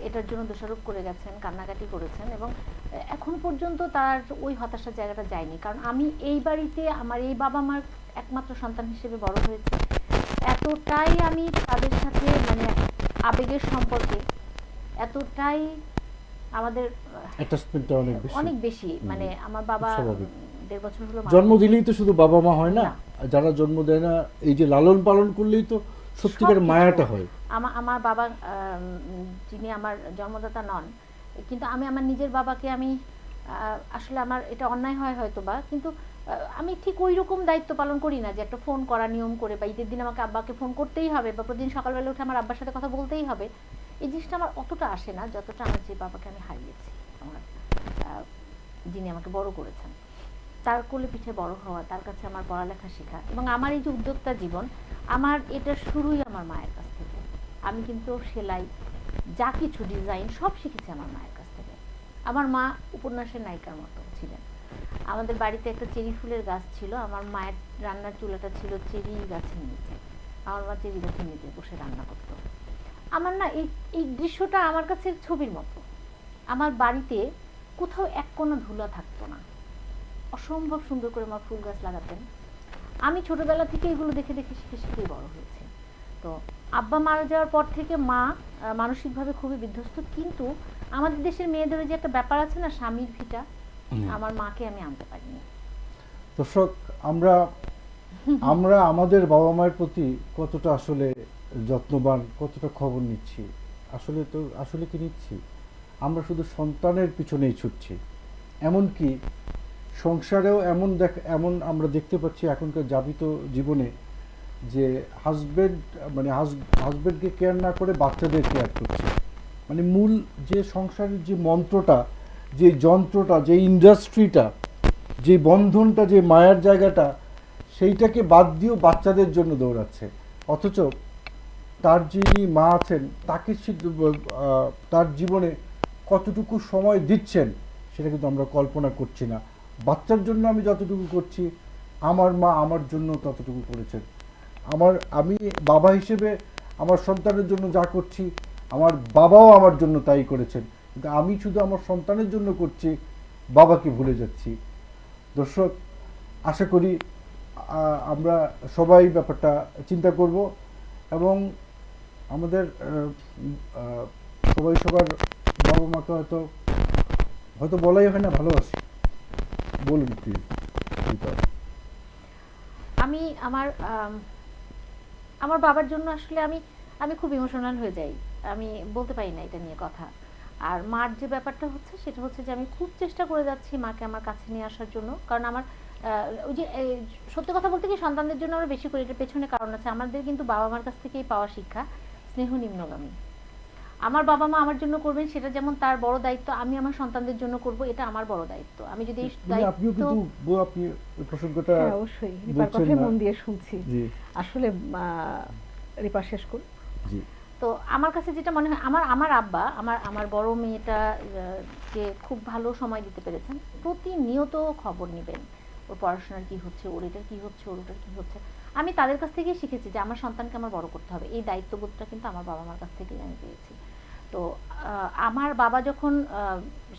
B: এটার জন্য দোষারোপ করে গেছেন, কান্নাকাটি করেছেন, এবং এখন পর্যন্ত তার ওই হতাশার জায়গাটা যায়নি। কারণ আমি এই বাড়িতে আমার এই বাবা মার একমাত্র সন্তান হিসেবে বড় হয়েছি। এতটাই আমি তাদের সাথে মানে আবেগের সম্পর্কে, এতটাই আমাদের
A: অ্যাটাচমেন্টটা অনেক বেশি।
B: অনেক বেশি। মানে আমার বাবা
A: স্বাভাবিক।
B: 1.5 বছর হলো মারা
A: জন্ম
B: গেছে।
A: দিলেই তো শুধু বাবা মা হয় না,
B: না।
A: যারা জন্ম দেয় না এই যে লালন পালন করলেই তো সত্যিকার
B: সবকিছু।
A: মায়াটা হয়।
B: আমার বাবা যিনি আমার জন্মদাতা নন, কিন্তু আমি আমার নিজের বাবাকে আমি আসলে আমার এটা অন্যায় হয় হয়তো বা, কিন্তু আমি ঠিক ওই রকম দায়িত্ব পালন করি না যে একটা ফোন করা নিয়ম করে, বা ঈদের দিন আমাকে আব্বাকে ফোন করতেই হবে, বা প্রতিদিন সকালবেলা উঠে আমার আব্বার সাথে কথা বলতেই হবে। এই জিনিসটা আমার অতটা আসে না যতটা আমার যে বাবাকে আমি হারিয়েছি, আমার যিনি আমাকে বড় করেছেন, তার কোলে পিঠে বড় হওয়া, তার কাছে আমার পড়ালেখা শেখা, এবং আমার এই যে উদ্যোক্তা জীবন, আমার এটা শুরুই আমার মায়ের কাছ থেকে। আমি কিন্তু সেলাই, যা কিছু ডিজাইন সব শিখেছি আমার মায়ের কাছ থেকে। আমার মা উপন্যাসের নায়িকার মতো ছিলেন। আমাদের বাড়িতে একটা চেরি ফুলের গাছ ছিল, আমার মায়ের রান্নার চুলাটা ছিল চেরি গাছের নিচে, আমার মা চেরি গাছের নিচে বসে রান্না করতো। আমার না এই এই দৃশ্যটা আমার কাছে ছবির মতো। আমার বাড়িতে কোথাও এক কোনো ধুলা থাকতো না, অসম্ভব সুন্দর করে মা ফুল গাছ লাগাতেন। আমি ছোটবেলা থেকে এগুলো দেখে দেখে শিখে শিখেই বড় হয়েছি। তো আব্বা মারা যাওয়ার পর থেকে মা মানসিকভাবে খুবই বিধ্বস্ত, কিন্তু আমাদের দেশের মেয়েদের যে একটা ব্যাপার আছে না, স্বামীর ভিটা, আমার মাকে আমি আনতে পারিনি।
A: দর্শক, আমরা আমরা আমাদের বাবা মায়ের প্রতি কতটা আসলে যত্নবান, কতটা খবর নিচ্ছি, আসলে কি নিচ্ছি? আমরা শুধু সন্তানের পিছনেই ছুটছি। এমনকি সংসারেও এমন আমরা দেখতে পাচ্ছি এখনকার যাপিত জীবনে, যে হাজবেন্ডকে কেয়ার না করে বাচ্চাদের কেয়ার করছে। মানে মূল যে সংসারের যে মন্ত্রটা, যে যন্ত্রটা, যে ইন্ডাস্ট্রিটা, যে বন্ধনটা, যে মায়ার জায়গাটা, সেইটাকে বাদ দিয়েও বাচ্চাদের জন্য দৌড়াচ্ছে। অথচ তার যিনি মা আছেন তাকে তার জীবনে কতটুকু সময় দিচ্ছেন সেটা কিন্তু আমরা কল্পনা করছি না। বাচ্চার জন্য আমি যতটুকু করছি, আমার মা আমার জন্য ততটুকু করেছেন। আমি বাবা হিসেবে আমার সন্তানের জন্য যা করছি, আমার বাবাও আমার জন্য তাই করেছেন। কিন্তু আমি শুধু আমার সন্তানের জন্য করছি, বাবাকে ভুলে যাচ্ছি। দর্শক, আশা করি আমরা সবাই ব্যাপারটা চিন্তা করব, এবং আমাদের সবাই সবার বাবা মাকে হয়তো হয়তো বলাই হয় না ভালোবাসি। বলুন প্লিজ।
B: আমি আমার বাবার জন্য আসলে আমি আমি খুব ইমোশনাল হয়ে যাই, আমি বলতে পারি না এটা নিয়ে কথা। আর মার যে ব্যাপারটা হচ্ছে সেটা হচ্ছে যে আমি খুব চেষ্টা করে যাচ্ছি মাকে আমার কাছে নিয়ে আসার জন্য। কারণ আমার ওই যে সত্যি কথা বলতে কি, সন্তানদের জন্য আমরা বেশি করি, এটার পেছনে কারণ আছে। আমাদের কিন্তু বাবা মার কাছ থেকেই পাওয়া শিক্ষা স্নেহ নিম্নগামী। আমার বাবা মা আমার জন্য করবেন সেটা যেমন তার বড় দায়িত্ব, আমি আমার সন্তানদের জন্য করব এটা আমার বড় দায়িত্ব। আমি যদি এই
A: আপনিও
B: দায়িত্ব,
A: কিন্তু আপনি ওই প্রসঙ্গটা
C: হ্যাঁ অবশ্যই রিপার
A: বলছেন
C: কথাই
A: না।
C: মন দিয়ে শুনছি।
A: জি
C: আসলে রিপা শেষ করুন।
A: জি।
B: তো আমার কাছে যেটা মনে হয়, আমার আমার আব্বা আমার বড় মেয়েটা কে খুব ভালো সময় দিতে পেরেছেন। প্রতিনিয়ত খবর নেবেন, ওর পড়াশোনার কি হচ্ছে, ওর এটার কি হচ্ছে, ওর ওটার কি হচ্ছে। আমি তাদের কাছ থেকেই শিখেছি যে আমার সন্তানকে আমার বড় করতে হবে, এই দায়িত্ববোধটা কিন্তু আমার বাবা মার কাছ থেকেই আমি পেয়েছি। তো আমার বাবা যখন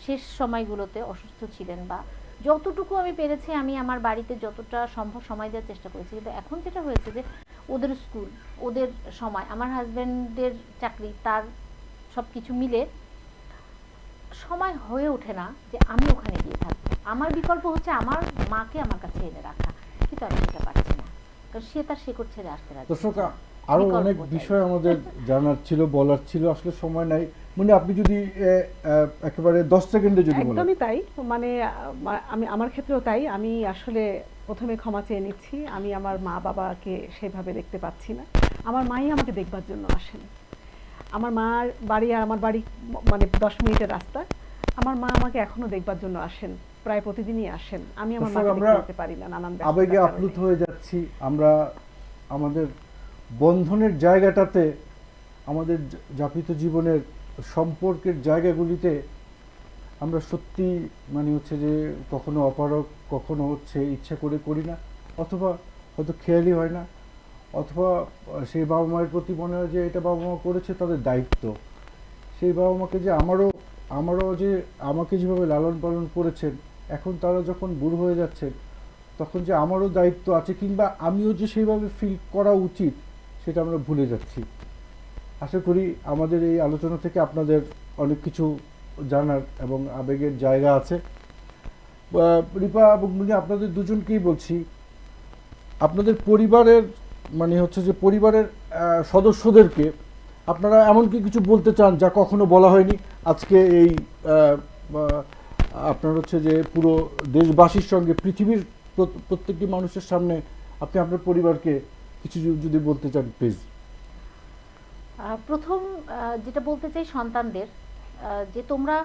B: শেষ সময়গুলোতে অসুস্থ ছিলেন, বা যতটুকু আমি পেরেছি আমি আমার বাড়িতে যতটা সম্ভব সময় দেওয়ার চেষ্টা করেছি। কিন্তু এখন যেটা হয়েছে যে ওদের স্কুল, ওদের সময়, আমার হাজব্যান্ডের চাকরি, তার সব কিছু মিলে সময় হয়ে ওঠে না যে আমি ওখানে গিয়ে থাকবো। আমার বিকল্প হচ্ছে আমার মাকে আমার কাছে এনে রাখা, কিন্তু আমি সেটা পারছি না, কারণ সে তার শেকড় ছেড়ে আসতে রাজি
A: দর্শক,
B: হচ্ছে না।
A: আরো
B: বিকল্প
A: অনেক
B: চাই।
A: বিষয় আমাদের জানার ছিল, বলার ছিল, আসলে সময় নাই। মানে আপনি যদি একেবারে 10 সেকেন্ডে যদি বলেন।
C: একদমই তাই। মানে আমি আমার ক্ষেত্রেও তাই। আমি আসলে প্রথমে ক্ষমা চেয়ে নিচ্ছি, আমি আমার মা বাবাকে সেভাবে দেখতে পাচ্ছি না। আমার মাই আমাকে দেখবার জন্য আসেন। আমার মার বাড়ি আর আমার বাড়ি মানে 10 মিনিটের রাস্তা। আমার মা আমাকে এখনো দেখবার জন্য আসেন, প্রায় প্রতিদিনই আসেন। আমি আমার
A: দর্শক,
C: মাকে
A: আমরা
C: দেখতে যেতে পারি না নানান ব্যস্ততার
A: আবেগে
C: কারণে।
A: আপ্লুত হয়ে যাচ্ছি। আমরা আমাদের বন্ধনের জায়গাটাতে, আমাদের যাপিত জীবনের সম্পর্কের জায়গাগুলিতে আমরা সত্যি মানে হচ্ছে যে কখনো অপারগ, কখনো হচ্ছে ইচ্ছা করে করি না, অথবা হয়তো খেয়ালই হয় না। অথবা সেই বাবা মায়ের প্রতি মনে হয় যে এটা বাবা মা করেছে তাদের দায়িত্ব, সেই বাবা মাকে যে আমারও যে আমাকে যেভাবে লালন পালন করেছেন, এখন তারা যখন বুড়ো হয়ে যাচ্ছেন তখন যে আমারও দায়িত্ব আছে কিংবা আমিও যে সেইভাবে ফিল করা উচিত সেটা আমরা ভুলে যাচ্ছি। আশা করি আমাদের এই আলোচনা থেকে আপনাদের অনেক কিছু জানার এবং আবেগের জায়গা আছে। রিপা এবং মুনি, আপনাদের দুজনকেই বলছি, আপনাদের পরিবারের মানে হচ্ছে যে পরিবারের সদস্যদেরকে আপনারা এমন কি কিছু বলতে চান যা কখনো বলা হয়নি আজকে এই আপনার হচ্ছে যে পুরো দেশবাসীর সঙ্গে পৃথিবীর প্রত্যেকটি মানুষের সামনে আপনি আপনার পরিবারকে কিছু যদি বলতে চান প্লিজ।
B: প্রথম যেটা বলতে চাই সন্তানদের, যে তোমরা,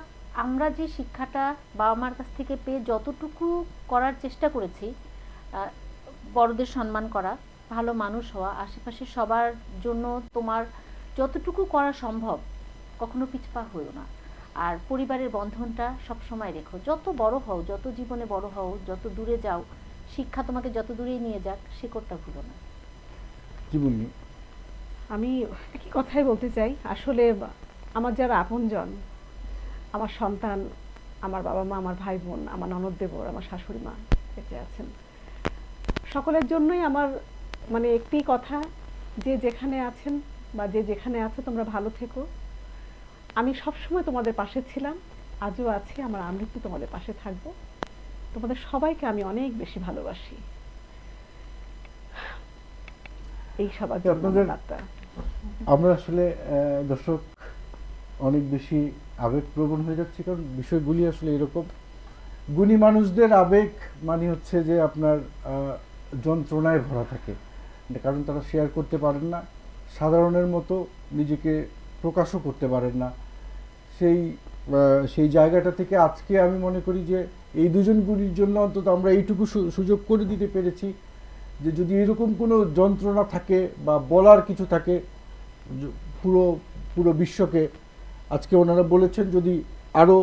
B: আমরা যে শিক্ষাটা বাবা মার কাছ থেকে পেয়ে যতটুকু করার চেষ্টা করেছি, বড়দের সম্মান করা, ভালো মানুষ হওয়া, আশেপাশের সবার জন্য তোমার যতটুকু করা সম্ভব কখনো পিছপা হইও না। আর পরিবারের বন্ধনটা সব সময় রেখো, যত বড় হও, যত জীবনে বড় হও, যত দূরে যাও, শিক্ষা তোমাকে যত দূরেই নিয়ে যাক, শিকড়টা ভুলো না।
A: কি বললি?
C: আমি একই কথাই বলতে চাই। আসলে আমার যারা আপনজন, আমার সন্তান, আমার বাবা মা, আমার ভাই বোন, আমার ননদ দেবর, আমার শাশুড়ি মা বেঁচে আছেন, সকলের জন্যই আমার মানে একটি কথা, যে যেখানে আছেন বা যে যেখানে আছে তোমরা ভালো থেকো। আমি সবসময় তোমাদের পাশে ছিলাম, আজও আছি, আমার আমৃত্যু তোমাদের পাশে থাকবো। তোমাদের সবাইকে আমি অনেক বেশি ভালোবাসি। এই সবার জন্য
A: আপনাদের
C: আমার বার্তা।
A: আমরা আসলে দর্শক অনেক বেশি আবেগপ্রবণ হয়ে যাচ্ছি, কারণ বিষয়গুলি আসলে এরকম। গুণী মানুষদের আবেগ মানে হচ্ছে যে আপনার যন্ত্রণায় ভরা থাকে, কারণ তারা শেয়ার করতে পারেন না, সাধারণের মতো নিজেকে প্রকাশও করতে পারেন না। সেই জায়গাটা থেকে আজকে আমি মনে করি যে এই দুজন গুণীর জন্য অন্তত আমরা এইটুকু সুযোগ করে দিতে পেরেছি যে যদি এরকম কোনো যন্ত্রণা থাকে বা বলার কিছু থাকে পুরো পুরো বিশ্বকে, আজকে ওনারা বলেছেন যদি আরও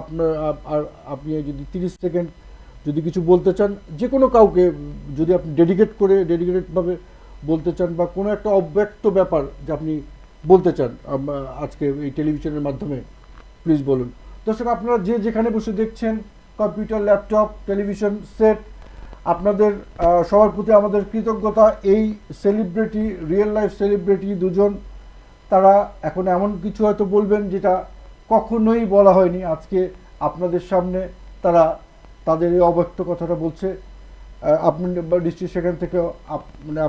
A: আপনার আপনি যদি 30 সেকেন্ড যদি কিছু বলতে চান, যে কোনো কাউকে যদি আপনি ডেডিকেটেডভাবে বলতে চান বা কোনো একটা অব্যক্ত ব্যাপার যে আপনি বলতে চান আজকে এই টেলিভিশনের মাধ্যমে, প্লিজ বলুন। দর্শক, আপনারা যে যেখানে বসে দেখছেন, কম্পিউটার, ল্যাপটপ, টেলিভিশন সেট, আপনাদের সবার প্রতি আমাদের কৃতজ্ঞতা। এই সেলিব্রিটি, রিয়েল লাইফ সেলিব্রিটি দুজন, তারা এখন এমন কিছু হয়তো বলবেন যেটা কখনোই বলা হয়নি, আজকে আপনাদের সামনে তারা তাদের এই অব্যক্ত কথাটা বলছে। আপনি নিশ্চয়ই সেখান থেকে মানে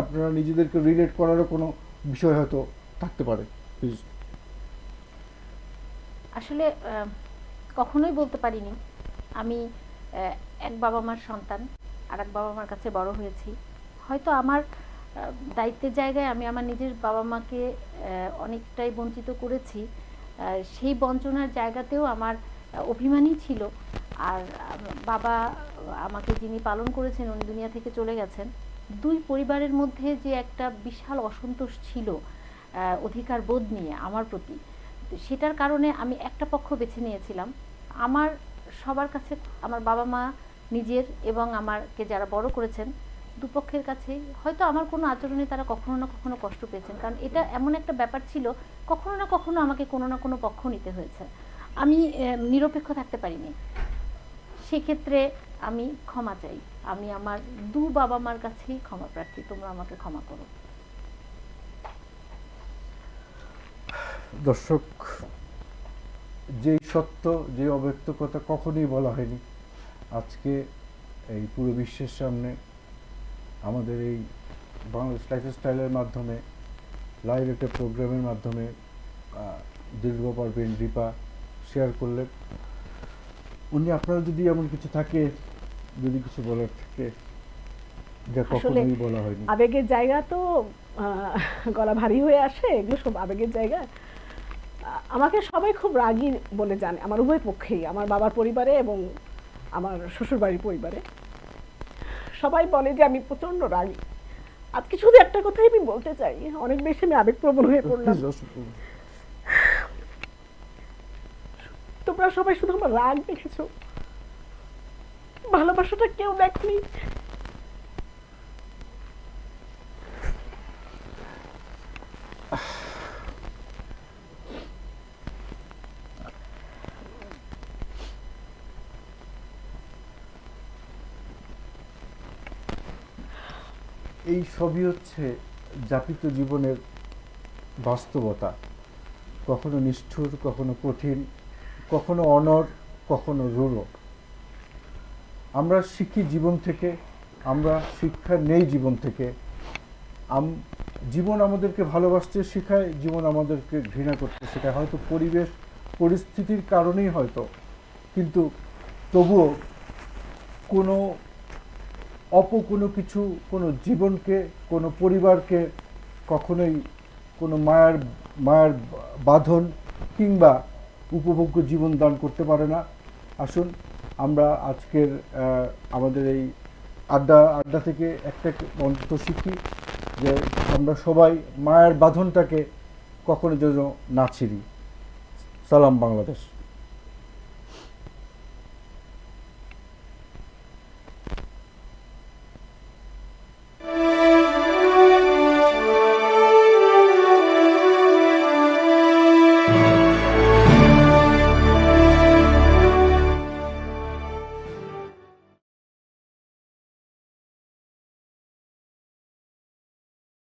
A: আপনারা নিজেদেরকে রিলেট করারও কোনো বিষয় হয়তো থাকতে পারে, প্লিজ।
B: আসলে কখনোই বলতে পারিনি আমি এক বাবা মার সন্তান, আর এক বাবা মার কাছে বড় হয়েছি। হয়তো আমার দায়িত্বের জায়গায় আমি আমার নিজের বাবা মাকে অনেকটাই বঞ্চিত করেছি। সেই বঞ্চনার জায়গাতেও আমার অভিমানই ছিল। আর বাবা আমাকে যিনি পালন করেছেন উনি দুনিয়া থেকে চলে গেছেন। দুই পরিবারের মধ্যে যে একটা বিশাল অসন্তোষ ছিল অধিকার বোধ নিয়ে আমার প্রতি, সেটার কারণে আমি একটা পক্ষ বেছে নিয়েছিলাম। আমার সবার কাছে, আমার বাবা মা নিজের এবং আমাকে যারা বড় করেছেন, দুপক্ষের কাছেই হয়তো আমার কোনো আচরণে তারা কখনো না কখনো কষ্ট পেয়েছেন, কারণ এটা এমন একটা ব্যাপার ছিল, কখনো না কখনো আমাকে কোনো না কোনো পক্ষ নিতে হয়েছে। আমি নিরপেক্ষ থাকতে পারিনি। সেক্ষেত্রে আমি ক্ষমা চাই। আমি আমার দু বাবা মার কাছেই ক্ষমা প্রার্থী, তোমরা আমাকে ক্ষমা করো।
A: দর্শক, যেই সত্য, যে অব্যক্ত কথা কখনোই বলা হয়নি, আজকে এই পুরো বিশ্বের সামনে আমাদের এই বাংলাদেশ লাইফস্টাইলের মাধ্যমে, লাইভ একটা প্রোগ্রামের মাধ্যমে দীর্ঘ পারবেন রিপা শেয়ার করলেন। উনি, আপনারা যদি এমন কিছু থাকে, যদি কিছু বলার থাকে যা কখনোই বলা হয়নি।
C: আবেগের জায়গা তো গলা ভারী হয়ে আসে, এগুলো সব আবেগের জায়গা। আমাকে সবাই খুব রাগী বলে জানে, আমার উভয় পক্ষেই, আমার বাবার পরিবারে এবং আমার শ্বশুরবাড়ির পরিবারে সবাই বলে যে আমি প্রচন্ড রাগী। আজকে শুধু একটা কথাই আমি বলতে চাই, অনেক বেশি আমি আবেগপ্রবণ হয়ে পড়লাম। তোমরা সবাই শুধু আমার রাগ দেখেছো, ভালোবাসাটা কেউ দেখনি।
A: এই সবই হচ্ছে যাপিত জীবনের বাস্তবতা, কখনো নিষ্ঠুর, কখনো কঠিন, কখনো অনড়, কখনো রূঢ়। আমরা শিখি জীবন থেকে, আমরা শিক্ষা নেই জীবন থেকে। জীবন আমাদেরকে ভালোবাসতে শেখায়, জীবন আমাদেরকে ঘৃণা করতে শেখায়, হয়তো পরিবেশ পরিস্থিতির কারণেই হয়তো, কিন্তু তবুও কোনো কোনো কিছু কোনো জীবনকে, কোনো পরিবারকে কখনোই কোনো মায়ার মায়ার বাঁধন কিংবা উপভোগ্য জীবন দান করতে পারে না। আসুন আমরা আজকের আমাদের এই আড্ডা থেকে একটা অন্তত শিখি যে আমরা সবাই মায়ের বাঁধনটাকে কখনো যেন না ছিঁড়ি। সালাম বাংলাদেশ।